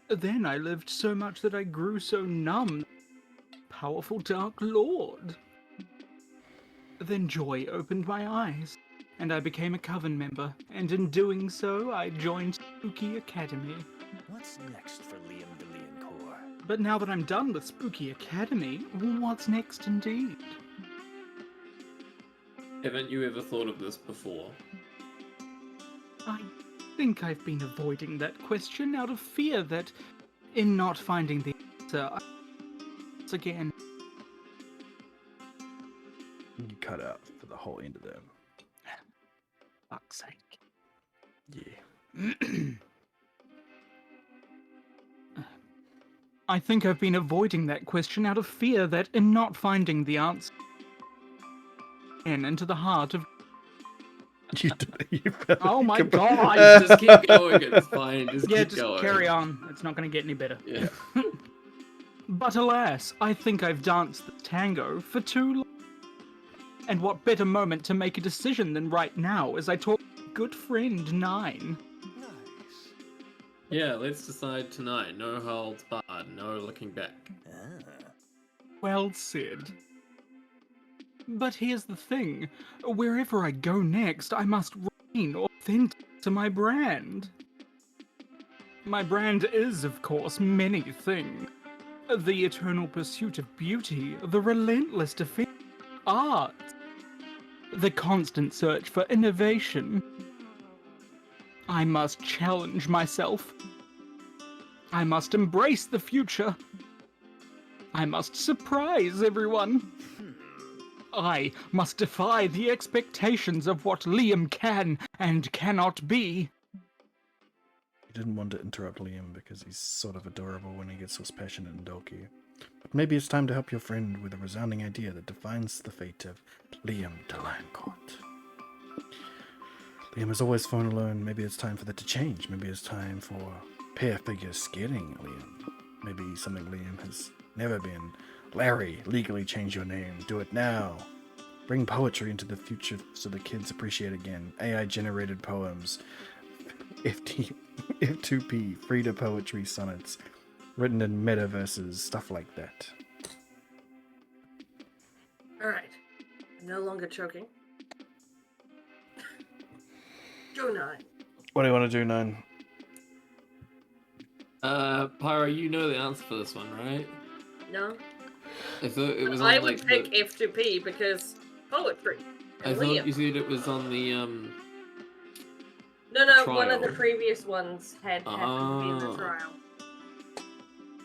Then I lived so much that I grew so numb. Powerful Dark Lord. Then joy opened my eyes, and I became a coven member, and in doing so, I joined Spooky Academy. What's next for Liam de Liancourt? But now that I'm done with Spooky Academy, what's next indeed? Haven't you ever thought of this before? I think I've been avoiding that question out of fear that, in not finding the answer, once again. You cut out for the whole end of them. Fuck's sake. Yeah. I think I've been avoiding that question out of fear that in not finding the answer into the heart of... You better Oh my come- god! Just keep going, it's fine. Just Yeah, keep just going. carry on. It's not going to get any better. Yeah. But alas, I think I've danced the tango for too long. And what better moment to make a decision than right now as I talk to my good friend Nine. Nice. Yeah, let's decide tonight. No holds barred, no looking back. Ah. Well said. But here's the thing. Wherever I go next, I must remain authentic to my brand. My brand is, of course, many things. The eternal pursuit of beauty, the relentless defense of art, the constant search for innovation. I must challenge myself. I must embrace the future. I must surprise everyone. I must defy the expectations of what Liam can and cannot be. You didn't want to interrupt Liam because he's sort of adorable when he gets so passionate and dorky. But maybe it's time to help your friend with a resounding idea that defines the fate of Liam Delancourt. Liam has always flown alone. Maybe it's time for that to change. Maybe it's time for pair figure skating Liam. Maybe something Liam has never been. Larry, legally change your name. Do it now. Bring poetry into the future so the kids appreciate again. AI-generated poems. F2P, free-to poetry sonnets. Written in metaverses, stuff like that. Alright. No longer choking. Go 9. What do you want to do, Nine? Pyro, you know the answer for this one, right? No? I thought it was on I like would pick F2P because poetry. I thought you said it was on the No, one of the trial. previous ones had happened to be in the Ah. trial.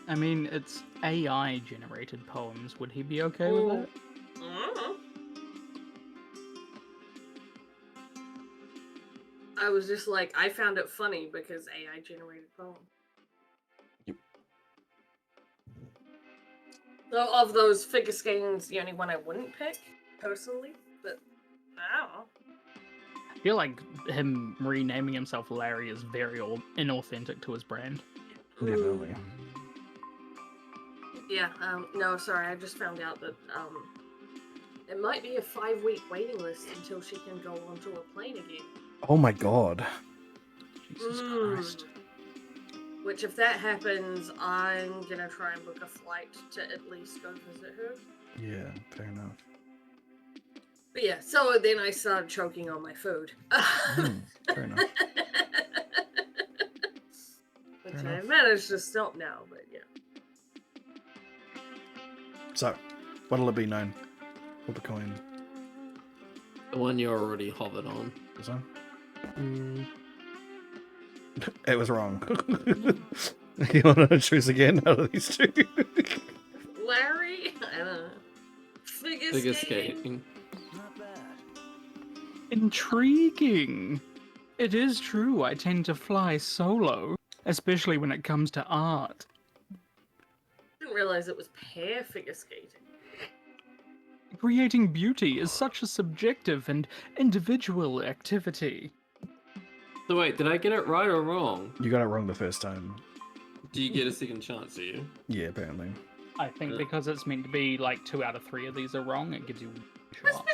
I mean, it's AI-generated poems. Would he be okay with that? I was just like, I found it funny because AI generated poem. Yep. So of those figure skatings, the only one I wouldn't pick, personally, but I don't know. I feel like him renaming himself Larry is very inauthentic to his brand. Definitely. Yeah, no, sorry, I just found out that, it might be a 5-week waiting list until she can go onto a plane again. Oh my god. Jesus Christ. Which, if that happens, I'm gonna try and book a flight to at least go visit her. Yeah, fair enough. But yeah, so then I started choking on my food. Fair enough. Which Fair I enough. managed to stop now, but yeah. So, what'll it be, Nine? Flip a coin. The one you already hovered on. This one? It was wrong. You want to choose again out of these two? Larry? I don't know. Figure skating. Not bad. Intriguing. It is true I tend to fly solo, especially when it comes to art. Didn't realize it was pair figure skating. Creating beauty is such a subjective and individual activity. So wait, did I get it right or wrong? You got it wrong the first time. Do you get a second chance, do you? Yeah, apparently. I think because it's meant to be like 2 out of 3 of these are wrong, it gives you one shot.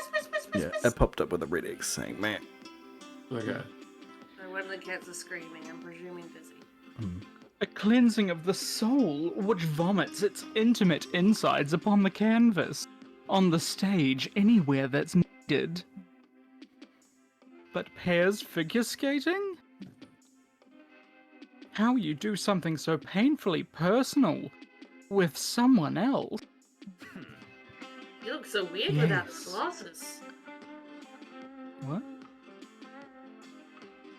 Yeah, it popped up with a red X saying, man. Okay. So one of the cats is screaming, I'm presuming busy. A cleansing of the soul, which vomits its intimate insides upon the canvas, on the stage, anywhere that's needed. But pairs figure skating? How you do something so painfully personal with someone else? You look so weird without Yes. glasses. What?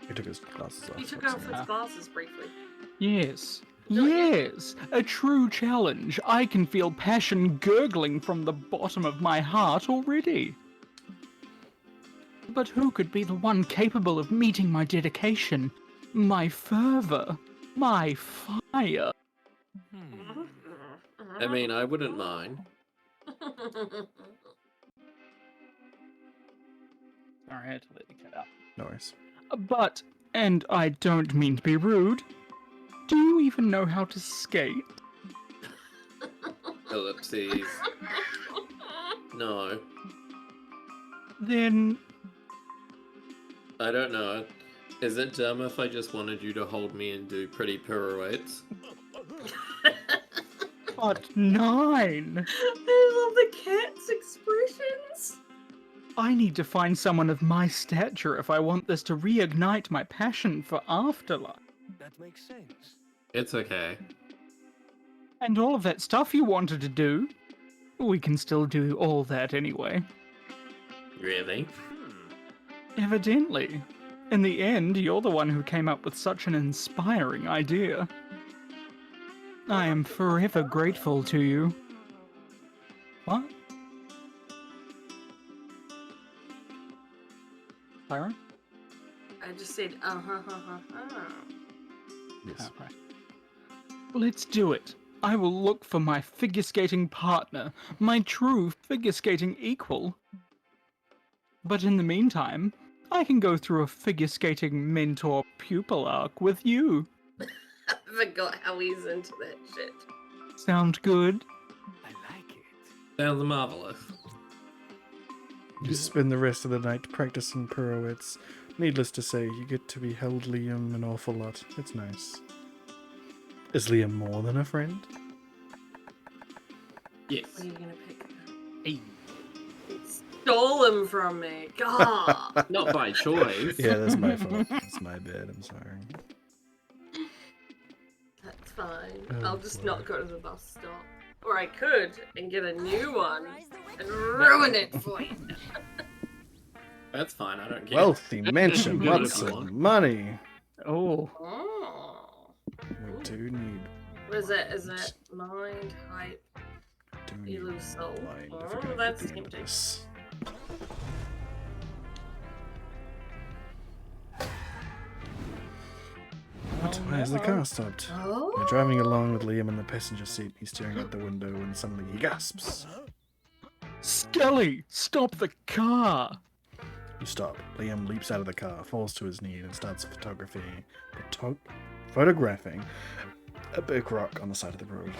He took his glasses off. He took What's off that? his glasses briefly. Yes. No, Yes! A true challenge. I can feel passion gurgling from the bottom of my heart already. But who could be the one capable of meeting my dedication, my fervor, my fire? I mean, I wouldn't mind. Sorry, I had to let you cut out. No worries. But, and I don't mean to be rude, do you even know how to skate? Ellipses. No. Then, I don't know. Is it dumb if I just wanted you to hold me and do pretty pirouettes? but 9! I love the cat's expressions. I need to find someone of my stature if I want this to reignite my passion for Afterlife. That makes sense. It's okay. And all of that stuff you wanted to do, we can still do all that anyway. Really? Evidently. In the end, you're the one who came up with such an inspiring idea. I am forever grateful to you. What? Byron? I just said, Yes. Oh, right. Let's do it. I will look for my figure skating partner, my true figure skating equal. But in the meantime, I can go through a figure skating mentor-pupil arc with you. I forgot how he's into that shit. Sound good? I like it. Sounds marvelous. You spend the rest of the night practicing pirouettes. Needless to say, you get to behold Liam an awful lot. It's nice. Is Liam more than a friend? Yes. What are you gonna pick? Hey. He stole him from me. God. Not by choice. Yeah, that's my fault. That's my bad. I'm sorry. That's fine. Oh, I'll just boy. not go to the bus stop. Or I could and get a new one and ruin it for you. That's fine, I don't care. Wealthy mansion, Good lots if you of want. money. Oh. Oh. We do need What is it? Is it mind, hype, you lose soul? mind if we're Oh, gonna that's get into tempting. this. What? Why is the car stopped? Oh. We're driving along with Liam in the passenger seat. He's staring out the window and suddenly he gasps. Skelly, stop the car! You stop. Liam leaps out of the car, falls to his knee, and starts photographing a big rock on the side of the road.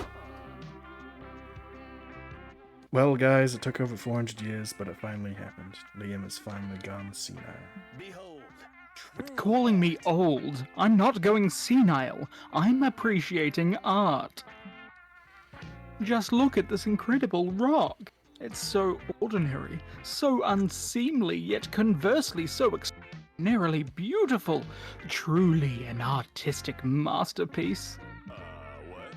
Well, guys, it took over 400 years, but it finally happened. Liam has finally gone senile. Behold. Quit calling me old. I'm not going senile. I'm appreciating art. Just look at this incredible rock. It's so ordinary, so unseemly, yet conversely so extraordinarily beautiful. Truly an artistic masterpiece. What?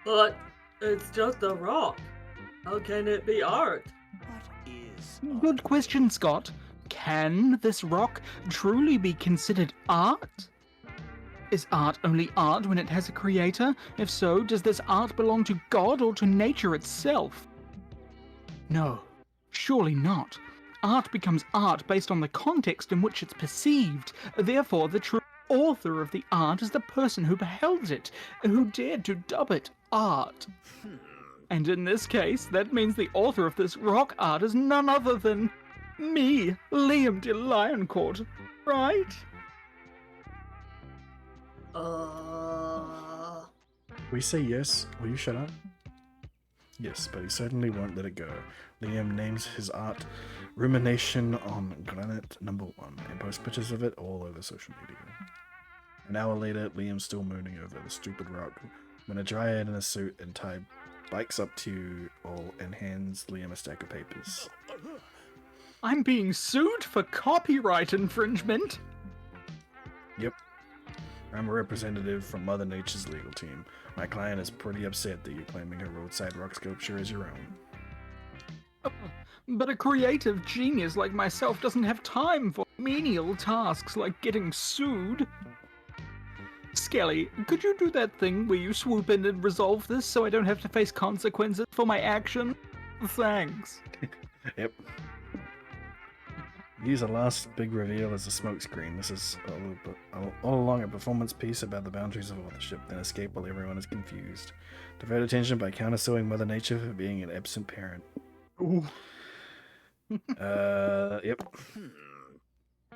But it's just a rock. How can it be art? What is Good question, Scott. Can this rock truly be considered art? Is art only art when it has a creator? If so, does this art belong to God or to nature itself? No, surely not. Art becomes art based on the context in which it's perceived. Therefore, the true author of the art is the person who beheld it, who dared to dub it art. And in this case, that means the author of this rock art is none other than me, Liam de Lioncourt, right? We say yes. Will you shut up? Yes, but he certainly won't let it go. Liam names his art Rumination on Granite #1 and posts pictures of it all over social media. An hour later, Liam's still mooning over the stupid rock when a dryad in a suit and tie bikes up to you all and hands Liam a stack of papers. I'm being sued for copyright infringement. Yep. I'm a representative from Mother Nature's legal team. My client is pretty upset that you're claiming her roadside rock sculpture as your own. But a creative genius like myself doesn't have time for menial tasks like getting sued. Skelly, could you do that thing where you swoop in and resolve this so I don't have to face consequences for my action? Thanks. Yep. Use a last big reveal as a smokescreen. This is all along a performance piece about the boundaries of authorship, then escape while everyone is confused. Divert attention by countersuing Mother Nature for being an absent parent. Ooh. Yep.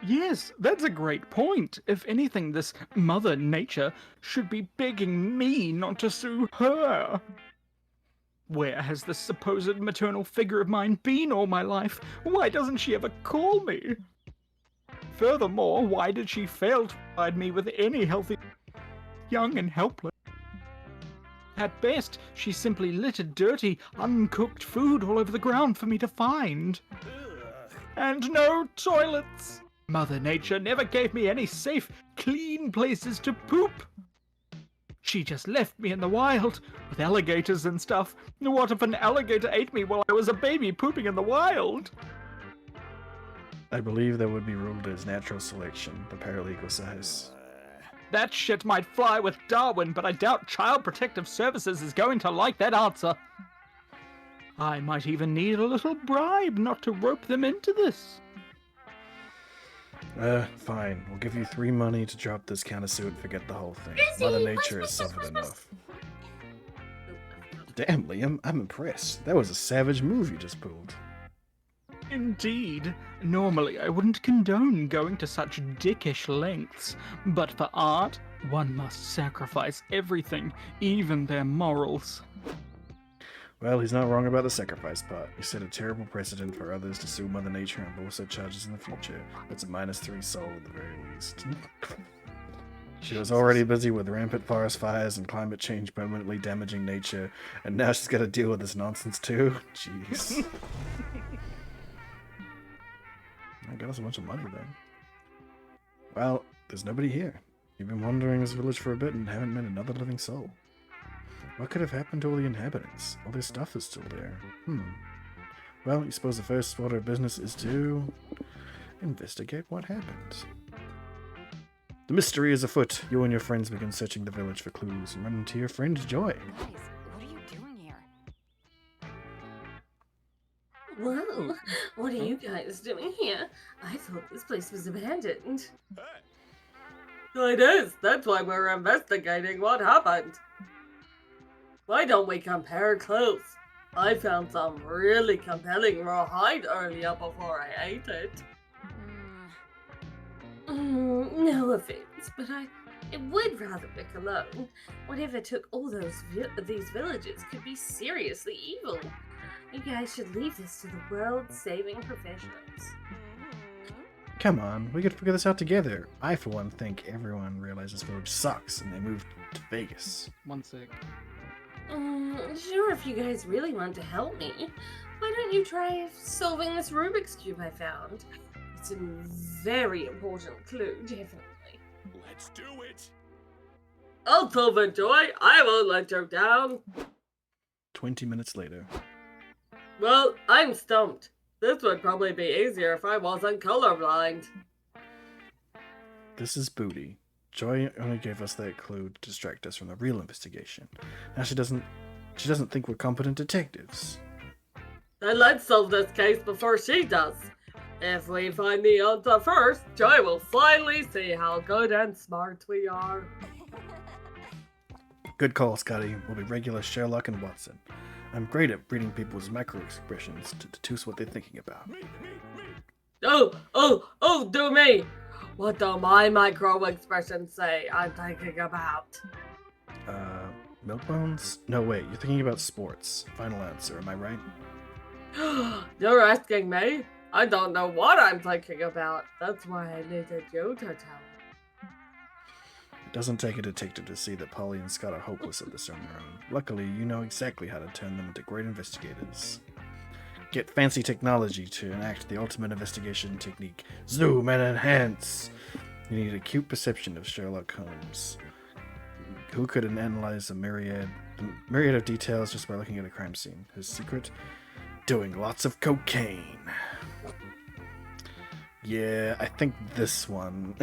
Yes, that's a great point. If anything, this Mother Nature should be begging me not to sue her. Where has this supposed maternal figure of mine been all my life? Why doesn't she ever call me? Furthermore, why did she fail to provide me with any healthy, young and helpless? At best, she simply littered dirty, uncooked food all over the ground for me to find. And no toilets! Mother Nature never gave me any safe, clean places to poop. She just left me in the wild, with alligators and stuff. What if an alligator ate me while I was a baby pooping in the wild? I believe that would be ruled as natural selection, the paralegal says. That shit might fly with Darwin, but I doubt Child Protective Services is going to like that answer. I might even need a little bribe not to rope them into this. Fine. We'll give you 3 money to drop this countersuit and forget the whole thing. Mother Nature has suffered enough. Damn, Liam, I'm impressed. That was a savage move you just pulled. Indeed. Normally, I wouldn't condone going to such dickish lengths, but for art, one must sacrifice everything, even their morals. Well, he's not wrong about the sacrifice part. You set a terrible precedent for others to sue Mother Nature and bolster charges in the future. That's a -3 soul at the very least. She was already busy with rampant forest fires and climate change permanently damaging nature, and now she's got to deal with this nonsense too? Jeez. I got us a bunch of money then. Well, there's nobody here. You've been wandering this village for a bit and haven't met another living soul. What could have happened to all the inhabitants? All their stuff is still there. Well, you suppose the first order of business is to investigate what happened. The mystery is afoot. You and your friends begin searching the village for clues and run into your friend Joy. Guys, what are you doing here? Whoa, what are you guys doing here? I thought this place was abandoned. It is. That's why we're investigating what happened. Why don't we compare clues? I found some really compelling rawhide earlier before I ate it. No offense, but I would rather pick alone. Whatever took all these villages could be seriously evil. You guys should leave this to the world-saving professionals. Come on, we could figure this out together. I, for one, think everyone realizes this village sucks and they moved to Vegas. One sec. Sure, if you guys really want to help me. Why don't you try solving this Rubik's Cube I found? It's a very important clue, definitely. Let's do it. I'll solve it, Joy. I won't let you down. 20 minutes later. Well, I'm stumped. This would probably be easier if I wasn't colorblind. This is Booty. Joy only gave us that clue to distract us from the real investigation. Now she doesn't think we're competent detectives. Then let's solve this case before she does. If we find the answer first, Joy will finally see how good and smart we are. Good call, Scotty. We'll be regular Sherlock and Watson. I'm great at reading people's micro-expressions to deduce what they're thinking about. Oh, do me! What do my micro-expressions say I'm thinking about? Milk bones? No, wait, you're thinking about sports. Final answer, am I right? You're asking me? I don't know what I'm thinking about. That's why I needed you to tell me. It doesn't take a detective to see that Polly and Scott are hopeless at this on their own. Luckily, you know exactly how to turn them into great investigators. Get fancy technology to enact the ultimate investigation technique. Zoom and enhance! You need acute perception of Sherlock Holmes, who could analyze a myriad of details just by looking at a crime scene. His secret? Doing lots of cocaine. Yeah, I think this one.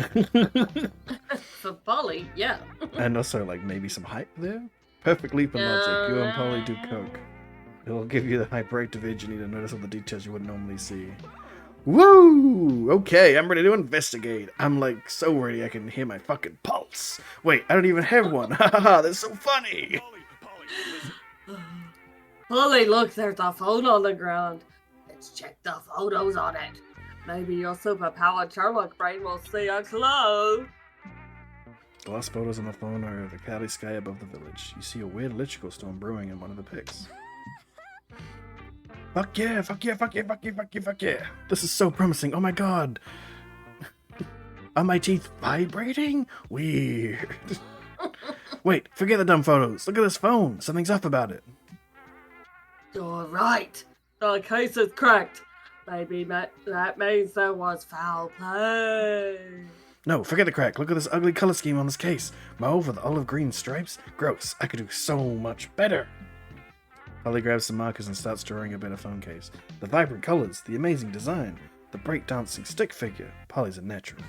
For Polly, yeah. And also, like, maybe some hype there? Perfect leap in logic. You and Polly do coke. It'll give you the hyperactive edge you need to notice all the details you wouldn't normally see. Woo! Okay, I'm ready to investigate. I'm like so ready I can hear my fucking pulse. Wait, I don't even have one. Haha, that's so funny. Polly, look, there's a phone on the ground. Let's check the photos on it. Maybe your superpowered Sherlock brain will see a clue. The last photos on the phone are of the cloudy sky above the village. You see a weird electrical storm brewing in one of the pics. Fuck yeah, fuck yeah, fuck yeah, fuck yeah, fuck yeah, fuck yeah. This is so promising. Oh my god. Are my teeth vibrating? Weird. Wait, forget the dumb photos. Look at this phone. Something's up about it. You're right. The case is cracked. Maybe that means there was foul play. No, forget the crack. Look at this ugly color scheme on this case. Mauve with olive green stripes. Gross. I could do so much better. Holly grabs some markers and starts drawing a better phone case. The vibrant colors, the amazing design, the breakdancing stick figure. Polly's a natural.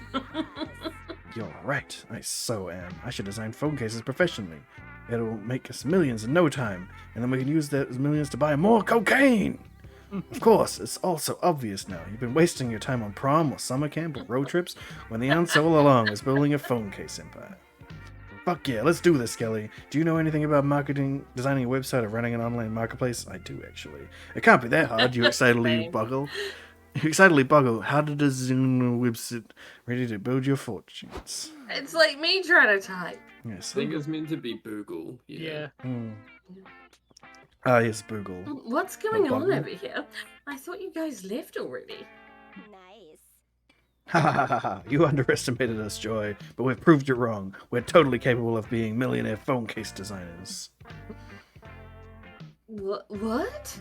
You're right. I so am. I should design phone cases professionally. It'll make us millions in no time, and then we can use those millions to buy more cocaine! Of course, it's also obvious now. You've been wasting your time on prom or summer camp or road trips when the answer all along is building a phone case empire. Fuck yeah, let's do this, Skelly. Do you know anything about marketing, designing a website, or running an online marketplace? I do, actually. It can't be that hard, you excitedly boggle. You excitedly boggle. How to design a website ready to build your fortunes. It's like me trying to type. Yes. I think it's meant to be Boogle. Yeah. Ah, yes, Boogle. What's going on over here? I thought you guys left already. Nice. Ha ha ha ha! You underestimated us, Joy, but we've proved you wrong. We're totally capable of being millionaire phone case designers. What?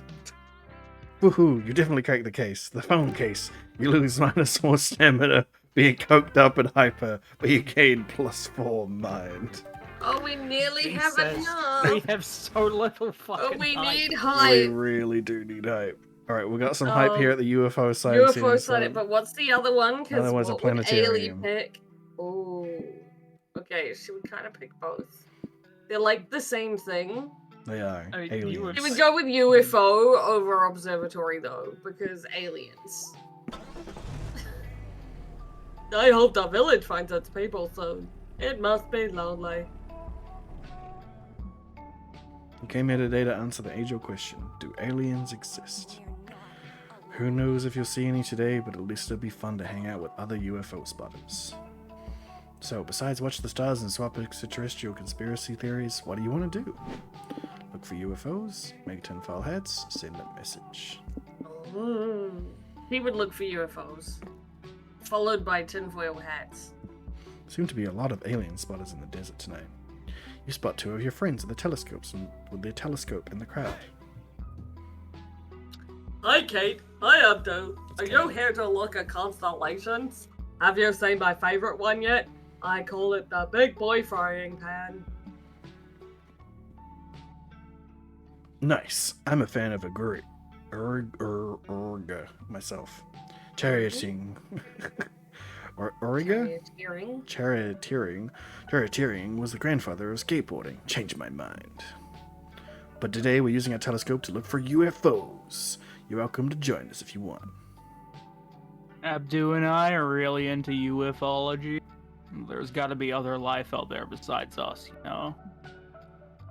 Woohoo! You definitely cracked the case. The phone case. You lose -4 stamina, being coked up and hyper, but you gain +4 mind. Oh, we nearly have Jesus, enough. We have so little fucking Oh, we hype. need hype. We really do need hype. Alright, we got some hype here at the UFO site. UFO site, but what's the other one? The other one's a what would Ailey planetarium. pick? Oh. Okay, she would kind of pick both. They're like the same thing. They are. I mean, Aliens. She would go with UFO over observatory, though, because aliens. I hope the village finds its people soon. It must be lonely. You came here today to answer the age-old question. Do aliens exist? Who knows if you'll see any today, but at least it'll be fun to hang out with other UFO spotters. So, besides watch the stars and swap extraterrestrial conspiracy theories, what do you want to do? Look for UFOs, make tinfoil hats, send a message. He would look for UFOs, followed by tinfoil hats. Seem to be a lot of alien spotters in the desert tonight. You spot 2 of your friends with the telescopes and with their telescope in the crowd. Hi, Kate. Hi, Abdo. Are you here to look at constellations? Have you seen my favorite one yet? I call it the Big Boy Frying Pan. Nice. I'm a fan of Aguri. Myself. Charioteering. Origa? Charioteering was the grandfather of skateboarding. Changed my mind. But today we're using our telescope to look for UFOs. You're welcome to join us if you want. Abdu and I are really into ufology. There's got to be other life out there besides us, you know?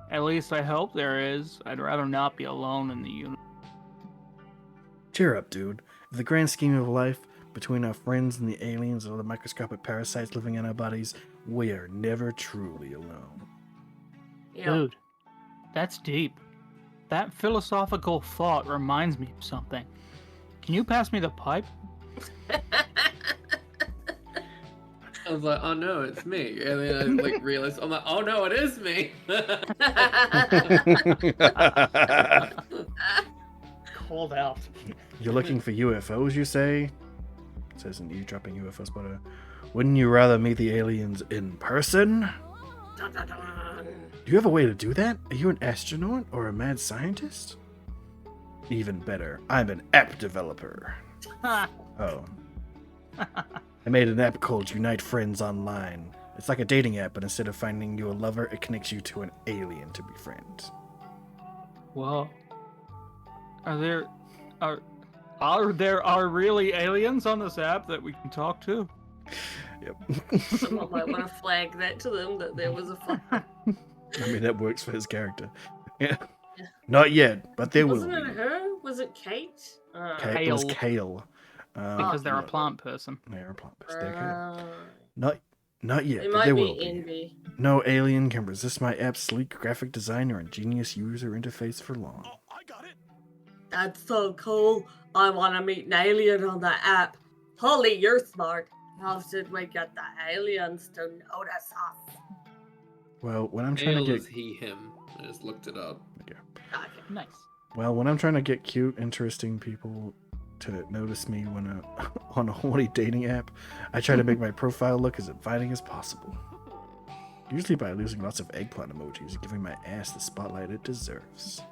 At least I hope there is. I'd rather not be alone in the universe. Cheer up, dude. In the grand scheme of life, between our friends and the aliens and other microscopic parasites living in our bodies, we are never truly alone. Yep. Dude, that's deep. That philosophical thought reminds me of something. Can you pass me the pipe? I was like, oh no, it's me. And then I realized, I'm like, oh no, it is me. Called out. You're looking for UFOs, you say? Says an eavesdropping UFO spotter. Wouldn't you rather meet the aliens in person? Do you have a way to do that? Are you an astronaut or a mad scientist? Even better, I'm an app developer. Oh. I made an app called Unite Friends Online. It's like a dating app, but instead of finding you a lover, it connects you to an alien to befriend. Whoa. Are There are really aliens on this app that we can talk to? Yep. Someone might want to flag that to them that there was a fucker. I mean, that works for his character. Yeah. Not yet, but there will Wasn't be. it her? Was it Kate? It was Kale. Because they're a plant person. They're a plant person. They're Kale. Not yet, It but might there be will be. Envy. No alien can resist my app's sleek graphic design or ingenious user interface for long. Oh, I got it. That's so cool. I want to meet an alien on that app. Holly, you're smart. How did we get the aliens to notice us? Well, when I'm trying to get he, him. I just looked it up. Okay. Nice. Well, when I'm trying to get cute, interesting people to notice me when on a horny dating app, I try to make my profile look as inviting as possible. Usually by using lots of eggplant emojis and giving my ass the spotlight it deserves.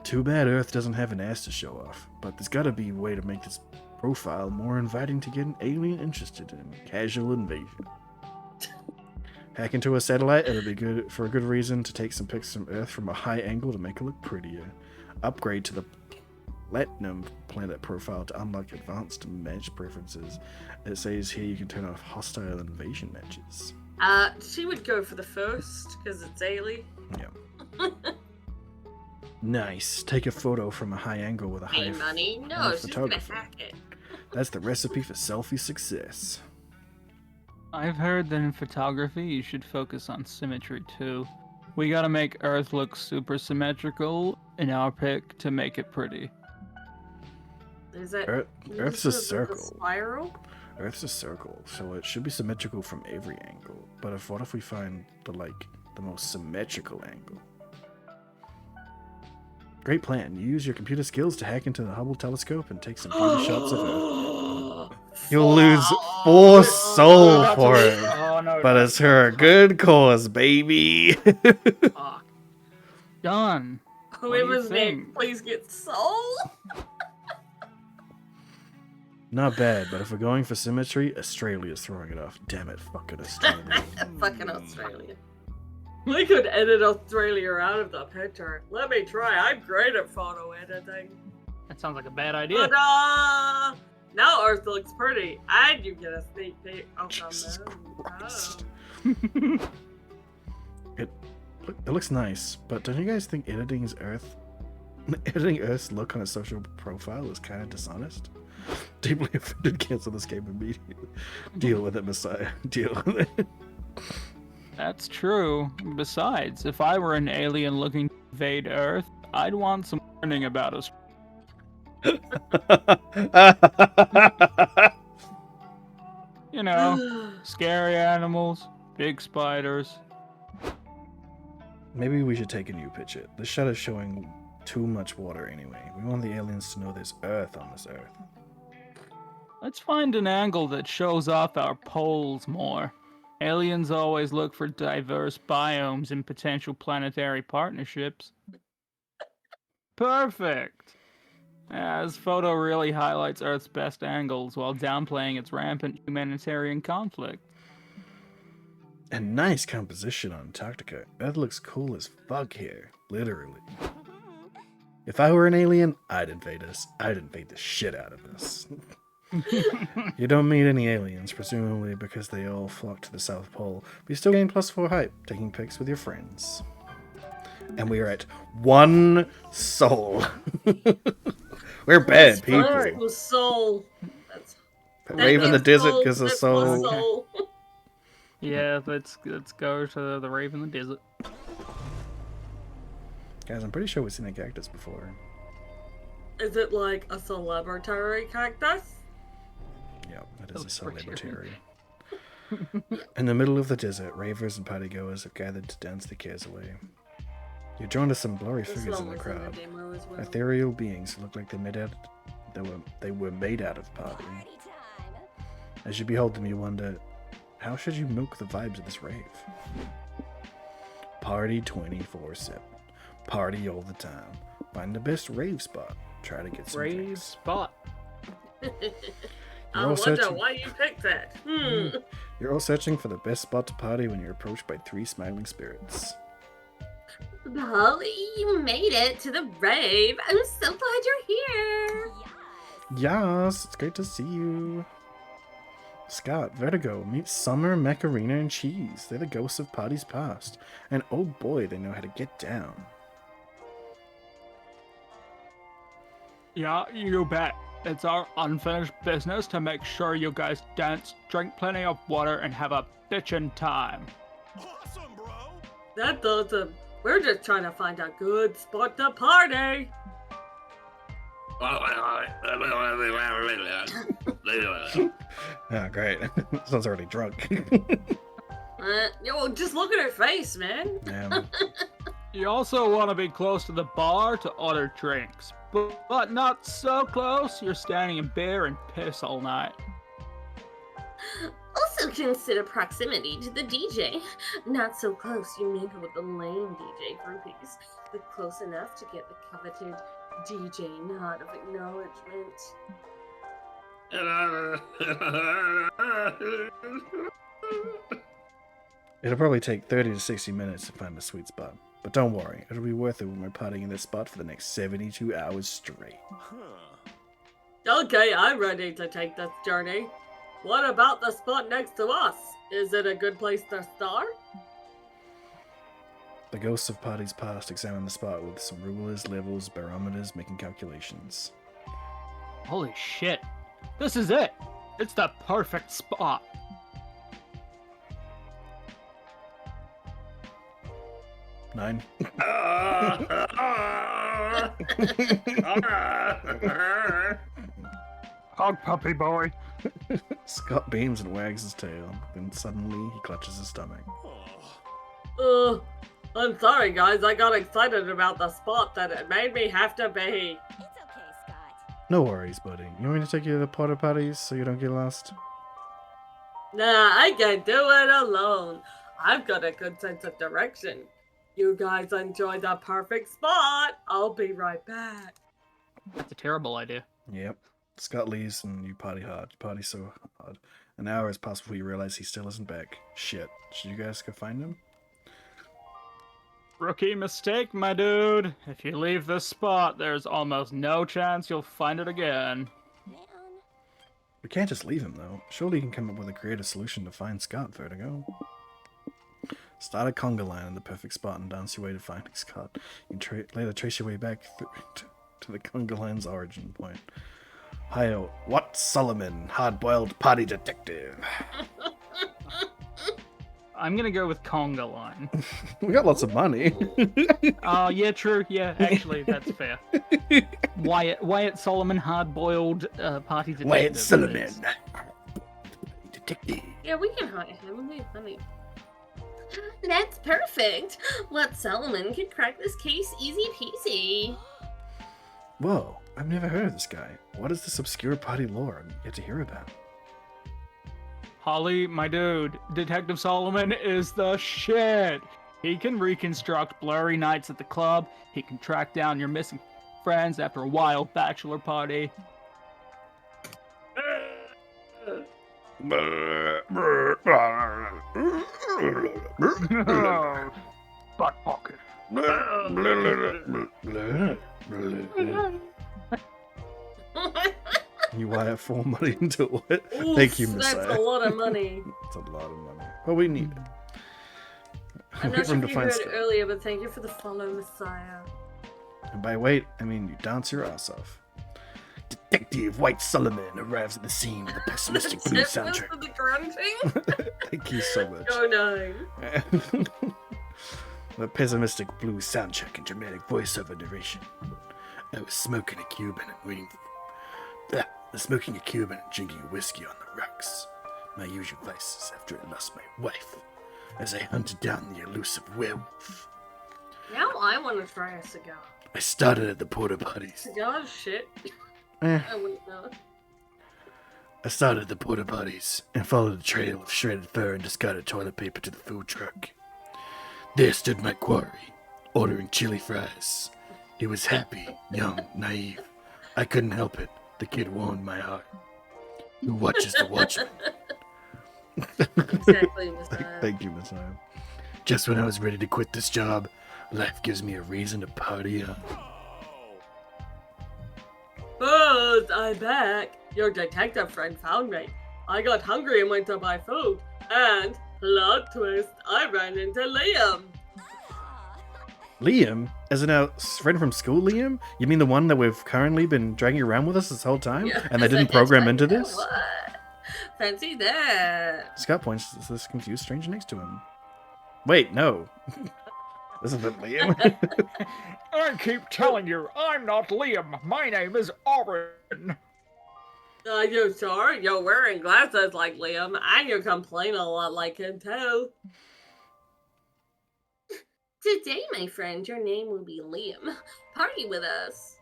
Too bad Earth doesn't have an ass to show off, but there's gotta be a way to make this profile more inviting to get an alien interested in casual invasion. Hack into a satellite, it'll be good for a good reason to take some pics from Earth from a high angle to make it look prettier. Upgrade to the Platinum planet profile to unlock advanced match preferences. It says here you can turn off hostile invasion matches. She would go for the first, because it's Ailey. Yeah. Nice. Take a photo from a high angle with a high money? No, high she's gonna photographer. hack it. That's the recipe for selfie success. I've heard that in photography you should focus on symmetry too. We gotta make Earth look super symmetrical in our pic to make it pretty. Is that Earth's a circle. Spiral? Earth's a circle, so it should be symmetrical from every angle. But what if we find the most symmetrical angle? Great plan. You use your computer skills to hack into the Hubble telescope and take some beauty shots of Earth. You'll lose 4 soul for it, but it's for a good cause, baby. Done. Whoever's next, please get soul. Not bad, but if we're going for symmetry, Australia's throwing it off. Damn it, fucking Australia. Fucking Australia. We could edit Australia out of the picture. Let me try. I'm great at photo editing. That sounds like a bad idea. Ta-da! Now Earth looks pretty, and you get a sneak peek of Jesus the Christ. moon. It looks nice, but don't you guys think editing Earth's look on a social profile is kind of dishonest? Deeply offended, cancel this game immediately. Deal with it, Messiah. Deal with it. That's true. Besides, if I were an alien looking to invade Earth, I'd want some warning about us. You know, scary animals, big spiders. Maybe we should take a new picture. This shot is showing too much water anyway. We want the aliens to know there's Earth on this Earth. Let's find an angle that shows off our poles more. Aliens always look for diverse biomes and potential planetary partnerships. Perfect! This photo really highlights Earth's best angles while downplaying its rampant humanitarian conflict. And nice composition on Antarctica. Earth looks cool as fuck here. Literally. If I were an alien, I'd invade us. I'd invade the shit out of us. You don't meet any aliens, presumably because they all flock to the South Pole, but you still gain +4 hype, taking pics with your friends. And we are at 1 soul. We're bad people. Soul. Rave in the desert gives us soul. Yeah, let's go to the Rave in the Desert. Guys, I'm pretty sure we've seen a cactus before. Is it like a celebratory cactus? Yep, it is a celebratory. In the middle of the desert, ravers and partygoers have gathered to dance their cares away. You're drawn to some blurry figures in the crowd. Ethereal beings who look like they were made out of party. As you behold them, you wonder, how should you milk the vibes of this rave? Party 24/7. Party all the time. Find the best rave spot. Try to get some rave drinks. Spot. I wonder why you picked that. You're all searching for the best spot to party when you're approached by 3 smiling spirits. Polly, you made it to the rave. I'm so glad you're here. Yes, it's great to see you. Scott, Vertigo, meet Summer, Macarena, and Cheese. They're the ghosts of parties past. And oh boy, they know how to get down. Yeah, you bet. It's our unfinished business to make sure you guys dance, drink plenty of water, and have a bitchin' time. Awesome, bro. That doesn't. We're just trying to find a good spot to party. Ah, great. Sounds already drunk. Yo, just look at her face, man. Yeah. You also want to be close to the bar to order drinks, but not so close you're standing in beer and piss all night. Also consider proximity to the DJ. Not so close you mingle with the lame DJ groupies, but close enough to get the coveted DJ nod of acknowledgement. It'll probably take 30 to 60 minutes to find a sweet spot. But don't worry, it'll be worth it when we're partying in this spot for the next 72 hours straight. Okay, I'm ready to take this journey. What about the spot next to us? Is it a good place to start? The ghosts of parties past examine the spot with some rulers, levels, barometers, making calculations. Holy shit. This is it. It's the perfect spot. Nine. Hog puppy boy. Scott beams and wags his tail. Then suddenly he clutches his stomach. I'm sorry, guys. I got excited about the spot that it made me have to be. It's okay, Scott. No worries, buddy. You want me to take you to the porta potties so you don't get lost? Nah, I can do it alone. I've got a good sense of direction. You guys enjoy the perfect spot. I'll be right back. That's a terrible idea. Yep. Scott leaves and you party hard. You party so hard. An hour has passed before you realize he still isn't back. Shit. Should you guys go find him? Rookie mistake, my dude. If you leave this spot, there's almost no chance you'll find it again. Man. We can't just leave him, though. Surely you can come up with a creative solution to find Scott, Vertigo. Start a conga line in the perfect spot and dance your way to finding Scott. You can later trace your way back to the conga line's origin point. Hi, what Solomon, hard-boiled party detective. I'm gonna go with conga line. We got lots of money. Oh, yeah, true. Yeah, actually, that's fair. Wyatt Solomon, hard-boiled party detective. Wyatt Solomon, detective. Yeah, we can hire him. We'll funny. That's perfect. What Solomon could crack this case easy peasy. Whoa, I've never heard of this guy. What is this obscure party lore I'm yet to hear about? Holly, my dude, Detective Solomon is the shit. He can reconstruct blurry nights at the club. He can track down your missing friends after a wild bachelor party. Butt pocket. You wire full money into it. Oof, Thank you, Messiah. That's a lot of money. That's a lot of money. But we need it. I'm Wait not for sure him if to you find heard stuff. it earlier, but thank you for the follow, Messiah. And by wait, I mean you dance your ass off. Detective White Solomon arrives at the scene with a pessimistic blue Just soundtrack. for the grunting? Thank you so much. Go 9. The pessimistic blue soundtrack and dramatic voiceover narration. I was smoking a Cuban and waiting for... smoking a Cuban and drinking a whiskey on the rocks. My usual vices after I lost my wife. As I hunted down the elusive werewolf. Now I want to try a cigar. I started at the porta potties. Cigar shit. Eh. I wouldn't know. I started at the porta potties and followed a trail of shredded fur and discarded toilet paper to the food truck. There stood my quarry, ordering chili fries. He was happy, young, naive. I couldn't help it. The kid warmed my heart. Who watches the watchman? Exactly, Messiah. Thank you, Messiah. Just when I was ready to quit this job, Life gives me a reason to party up. Buzz, I'm back. Your detective friend found me. I got hungry and went to buy food. And, plot twist, I ran into Liam. Liam? As in our friend from school, Liam? You mean the one that we've currently been dragging around with us this whole time? Yeah, And they didn't program into this? What? Fancy that. Scott points to this confused stranger next to him. Wait, no. This isn't Liam. I keep telling you, I'm not Liam. My name is Orin. You sure? You're wearing glasses like Liam, and you complain a lot like him too. Today, my friend, your name will be Liam. Party with us.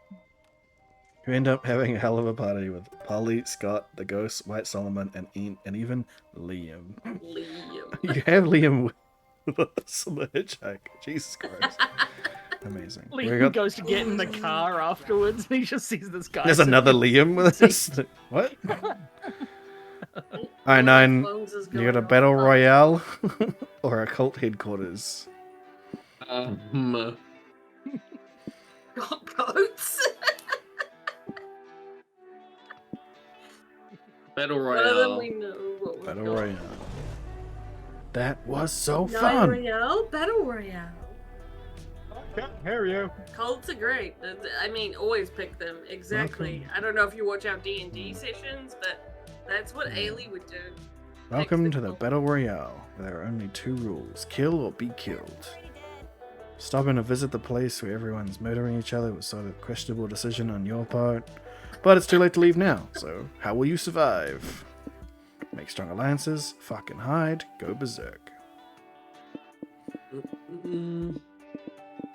You end up having a hell of a party with Polly, Scott, the Ghost, White Solomon, and even Liam. Liam. You have Liam with us on the hitchhike. Jesus Christ. Amazing. Liam goes to get in the car afterwards, and he just sees this guy. There's another Liam with us. What? Alright, 9. You got a battle royale or a cult headquarters? Goats. Battle One of them Royale. we know what we're Battle going royale. That was so Nine fun. Royale? Battle Royale. Can't hear you. Cults are great. I mean, always pick them. Exactly. Welcome. I don't know if you watch our D&D sessions, but that's what Ailey would do. Welcome to the Battle Royale. There are only 2 rules. Kill or be killed. Stopping to visit the place where everyone's murdering each other was sort of a questionable decision on your part. But it's too late to leave now, so how will you survive? Make strong alliances, fucking hide, go berserk. Do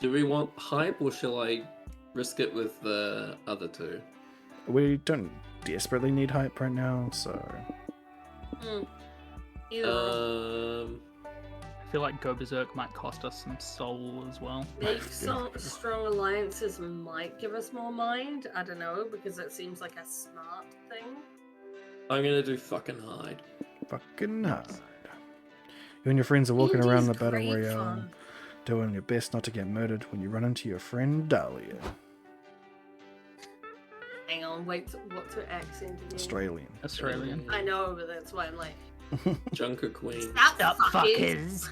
we want hype, or shall I risk it with the other 2? We don't desperately need hype right now, so... I feel like Go Berserk might cost us some soul as well. Make some strong alliances might give us more mind. I don't know, because it seems like a smart thing. I'm gonna do fucking hide. Fucking hide. You and your friends are walking around the Battle great Royale, fun. doing your best not to get murdered when you run into your friend Dahlia. Hang on, what's her accent again? Australian. I know, but that's why I'm like... Junker Queen. Stop, fuckers!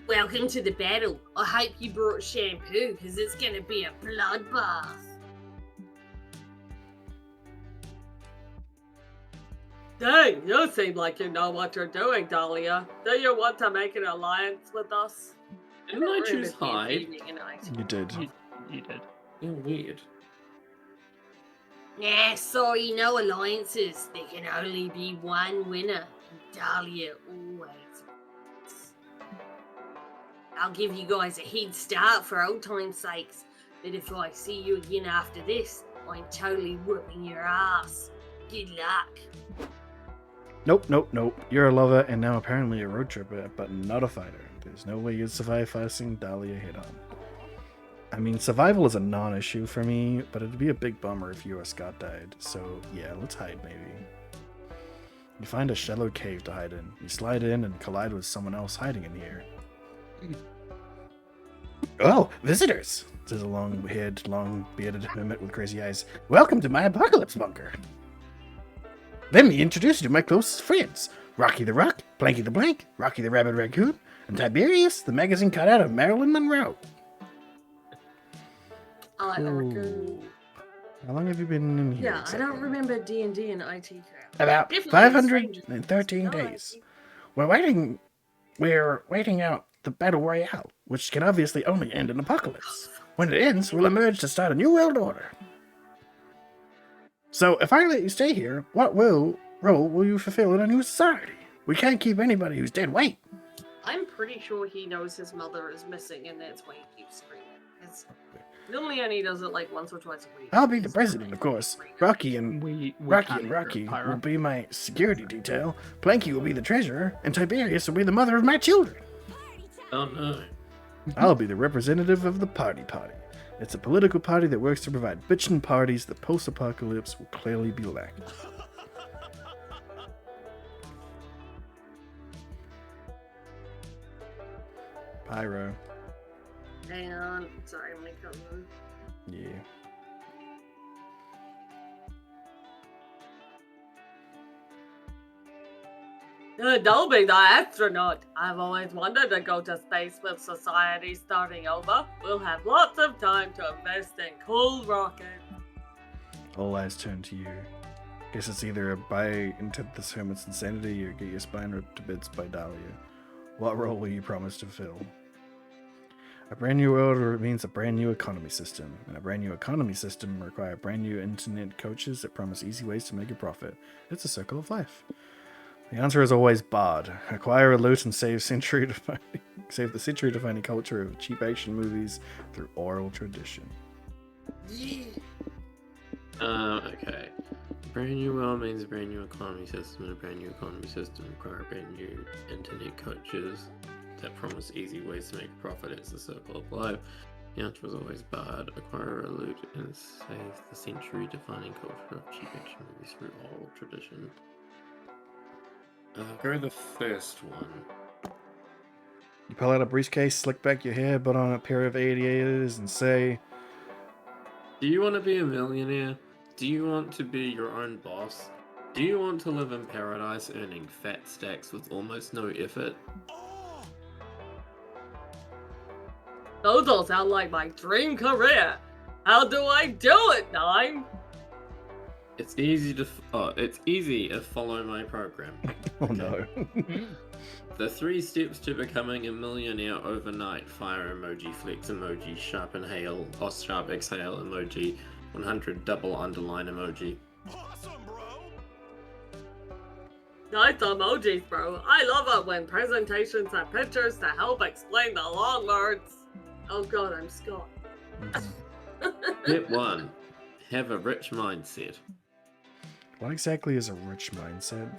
Welcome to the battle. I hope you brought shampoo, because it's gonna be a bloodbath. Dang, you seem like you know what you're doing, Dahlia. Do you want to make an alliance with us? Didn't I choose hide? You did. You did. You're weird. Nah, sorry, no alliances. There can only be one winner. Dahlia always wins. I'll give you guys a head start for old time's sakes, but if I see you again after this, I'm totally whooping your ass. Good luck. Nope. You're a lover and now apparently a road tripper, but not a fighter. There's no way you'd survive facing Dahlia head on. I mean, survival is a non-issue for me, but it'd be a big bummer if you or Scott died. So, yeah, let's hide, maybe. You find a shallow cave to hide in. You slide in and collide with someone else hiding in here. Oh, visitors! Says a long-haired, long-bearded hermit with crazy eyes. Welcome to my apocalypse bunker. Let me introduce you to my closest friends. Rocky the Rock, Blanky the Blank, Rocky the Rabbit Raccoon, and Tiberius, the magazine cutout of Marilyn Monroe. I like the raccoon. How long have you been in here? Yeah, exactly? I don't remember D&D and IT crap. About Definitely 513 No days. We're waiting out the Battle Royale, which can obviously only end in apocalypse. When it ends, we'll emerge to start a new world order. So, if I let you stay here, what role will you fulfill in a new society? We can't keep anybody who's dead weight. I'm pretty sure he knows his mother is missing, and that's why he keeps screaming. Normally only does it like once or twice a week. I'll be the president, of course. Rocky and can't Rocky Pyro. will be my security detail. Planky will be the treasurer, and Tiberius will be the mother of my children. Oh no. I'll be the representative of the party. It's a political party that works to provide bitchin' parties that post-apocalypse will clearly be lacking. Pyro. Hang on. Sorry, I'm coming. Yeah. Don't be the astronaut. I've always wanted to go to space with society starting over. We'll have lots of time to invest in cool rockets. All eyes turn to you. Guess it's either a buy into this hermit's insanity or get your spine ripped to bits by Dahlia. What role will you promise to fill? A brand new world means a brand new economy system, and a brand new economy system requires brand new internet coaches that promise easy ways to make a profit. It's a circle of life. The answer is always barred. Acquire a loot and save the century-defining culture of cheap action movies through oral tradition. Okay. Brand new world means a brand new economy system, and a brand new economy system require brand new internet coaches that promise easy ways to make a profit. It's the circle of life. The answer was always barred. Acquire a loot and save the century-defining culture of cheap action movies through oral tradition. Go the first one. You pull out a briefcase, slick back your hair, put on a pair of aviators, and say, Do you want to be a millionaire? Do you want to be your own boss? Do you want to live in paradise earning fat stacks with almost no effort? Those all sound like my dream career. How do I do it, Nine? It's easy if follow my program. oh no. The 3 steps to becoming a millionaire overnight: fire emoji, flex emoji, sharp inhale, sharp exhale emoji, 100 double underline emoji. Awesome, bro! Nice emojis, bro. I love it when presentations have pictures to help explain the long words. Oh god, I'm Scott. Step 1. Have a rich mindset. What exactly is a rich mindset?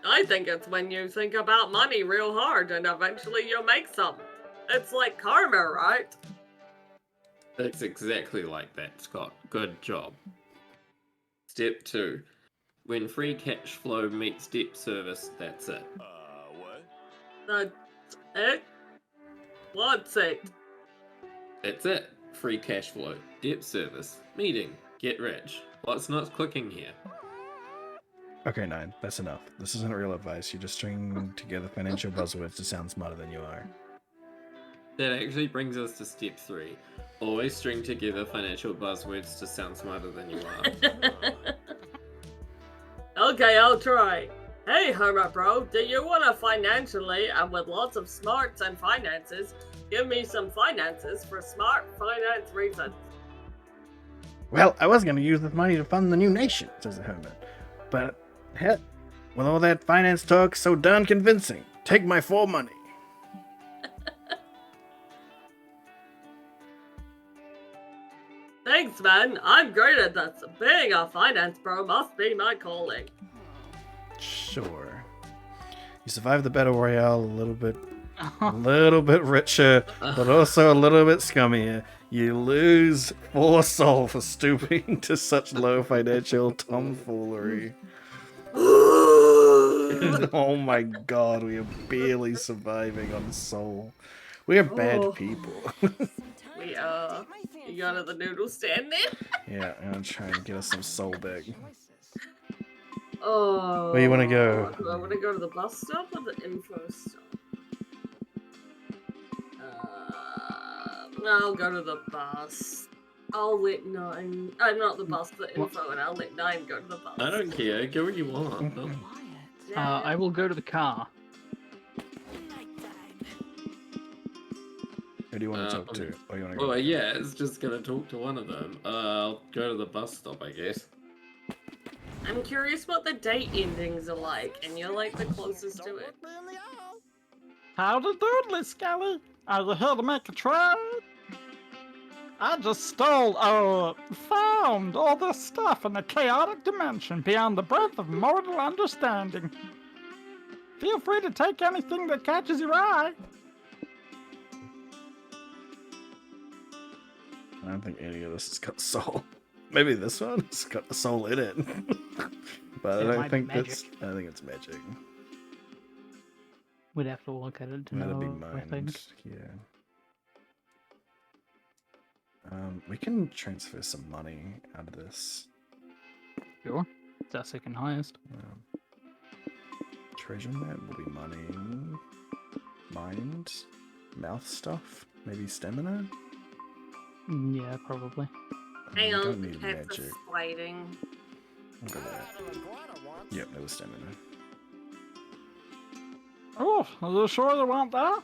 I think it's when you think about money real hard and eventually you'll make some. It's like karma, right? It's exactly like that, Scott. Good job. Step 2. When free cash flow meets debt service, that's it. What? That's it? What's it? That's it. Free cash flow, debt service, meeting, get rich. What's not clicking here? Okay, Nine, that's enough. This isn't real advice. You're just stringing together financial buzzwords to sound smarter than you are. That actually brings us to step 3. Always string together financial buzzwords to sound smarter than you are. Okay, I'll try. Hey, Hermit Bro, do you want to financially, and with lots of smarts and finances, give me some finances for smart finance reasons? Well, I was going to use this money to fund the new nation, says the hermit. But, heck, with all that finance talk so darn convincing, take my full money. Thanks, man. I'm great at this. Being a finance bro must be my calling. Sure. You survive the battle royale a little bit richer, but also a little bit scummier. You lose 4 soul for stooping to such low financial tomfoolery. Oh my god, we are barely surviving on soul. We are bad people. We are. You go to the noodle stand then? Yeah, I'm gonna try and get us some soul back. Oh. Where you wanna go? Do I want to go to the bus stop or the info stop? I'll go to the bus. I'll let 9. I'm not the bus, the info, and I'll let 9 go to the bus. I don't care. Go where you want. I will go to the car. Who do you want to talk to? Or you want to go? Well, yeah, it's just gonna talk to one of them. I'll go to the bus stop, I guess. I'm curious what the date endings are like, and you're like the closest to it. Howdy doodly, Skelly. Are you here to make a trade? I just found all this stuff in a chaotic dimension beyond the breadth of mortal understanding. Feel free to take anything that catches your eye. I don't think any of this has got soul. Maybe this one has got the soul in it. But I think it's magic. We'd have to look at it to That'd know. be I think. mind. Yeah. We can transfer some money out of this. Sure. It's our second highest. Treasure map will be money. Mind. Mouth stuff. Maybe stamina. Yeah, probably. Hang We on, don't the need cats magic. are fighting. We'll go there. Yep, there was stamina. Oh, are you sure you want that?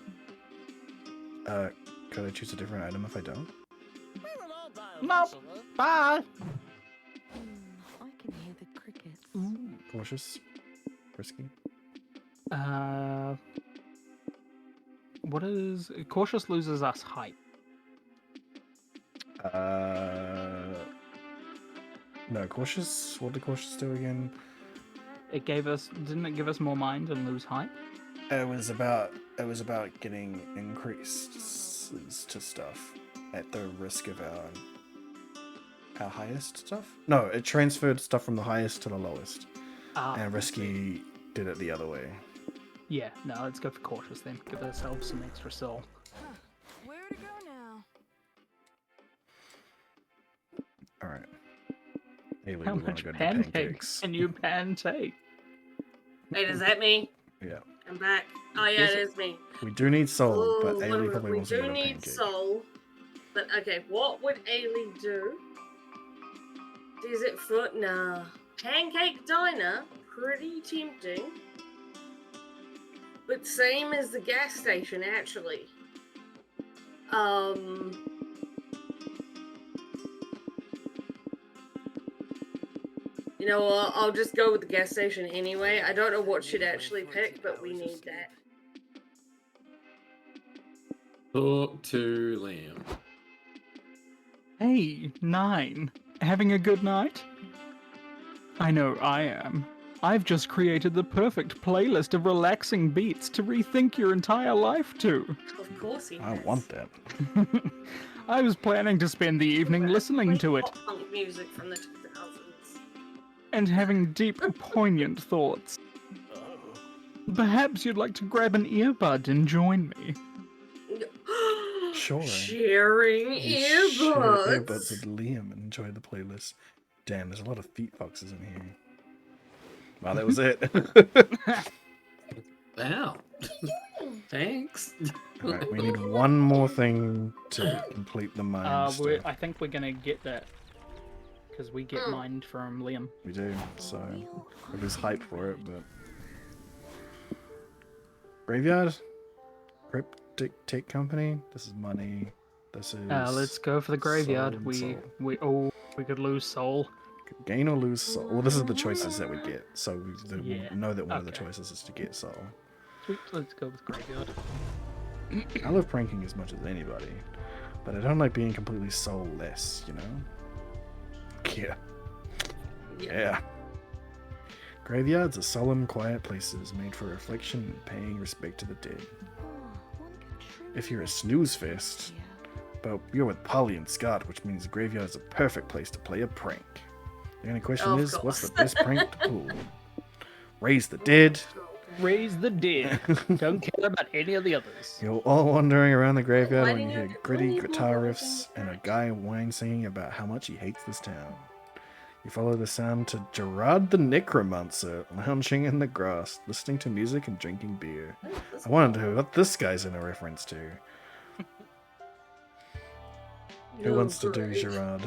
Could I choose a different item if I don't? Nope. Bye. I can hear the crickets. Cautious. Risky. What is cautious loses us height? No, cautious. What did cautious do again? Didn't it give us more mind and lose height? It was about getting increases to stuff at the risk of our highest stuff. No, it transferred stuff from the highest to the lowest. And risky did it the other way. Yeah, no, let's go for cautious then. Give ourselves some extra soul. Where to go now? Alright. Haley, How we wanna much go to pancakes can you pancake? Hey, does that me? Yeah. I'm back. Oh yeah, Yes, it is me. We do need soul, but Ooh, Ailey probably we wants to go do to need pancake. soul. But okay, what would Ailey do? Desert Foot? Nah. Pancake Diner? Pretty tempting. But same as the gas station, actually. You know what? I'll just go with the gas station anyway. I don't know what she'd actually pick, but we need that. Talk to Liam. Hey, 9. Having a good night? I know I am. I've just created the perfect playlist of relaxing beats to rethink your entire life to. Of course he I has. want that. I was planning to spend the evening listening to it Pop punk music from the 2000s. and having deep, poignant thoughts. Perhaps you'd like to grab an earbud and join me. Sure. Sharing You share earbuds. earbuds with Liam and enjoy the playlist. Damn, there's a lot of feet boxes in here. Wow, that was it. Wow. Thanks. Alright, we need one more thing to complete the mind stuff. I think we're gonna get that. Because we get mind from Liam. We do, so it was hype for it, but... Graveyard? Cryptic Tech Company? This is money. This is... Let's go for the graveyard. soul and soul. We could lose soul. Gain or lose soul? Well, this is the choices that we get, so we Yeah, know that one of the okay. choices is to get soul. Sweet, let's go with graveyard. I love pranking as much as anybody, but I don't like being completely soulless, you know? Yeah. Graveyards are solemn, quiet places made for reflection and paying respect to the dead. If you're a snooze fest, but you're with Polly and Scott, which means the graveyard is a perfect place to play a prank. The only question Of is, what's the course. best prank to pull? Raise the dead. Raise the dead. Don't care about any of the others. You're all wandering around the graveyard when you Lighting hear up gritty really guitar well. riffs and a guy whine singing about how much he hates this town. You follow the sound to Gerard the Necromancer lounging in the grass, listening to music and drinking beer. I wonder what this guy's in a reference to. Who wants to do great. Gerard?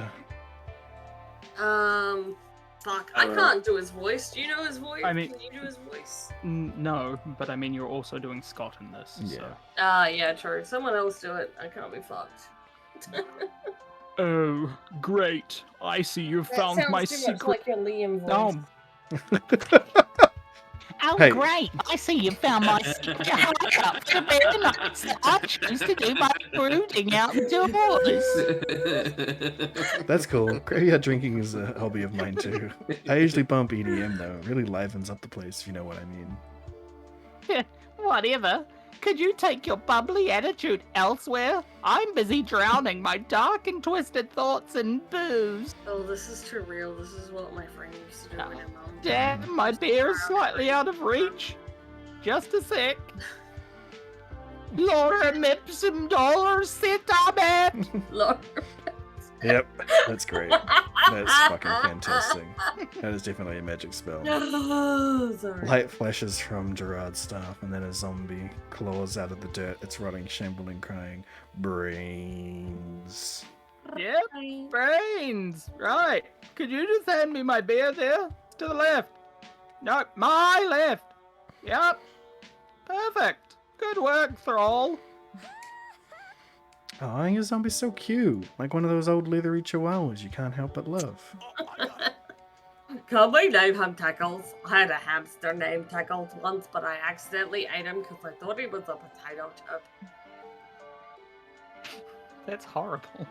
Fuck. I can't do his voice. Do you know his voice? I mean- Can you do his voice? No, but I mean, you're also doing Scott in this. Yeah. So. Yeah, true. Someone else do it. I can't be fucked. Oh, great. I see you've found my secret. like your Liam voice. Oh, Hey. great. I see you found my secret hookup for the better nights that I choose to do my brooding outdoors. That's cool. Graveyard drinking is a hobby of mine too. I usually bump EDM though. It really livens up the place, if you know what I mean. Whatever. Could you take your bubbly attitude elsewhere? I'm busy drowning my dark and twisted thoughts in booze. Oh, this is too real. This is what my friend used to do when her mom. Damn, my beer is slightly out of reach. Just a sec. Laura Mipsum dollars sit on it. Lord. Yep, that's great. That's fucking fantastic. That is definitely a magic spell. No, sorry. Light flashes from Gerard's staff, and then a zombie claws out of the dirt. It's rotting, shambling, crying. Brains. Yep, brains. Right. Could you just hand me my beer there? To the left. No, my left. Yep. Perfect. Good work, Thrall. Oh, your zombie's so cute. Like one of those old leathery chihuahuas you can't help but love. Can we name him Tickles? I had a hamster named Tickles once, but I accidentally ate him because I thought he was a potato chip. That's horrible.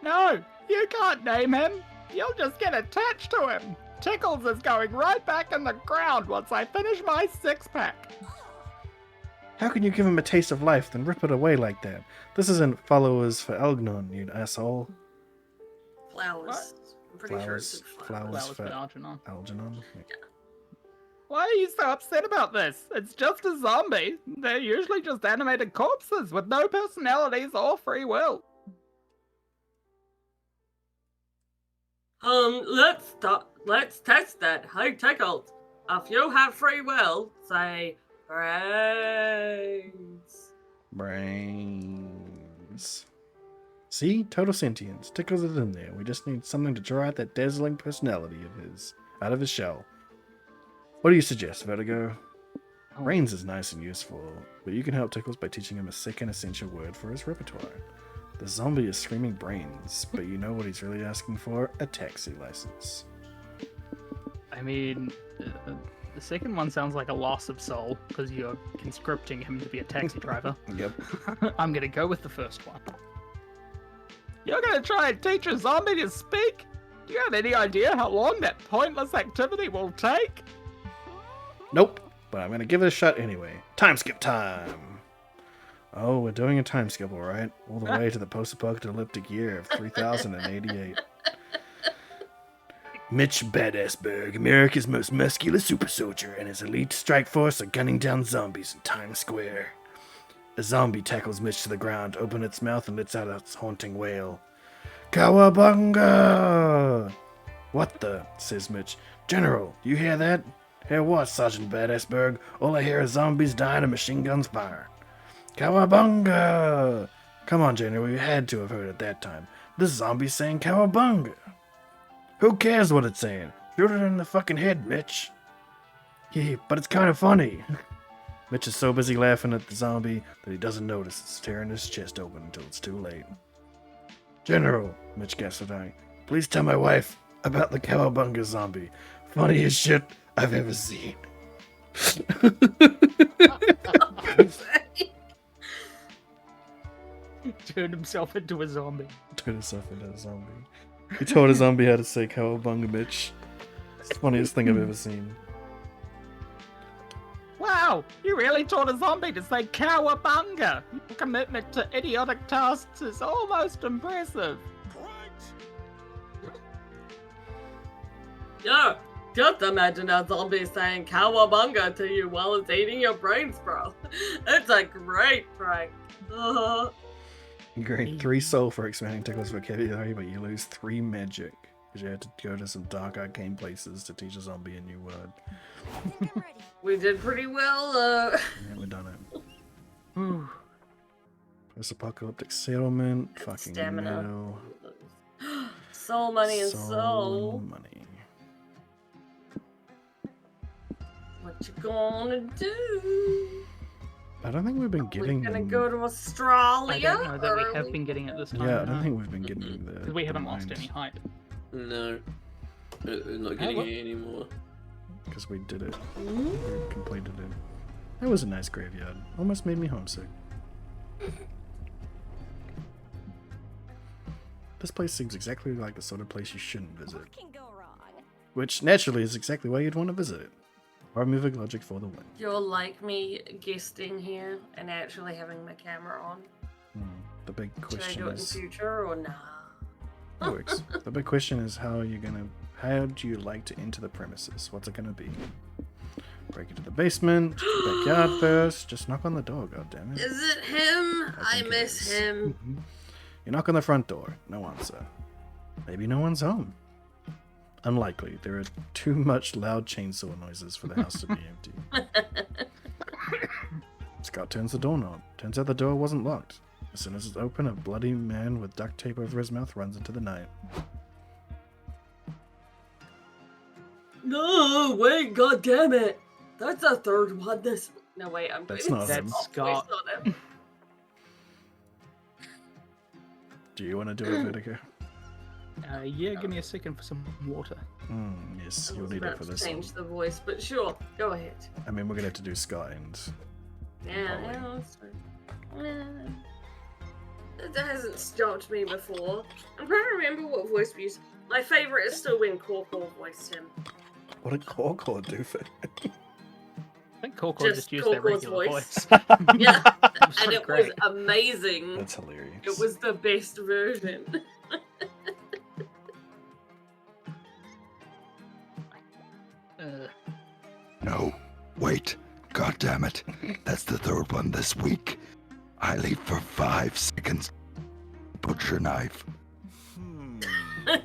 No, you can't name him. You'll just get attached to him. Tickles is going right back in the ground once I finish my 6-pack. How can you give him a taste of life, then rip it away like that? This isn't followers for Algnon, you asshole. Flowers. What? I'm pretty sure it's Flowers for Algernon. Algernon. Yeah. Why are you so upset about this? It's just a zombie. They're usually just animated corpses with no personalities or free will. Let's test that. Hey, Tickles, if you have free will, say brains. Brains. See? Total sentience. Tickles is in there. We just need something to draw out that dazzling personality of his out of his shell. What do you suggest, Vertigo? Brains is nice and useful, but you can help Tickles by teaching him a second essential word for his repertoire. The zombie is screaming brains, but you know what he's really asking for? A taxi license. I mean, the second one sounds like a loss of soul, because you're conscripting him to be a taxi driver. Yep. I'm gonna go with the first one. You're gonna try and teach a zombie to speak? Do you have any idea how long that pointless activity will take? Nope, but I'm gonna give it a shot anyway. Time skip time! Oh, we're doing a time skip, alright? All the way to the post-apocalyptic year of 3088. Mitch Badassberg, America's most muscular super soldier, and his elite strike force are gunning down zombies in Times Square. A zombie tackles Mitch to the ground, opens its mouth, and lets out its haunting wail. Cowabunga! What the? Says Mitch. General, you hear that? Hear what, Sergeant Badassberg? All I hear is zombies dying and machine guns firing. Cowabunga! Come on, General, you had to have heard it that time. This zombie's saying cowabunga. Who cares what it's saying? Shoot it in the fucking head, Mitch. Yeah, but it's kind of funny. Mitch is so busy laughing at the zombie that he doesn't notice it's tearing his chest open until it's too late. General, Mitch gasped out, please tell my wife about the cowabunga zombie. Funniest shit I've ever seen. Turned himself into a zombie. Turned himself into a zombie. He told a zombie how to say cowabunga, Mitch. It's the funniest thing I've ever seen. Wow, you really taught a zombie to say cowabunga. Your commitment to idiotic tasks is almost impressive. Yeah, just imagine a zombie saying cowabunga to you while it's eating your brains, bro. It's a great prank. You gain 3 soul for expanding Tickle's vocabulary, but you lose 3 magic. Because you had to go to some dark arcane places to teach a zombie a new word. We did pretty well, Yeah, we done it. Post-apocalyptic settlement. Fucking stamina. metal. Soul money and soul. Money. What you gonna do? I don't think we've been getting We're gonna them. go to Australia? I don't know that we have been getting it this time. Yeah, I don't think we've been getting the. Because we haven't lost mines. any height. No. We're not getting it anymore. Because we did it. We completed it. That was a nice graveyard. Almost made me homesick. This place seems exactly like the sort of place you shouldn't visit. Which, naturally, is exactly why you'd want to visit it. Our moving logic for the win. You'll like me guesting here and actually having my camera on. The big Should I question do it in is... future or nah? It works. The big question is how do you like to enter the premises? What's it gonna be? Break into the basement, backyard first, just knock on the door, goddammit. Is it him? I think it miss is. him. You knock on the front door. No answer. Maybe no one's home. Unlikely. There are too much loud chainsaw noises for the house to be empty. Scott turns the doorknob. Turns out the door wasn't locked. As soon as it's open, a bloody man with duct tape over his mouth runs into the night. No, wait, god damn it. That's a third one this... No, wait, I'm That's doing not him. That's Scott. on him. Do you want to do it, Vertigo? Yeah, give me a second for some water. Yes, I you'll was need it about for to this change one. the voice, but sure, go ahead. I mean, we're going to have to do Scott and... Yeah, that's fine. That hasn't stopped me before. I'm trying to remember what voice we used. My favourite is still when Corkor voiced him. What did Corkor do for it? I think Corkor just used their Corkor's regular voice. Yeah, was and so it great. was amazing. That's hilarious. It was the best version. No, wait. God damn it. That's the third one this week. I leave for 5 seconds. Butcher knife.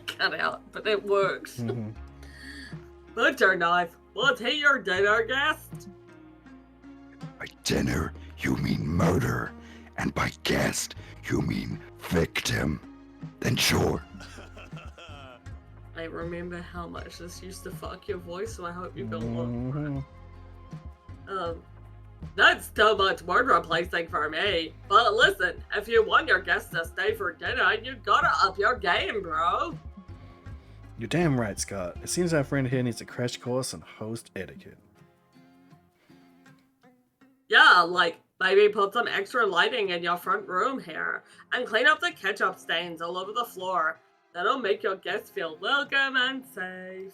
Cut out, but it works. Mm-hmm. Butcher knife. Was he your dinner guest? By dinner, you mean murder. And by guest, you mean victim. Then sure. I remember how much this used to fuck your voice, so I hope you feel along. That's too much word replacing for me. But listen, if you want your guests to stay for dinner, you gotta up your game, bro. You're damn right, Scott. It seems our friend here needs a crash course on host etiquette. Yeah, like, maybe put some extra lighting in your front room here, and clean up the ketchup stains all over the floor. That'll make your guests feel welcome and safe.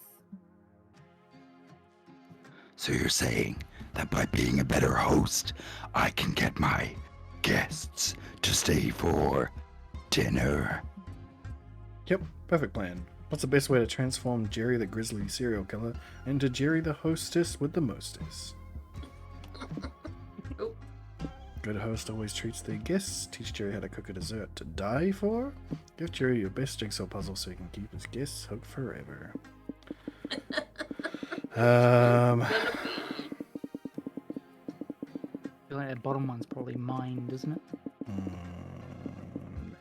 So you're saying that by being a better host, I can get my guests to stay for dinner? Yep, perfect plan. What's the best way to transform Jerry the grizzly serial killer into Jerry the hostess with the mostess? Good host always treats their guests. Teach Jerry how to cook a dessert to die for. Give Jerry your best jigsaw puzzle so he can keep his guests hooked forever. I feel like that bottom one's probably mined, isn't it?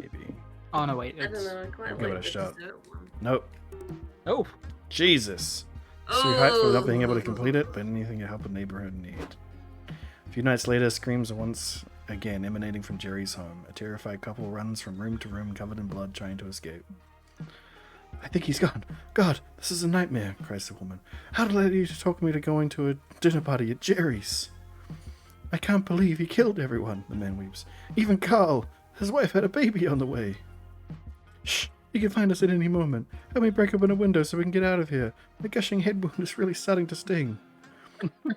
Maybe. Oh no, wait. I don't know, I quite I'll give like it a the shot. dessert one. Nope. Oh. Jesus. So hyped for not being able to complete it, but anything to help a neighborhood in need. A few nights later, screams are once again emanating from Jerry's home. A terrified couple runs from room to room covered in blood trying to escape. I think he's gone. God, this is a nightmare, cries the woman. How did you talk me to going to a dinner party at Jerry's? I can't believe he killed everyone, the man weeps. Even Carl. His wife had a baby on the way. Shh, he can find us at any moment. Help me break open a window so we can get out of here. My gushing head wound is really starting to sting.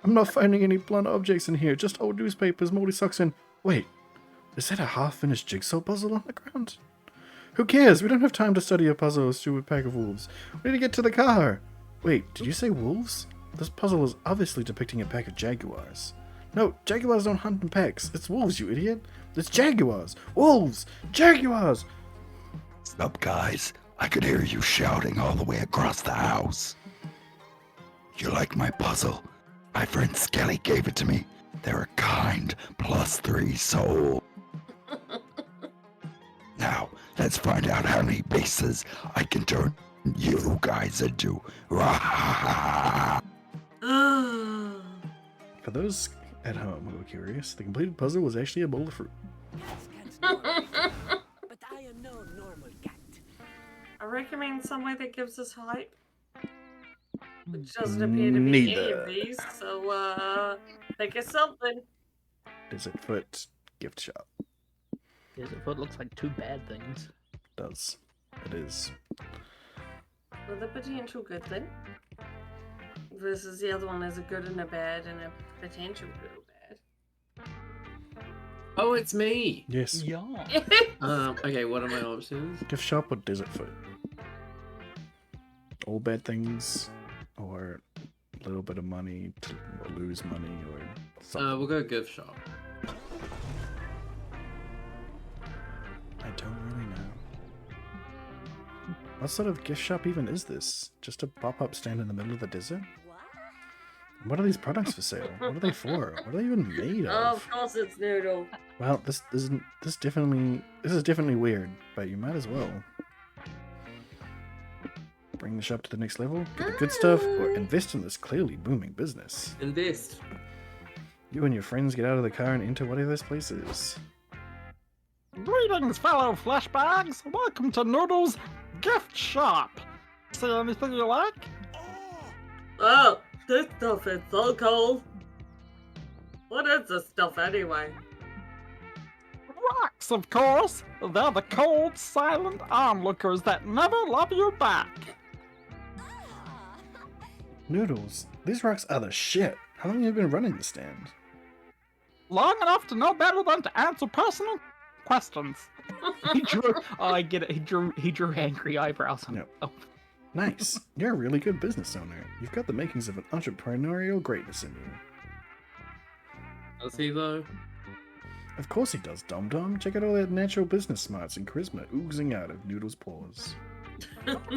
I'm not finding any blunt objects in here, just old newspapers, moldy socks, and... Wait, is that a half-finished jigsaw puzzle on the ground? Who cares? We don't have time to study a puzzle or stupid pack of wolves. We need to get to the car. Wait, did you say wolves? This puzzle is obviously depicting a pack of jaguars. No, jaguars don't hunt in packs. It's wolves, you idiot. It's jaguars. Wolves! Jaguars! Stop, guys. I could hear you shouting all the way across the house. You like my puzzle? My friend Skelly gave it to me. They're a kind +3 soul. Now, let's find out how many bases I can turn you guys into. For those at home who are curious, the completed puzzle was actually a bowl of fruit. But I am no normal cat. I recommend somewhere that gives us hype. Which doesn't appear to be any of these, so think of something. Desert Foot gift shop. Desert Foot looks like two bad things. Does. It is. With a potential good thing. Versus the other one is a good and a bad and a potential good or bad. Oh, it's me. Yes. Yeah. Okay, what are my options? Gift shop or Desert Foot? All bad things, or a little bit of money to lose money, or something. We'll go gift shop. I don't really know. What sort of gift shop even is this? Just a pop-up stand in the middle of the desert? What are these products for sale? What are they for? What are they even made of? Of course it's Noodle. Well, this is definitely weird, but you might as well bring the shop to the next level, get the good stuff, or invest in this clearly booming business. Invest. You and your friends get out of the car and enter whatever this place is. Greetings, fellow flashbags. Welcome to Noodle's gift shop. See anything you like? Oh, this stuff is so cool. What is this stuff anyway? Rocks, of course. They're the cold, silent onlookers that never love you back. Noodles, these rocks are the shit. How long have you been running the stand? Long enough to know better than to answer personal questions. He drew. Oh, I get it. He drew angry eyebrows. No. Oh. Nice. You're a really good business owner. You've got the makings of an entrepreneurial greatness in you. Does he though? Of course he does, Dom Dom. Check out all that natural business smarts and charisma oozing out of Noodle's pores.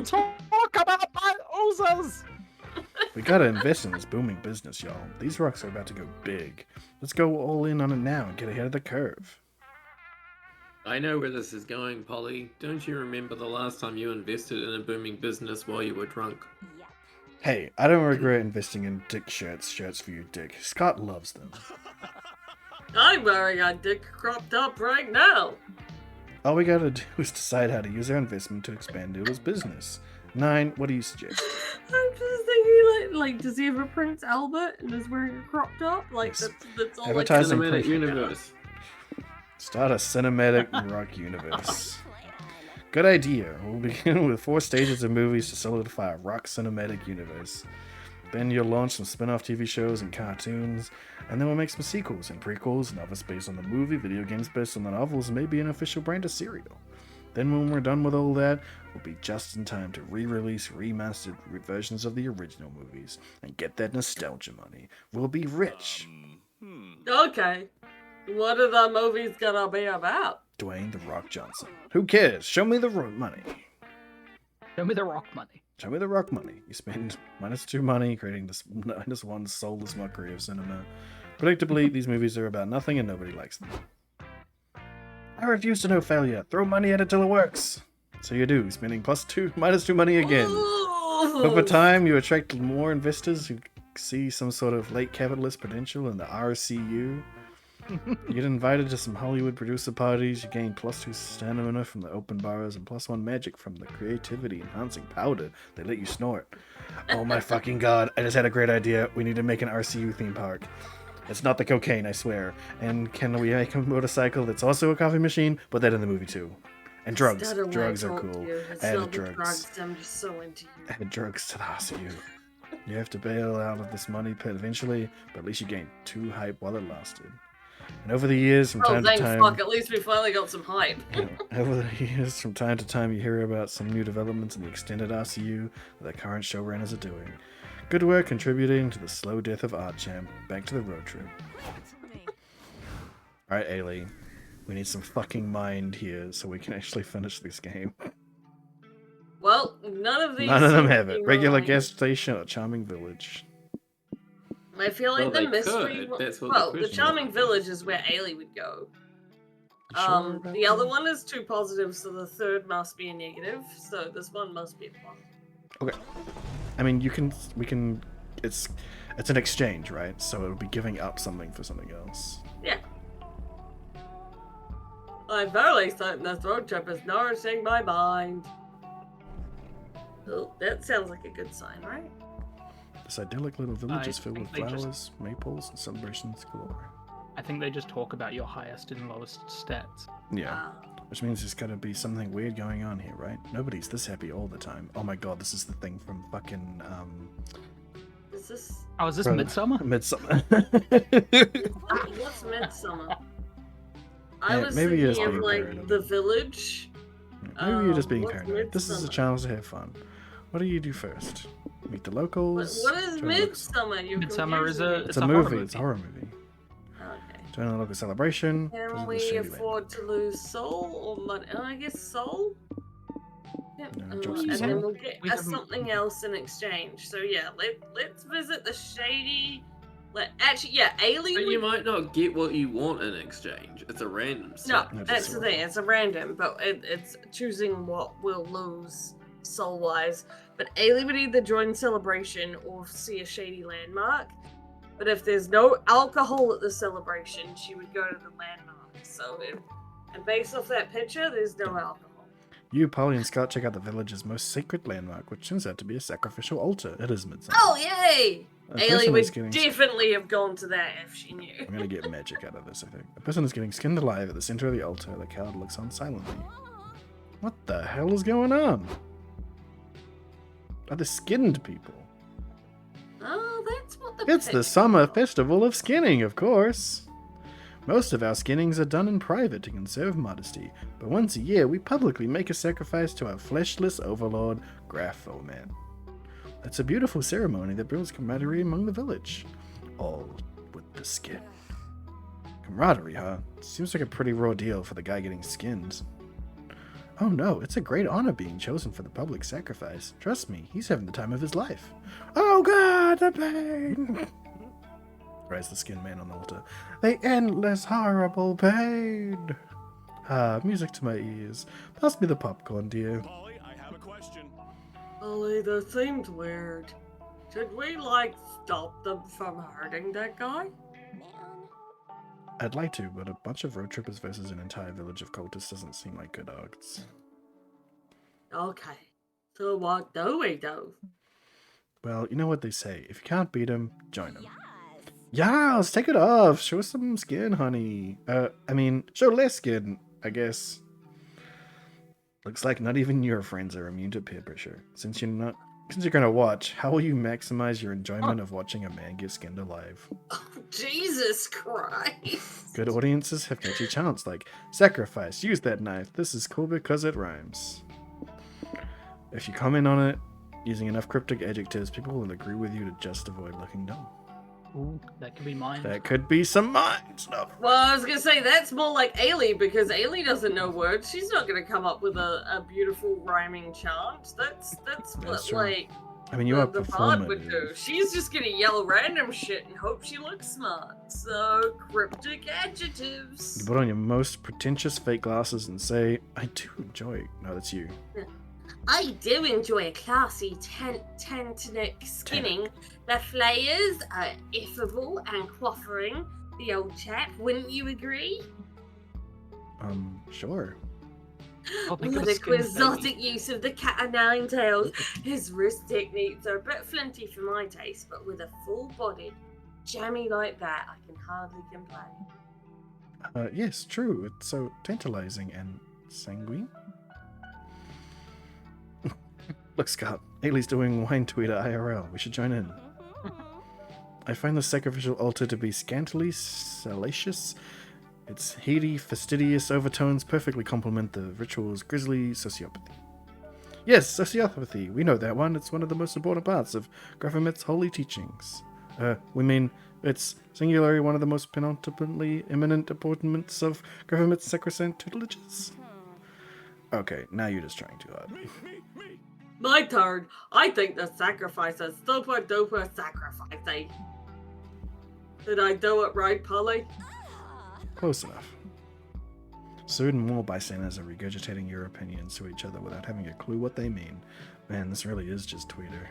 Talk about my oozes! We gotta invest in this booming business, y'all. These rocks are about to go big. Let's go all in on it now and get ahead of the curve. I know where this is going, Polly. Don't you remember the last time you invested in a booming business while you were drunk? Hey, I don't regret investing in dick shirts for you, Dick. Scott loves them. I'm wearing a dick cropped up right now. All we gotta do is decide how to use our investment to expand Noodle's business. 9, what do you suggest? I'm just thinking, like, does he have a Prince Albert and is wearing a crop top? Like, Yes. that's all Advertising I can proof. universe. Start a cinematic rock universe. Good idea. We'll begin with 4 stages of movies to solidify a rock cinematic universe. Then you'll launch some spin-off TV shows and cartoons, and then we'll make some sequels and prequels, novels based on the movie, video games based on the novels, and maybe an official brand of cereal. Then when we're done with all that, we'll be just in time to re-release remastered versions of the original movies and get that nostalgia money. We'll be rich. Okay. What are the movies gonna be about? Dwayne The Rock Johnson. Who cares? Show me the money. Show me the rock money. Show me the rock money. You spend -2 money creating this -1 soulless mockery of cinema. Predictably, these movies are about nothing and nobody likes them. I refuse to know failure. Throw money at it till it works. So you do, spending -2 money again. Over time, you attract more investors who see some sort of late capitalist potential in the RCU. You get invited to some Hollywood producer parties, you gain +2 stamina from the open bars and +1 magic from the creativity enhancing powder they let you snort. Oh my fucking god, I just had a great idea. We need to make an RCU theme park. It's not the cocaine, I swear. And can we make a motorcycle that's also a coffee machine? Put that in the movie too. And drugs. Instead of Drugs what I are told cool. you, it's Add not the drugs. drugs. I'm just so into you. Add drugs to the RCU. You have to bail out of this money pit eventually, but at least you gained 2 hype while it lasted. And over the years, from time to thank time... fuck, at least we finally got some hype. Over the years, from time to time, you hear about some new developments in the extended RCU that the current showrunners are doing. Good work contributing to the slow death of Art Champ. Back to the road trip. Alright, Ailey. We need some fucking mind here so we can actually finish this game. Well, none of these. None of them seem to have it. be Regular mine. gas station or charming village. I feel like Well, the they mystery. could. That's what Well, the the question charming is. village is where Ailey would go. You sure about The other that? one is 2 positive, so the third must be a negative. So this one must be a positive. Okay. I mean, we can. It's an exchange, right? So it'll be giving up something for something else. Yeah. I'm very certain this road trip is nourishing my mind. Oh, that sounds like a good sign, right? This idyllic little village I is filled with think they just- flowers, maples, and celebrations galore. I think they just talk about your highest and lowest stats. Yeah. Which means there's gotta be something weird going on here, right? Nobody's this happy all the time. Oh my god, this is the thing from fucking, Is this? Oh, is this from Midsummer? Midsummer. What's Midsummer? I Yeah, was maybe you're just thinking of being like paranoid. the village. Maybe you're just being what's paranoid. This is a Midsummer? chance to have fun. What do you do first? Meet the locals? What is join the local- Midsummer? You Midsummer is confusing me. It's a movie. It's a horror movie. Okay. Join the local celebration. Can visit the we shady land. afford to lose soul or money? I guess soul. Yep. No, drop some And soil. then we'll get We us haven't- something else in exchange. So yeah, let's visit the shady. Actually, yeah, Ailey. But you might not get what you want in exchange. It's a random No, set. No, just that's the soil. thing. It's a random, but it's choosing what we'll lose soul-wise. But Ailey would either join Celebration or see a shady landmark. But if there's no alcohol at the celebration, she would go to the landmark. So, and based off that picture, there's no alcohol. You, Polly, and Scott check out the village's most sacred landmark, which turns out to be a sacrificial altar. It is midsummer. Oh, yay! A Ailey person would is getting definitely have gone to that if she knew. I'm gonna get magic out of this, I think. A person is getting skinned alive at the center of the altar. The coward looks on silently. What the hell is going on? Are the skinned people? Oh, that's what the It's the picture summer was. festival of skinning, of course. Most of our skinnings are done in private to conserve modesty, but once a year we publicly make a sacrifice to our fleshless overlord, Graphoman. It's a beautiful ceremony that builds camaraderie among the village. All with the skin. Camaraderie, huh? Seems like a pretty raw deal for the guy getting skinned. Oh no, it's a great honor being chosen for the public sacrifice. Trust me, he's having the time of his life. Oh god, the pain! Cries the skin man on the altar. The endless horrible pain! Ah, music to my ears. Pass me the popcorn, dear. Polly, I have a question. Ollie, that seems weird. Should we, stop them from hurting that guy? I'd like to, but a bunch of road trippers versus an entire village of cultists doesn't seem like good odds. Okay. So what do we do? Well, you know what they say. If you can't beat them, join them. Yes, take it off. Show us some skin, honey. Show less skin, I guess. Looks like not even your friends are immune to peer pressure. Since you're gonna watch, how will you maximize your enjoyment of watching a man get skinned alive? Oh, Jesus Christ! Good audiences have catchy chants like, sacrifice, use that knife, this is cool because it rhymes. If you comment on it using enough cryptic adjectives, people will agree with you to just avoid looking dumb. Ooh, that could be mine. That could be some mind stuff. Well, I was gonna say that's more like Ailey because Ailey doesn't know words. She's not gonna come up with a beautiful rhyming chant. That's what true. like You are the bard would do. performative. She's just gonna yell random shit and hope she looks smart. So cryptic adjectives. You put on your most pretentious fake glasses and say, I do enjoy. No, that's you. I do enjoy a classy tentinic skinning. The flayers are affable and quaffering. The old chap, wouldn't you agree? Sure. The quixotic use of the cat o' nine tails. His wrist techniques are a bit flinty for my taste, but with a full-bodied jammy like that, I can hardly complain. Yes, true. It's so tantalizing and sanguine. Look, Scott, Ailey's doing wine tweeter IRL. We should join in. I find the sacrificial altar to be scantily salacious. Its heady, fastidious overtones perfectly complement the ritual's grisly sociopathy. Yes, sociopathy. We know that one. It's one of the most important parts of Graphomet's holy teachings. It's singularly one of the most penultimately imminent appointments of Graphomet's sacrosanct tutelages. Okay, now you're just trying too hard. My turn. I think the sacrifice is super duper sacrificing. Did I do it right, Polly? Close enough. Soon more bystanders are regurgitating your opinions to each other without having a clue what they mean. Man, this really is just Twitter.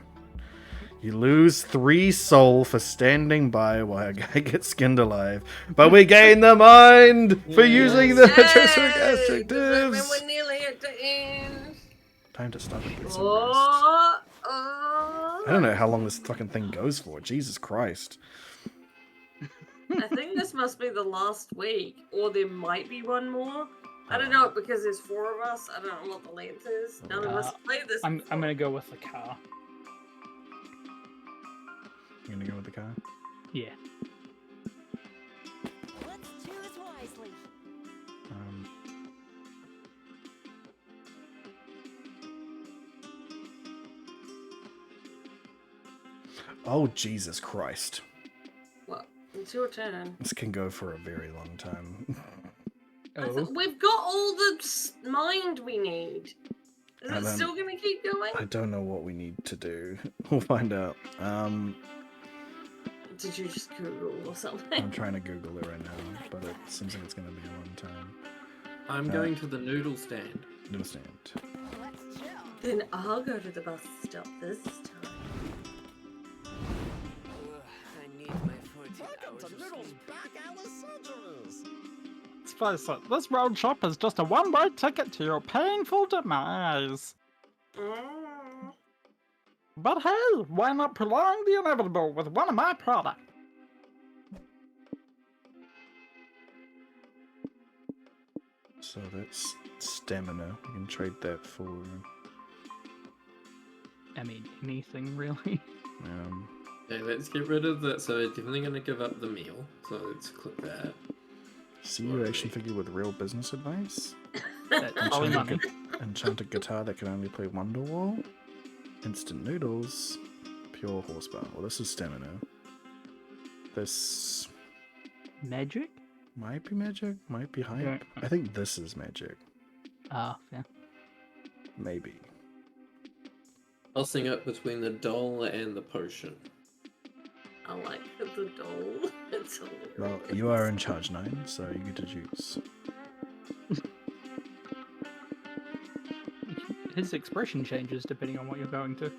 You lose 3 soul for standing by while a guy gets skinned alive, but we gain the mind for using the specific adjectives. We're nearly at the end. Time to stop and get some rest. I I don't know how long this fucking thing goes for. Jesus Christ. I think this must be the last week, or there might be one more. I don't know because there's 4 of us. I don't know what the length is. None of us played this. I'm gonna go with the car. You gonna go with the car? Yeah. Let's choose wisely. Oh, Jesus Christ. What? It's your turn. This can go for a very long time. We've got all the mind we need. Is And it then- still gonna keep going? I don't know what we need to do. We'll find out. Did you just Google or something? I'm trying to Google it right now, but it seems like it's gonna be a long time. I'm going to the noodle stand. Noodle stand. Then I'll go to the bus stop this time. I need my 14 hours of sleep. Let's face it, this road trip is just a one-way ticket to your painful demise. But hey, why not prolong the inevitable with one of my products? So that's stamina. We can trade that for I mean, anything really. Okay, let's get rid of that. So we're definitely going to give up the meal. So let's click that. see you action figure with real business advice. Probably money. Enchanted guitar that can only play Wonderwall. Instant noodles. Pure horsepower. Well, this is stamina. This Magic? might be magic, might be hype. Yeah. I think this is magic. Ah, yeah. Maybe. Tossing up between the doll and the potion. I like the doll. It's hilarious. Well, you are in charge 9, so you get to choose. His expression changes depending on what you're going to.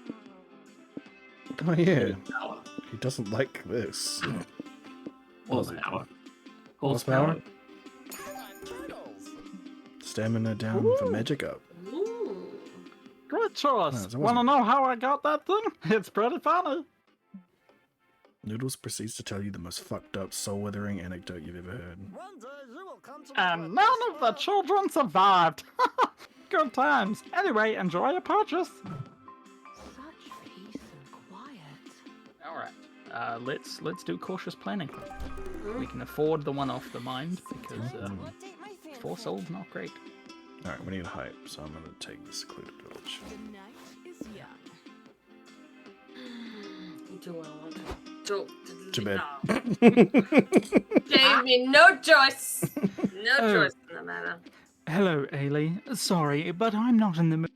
Oh yeah. He doesn't like this. Horsepower. Horsepower? Stamina down for magic up. Great choice. No, that Want to wasn't- know how I got that thing? It's pretty funny. Noodles proceeds to tell you the most fucked up, soul-withering anecdote you've ever heard. And none of the children survived. Good times. Anyway, enjoy your purchase. Such peace and quiet. All right. Let's do cautious planning. We can afford the one off the mind because 4 souls not great. Alright, we need hype, so I'm gonna take the secluded village. The night is young. Do I want to? To bed. Gave me no choice. No Oh. choice in the matter. Hello, Ailey. Sorry, but I'm not in the mood.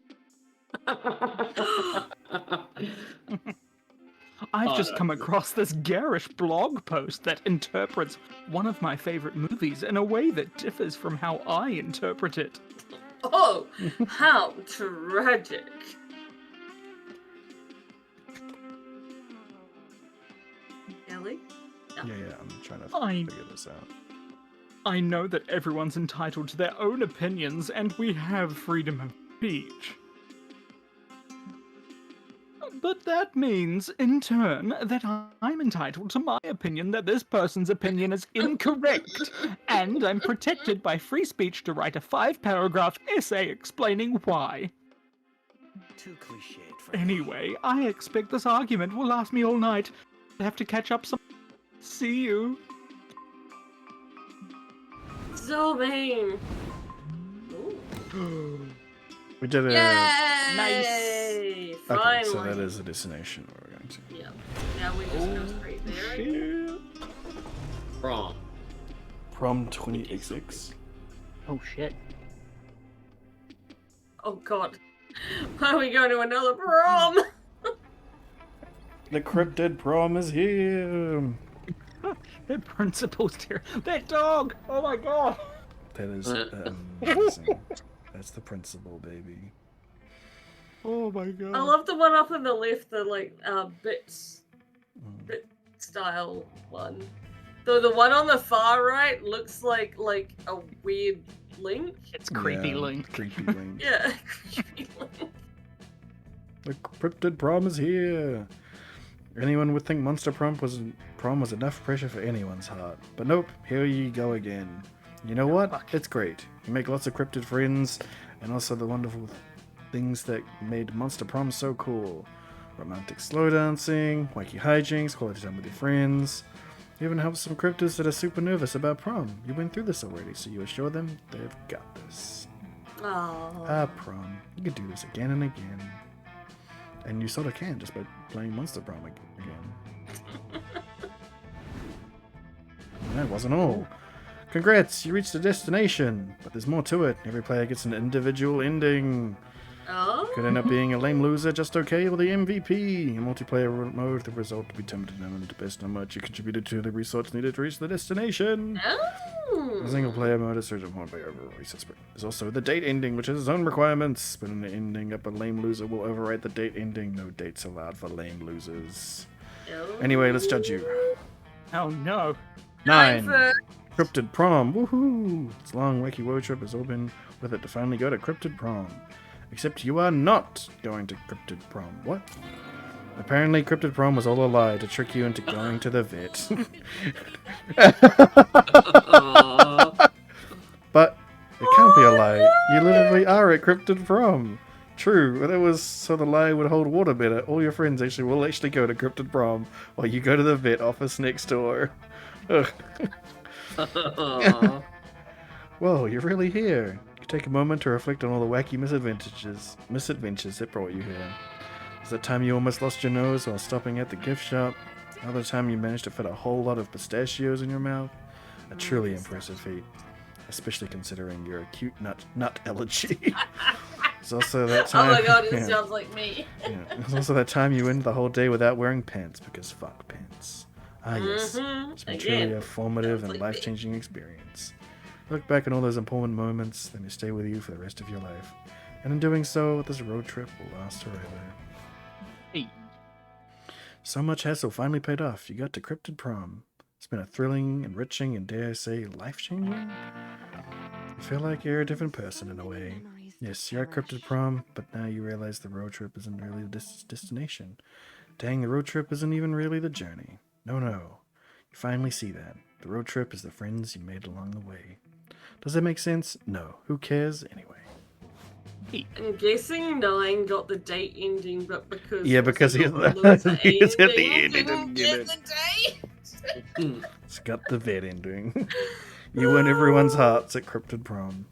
I've just come across this garish blog post that interprets one of my favorite movies in a way that differs from how I interpret it. Oh, how tragic. Ellie? Yeah, I'm trying to I- figure this out. I know that everyone's entitled to their own opinions, and we have freedom of speech. But that means, in turn, that I'm entitled to my opinion that this person's opinion is incorrect, and I'm protected by free speech to write a 5-paragraph essay explaining why. Too cliched for Anyway, I expect this argument will last me all night. I have to catch up some. See you. So mean. We did it. Yay! Okay, Finally. so that is the destination where we're going to. Yeah. Now we just go straight there. Prom. Prom 20XX. Oh shit. Oh god. Why are we going to another prom? The cryptid prom is here. The principal's here. That dog! Oh my god! That is amazing. That's the principal, baby. Oh my god. I love the one up on the left, the like bit style one. Though the one on the far right looks like a weird Link. It's creepy Yeah, Link. Creepy Link. Yeah, creepy Link. The cryptid prom is here. Anyone would think Monster Prom was enough pressure for anyone's heart. But nope, here you go again. You know what? It's great. You make lots of cryptid friends, and also the wonderful things that made Monster Prom so cool. Romantic slow dancing, wacky hijinks, quality time with your friends. You even help some cryptids that are super nervous about prom. You went through this already, so you assure them they've got this. Aww. Prom. You could do this again and again. And you sort of can just by playing Monster Prom again. That wasn't all. Congrats, you reached the destination, but there's more to it. Every player gets an individual ending. Oh. could end up being a lame loser just okay, or the MVP. In multiplayer mode, the result will be determined based on how much you contributed to the resource needed to reach the destination. Oh. The single player mode is certain point by overall resource. There's also the date ending, which has its own requirements. But in the ending up, a lame loser will overwrite the date ending. No dates allowed for lame losers. Anyway, let's judge you. Oh no. 9. Cryptid Prom. Woohoo! It's a long, wacky road trip has all been with it to finally go to Cryptid Prom. Except you are not going to Cryptid Prom. What? Apparently, Cryptid Prom was all a lie to trick you into going to the vet. But it can't be a lie. You literally are at Cryptid Prom. True, but it was so the lie would hold water better. All your friends will actually go to Cryptid Prom while you go to the vet office next door. Ugh. Well, you're really here. You take a moment to reflect on all the wacky misadventures that brought you here. There's that time you almost lost your nose while stopping at the gift shop. Another time you managed to fit a whole lot of pistachios in your mouth. A truly impressive feat, especially considering your acute nut allergy. There's also that time. Oh my god, it sounds like me. Yeah. There's also that time you went the whole day without wearing pants because fuck pants. Ah, yes. It's been truly a formative and life-changing experience. Look back on all those important moments, then they stay with you for the rest of your life. And in doing so, this road trip will last forever. Hey. So much hassle finally paid off. You got to Cryptid Prom. It's been a thrilling, enriching, and dare I say, life-changing? You feel like you're a different person in a way. Yes, you're at Cryptid Prom, but now you realize the road trip isn't really the destination. Dang, the road trip isn't even really the journey. No. You finally see that. The road trip is the friends you made along the way. Does that make sense? No. Who cares anyway? I'm guessing 9 got the date ending, but because he hit the end, he didn't get it. It's got the vet ending. You win everyone's hearts at Cryptid Prom.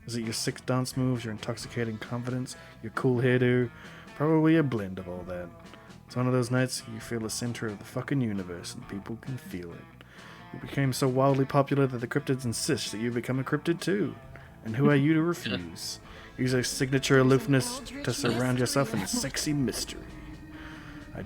Is it your 6 dance moves, your intoxicating confidence, your cool hairdo? Probably a blend of all that. It's one of those nights you feel the center of the fucking universe and people can feel it. You became so wildly popular that the cryptids insist that you become a cryptid too. And who are you to refuse? Use a signature aloofness to surround yourself in sexy mystery. I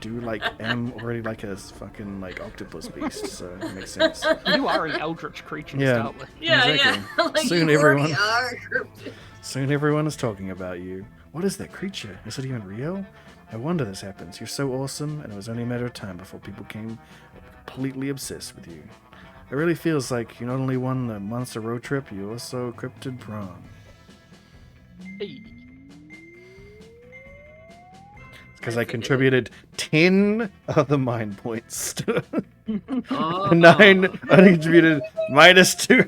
am already like a fucking octopus beast, so it makes sense. You are an eldritch creature to start with. Yeah, exactly. yeah. Like Soon you everyone are a cryptid. Soon everyone is talking about you. What is that creature? Is it even real? No wonder this happens. You're so awesome, and it was only a matter of time before people became completely obsessed with you. It really feels like you not only won the monster road trip, you also Cryptid Prom. Hey. Because I contributed 10 of the mind points. 9, I contributed -2.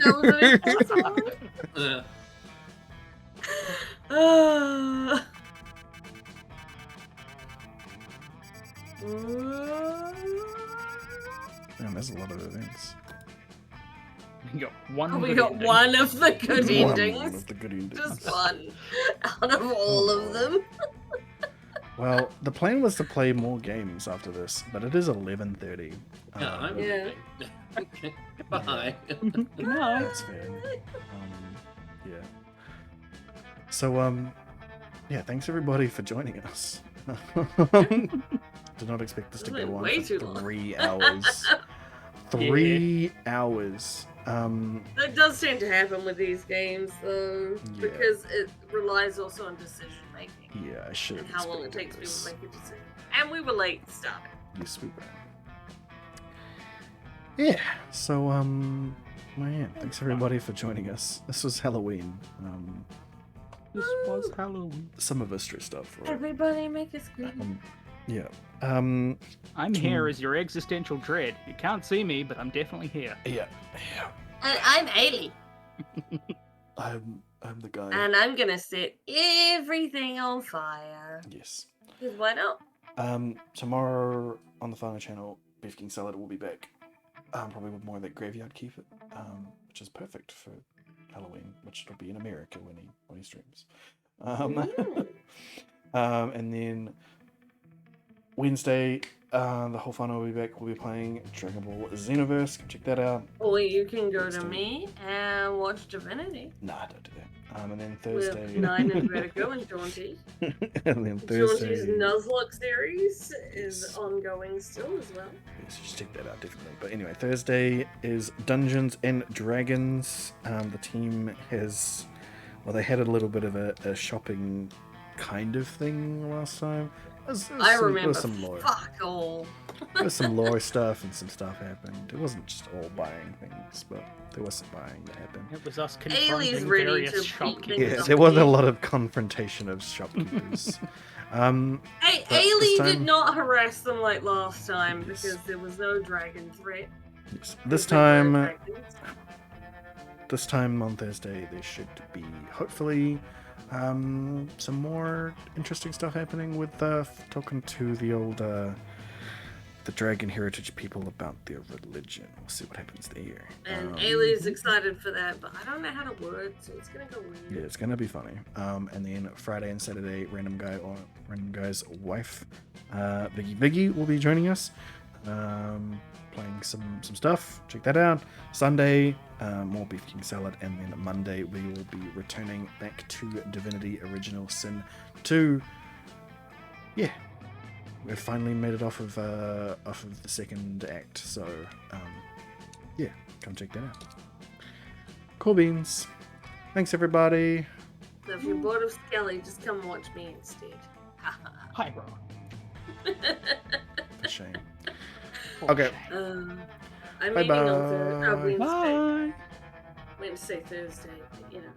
Man, there's a lot of events. We got one. We got one of the good endings. One of the good endings. Just one out of all of them. Well, the plan was to play more games after this, but it is 11:30. Yeah. Okay. Bye. No. That's fair. Yeah. So, yeah, thanks everybody for joining us. Did not expect this to go on Way for too long. 3 hours. 3 hours. That does tend to happen with these games, though, because it relies also on decision making. Yeah, I should have And how long it takes this. people to make a decision. And we were late starting. Yes, we were. Yeah, so, man, thanks everybody for joining us. This was Halloween. This was Halloween. Some of us dressed up for it. Everybody make a screen. Yeah. I'm here as your existential dread. You can't see me, but I'm definitely here. Yeah. And I'm Ailey. I'm the guy. And I'm gonna set everything on fire. Yes. Because why not? Tomorrow on the final channel, Beef King Salad will be back. Probably with more of that graveyard keep it, which is perfect for Halloween, which will be in America when he streams. And then Wednesday, the whole final will be back. We'll be playing Dragon Ball Xenoverse. Check that out. Or you can go to me and watch Divinity. Nah, don't do that. And then Thursday. With Nine and Vertigo and Jaunty. And then Jaunty's Thursday. Nuzlocke series is ongoing still as well. Yes, you should check that out definitely. But anyway, Thursday is Dungeons and Dragons. The team has, well, they had a little bit of a shopping kind of thing last time. I remember. Some lore. Fuck all. There was some lore stuff and some stuff happened. It wasn't just all buying things, but there was some buying that happened. It was us Ailey's confronting ready various to shopkeepers. Yeah, there was a lot of confrontation of shopkeepers. Hey, but Ailey this did time- not harass them like last time because there was no dragon threat. This There were no time, dragons. this time on Thursday, there should be hopefully some more interesting stuff happening with talking to the old the dragon heritage people about their religion. We'll see what happens there. And Ailey's excited for that, but I don't know how to word, so it's gonna go weird. Yeah, it's gonna be funny. And then Friday and Saturday, Random Guy or Random Guy's wife, Viggy will be joining us, playing some stuff. Check that out. Sunday, more Beef King Salad, and then Monday we will be returning back to Divinity Original Sin 2. Yeah, we've finally made it off of the second act, so yeah, come check that out. Cool beans. Thanks everybody. So if you're bored of Skelly, just come watch me instead. Hi, bro. Shame. Okay. I'm Bye meeting on bye. Wednesday. Bye. I meant to say Thursday, but you know.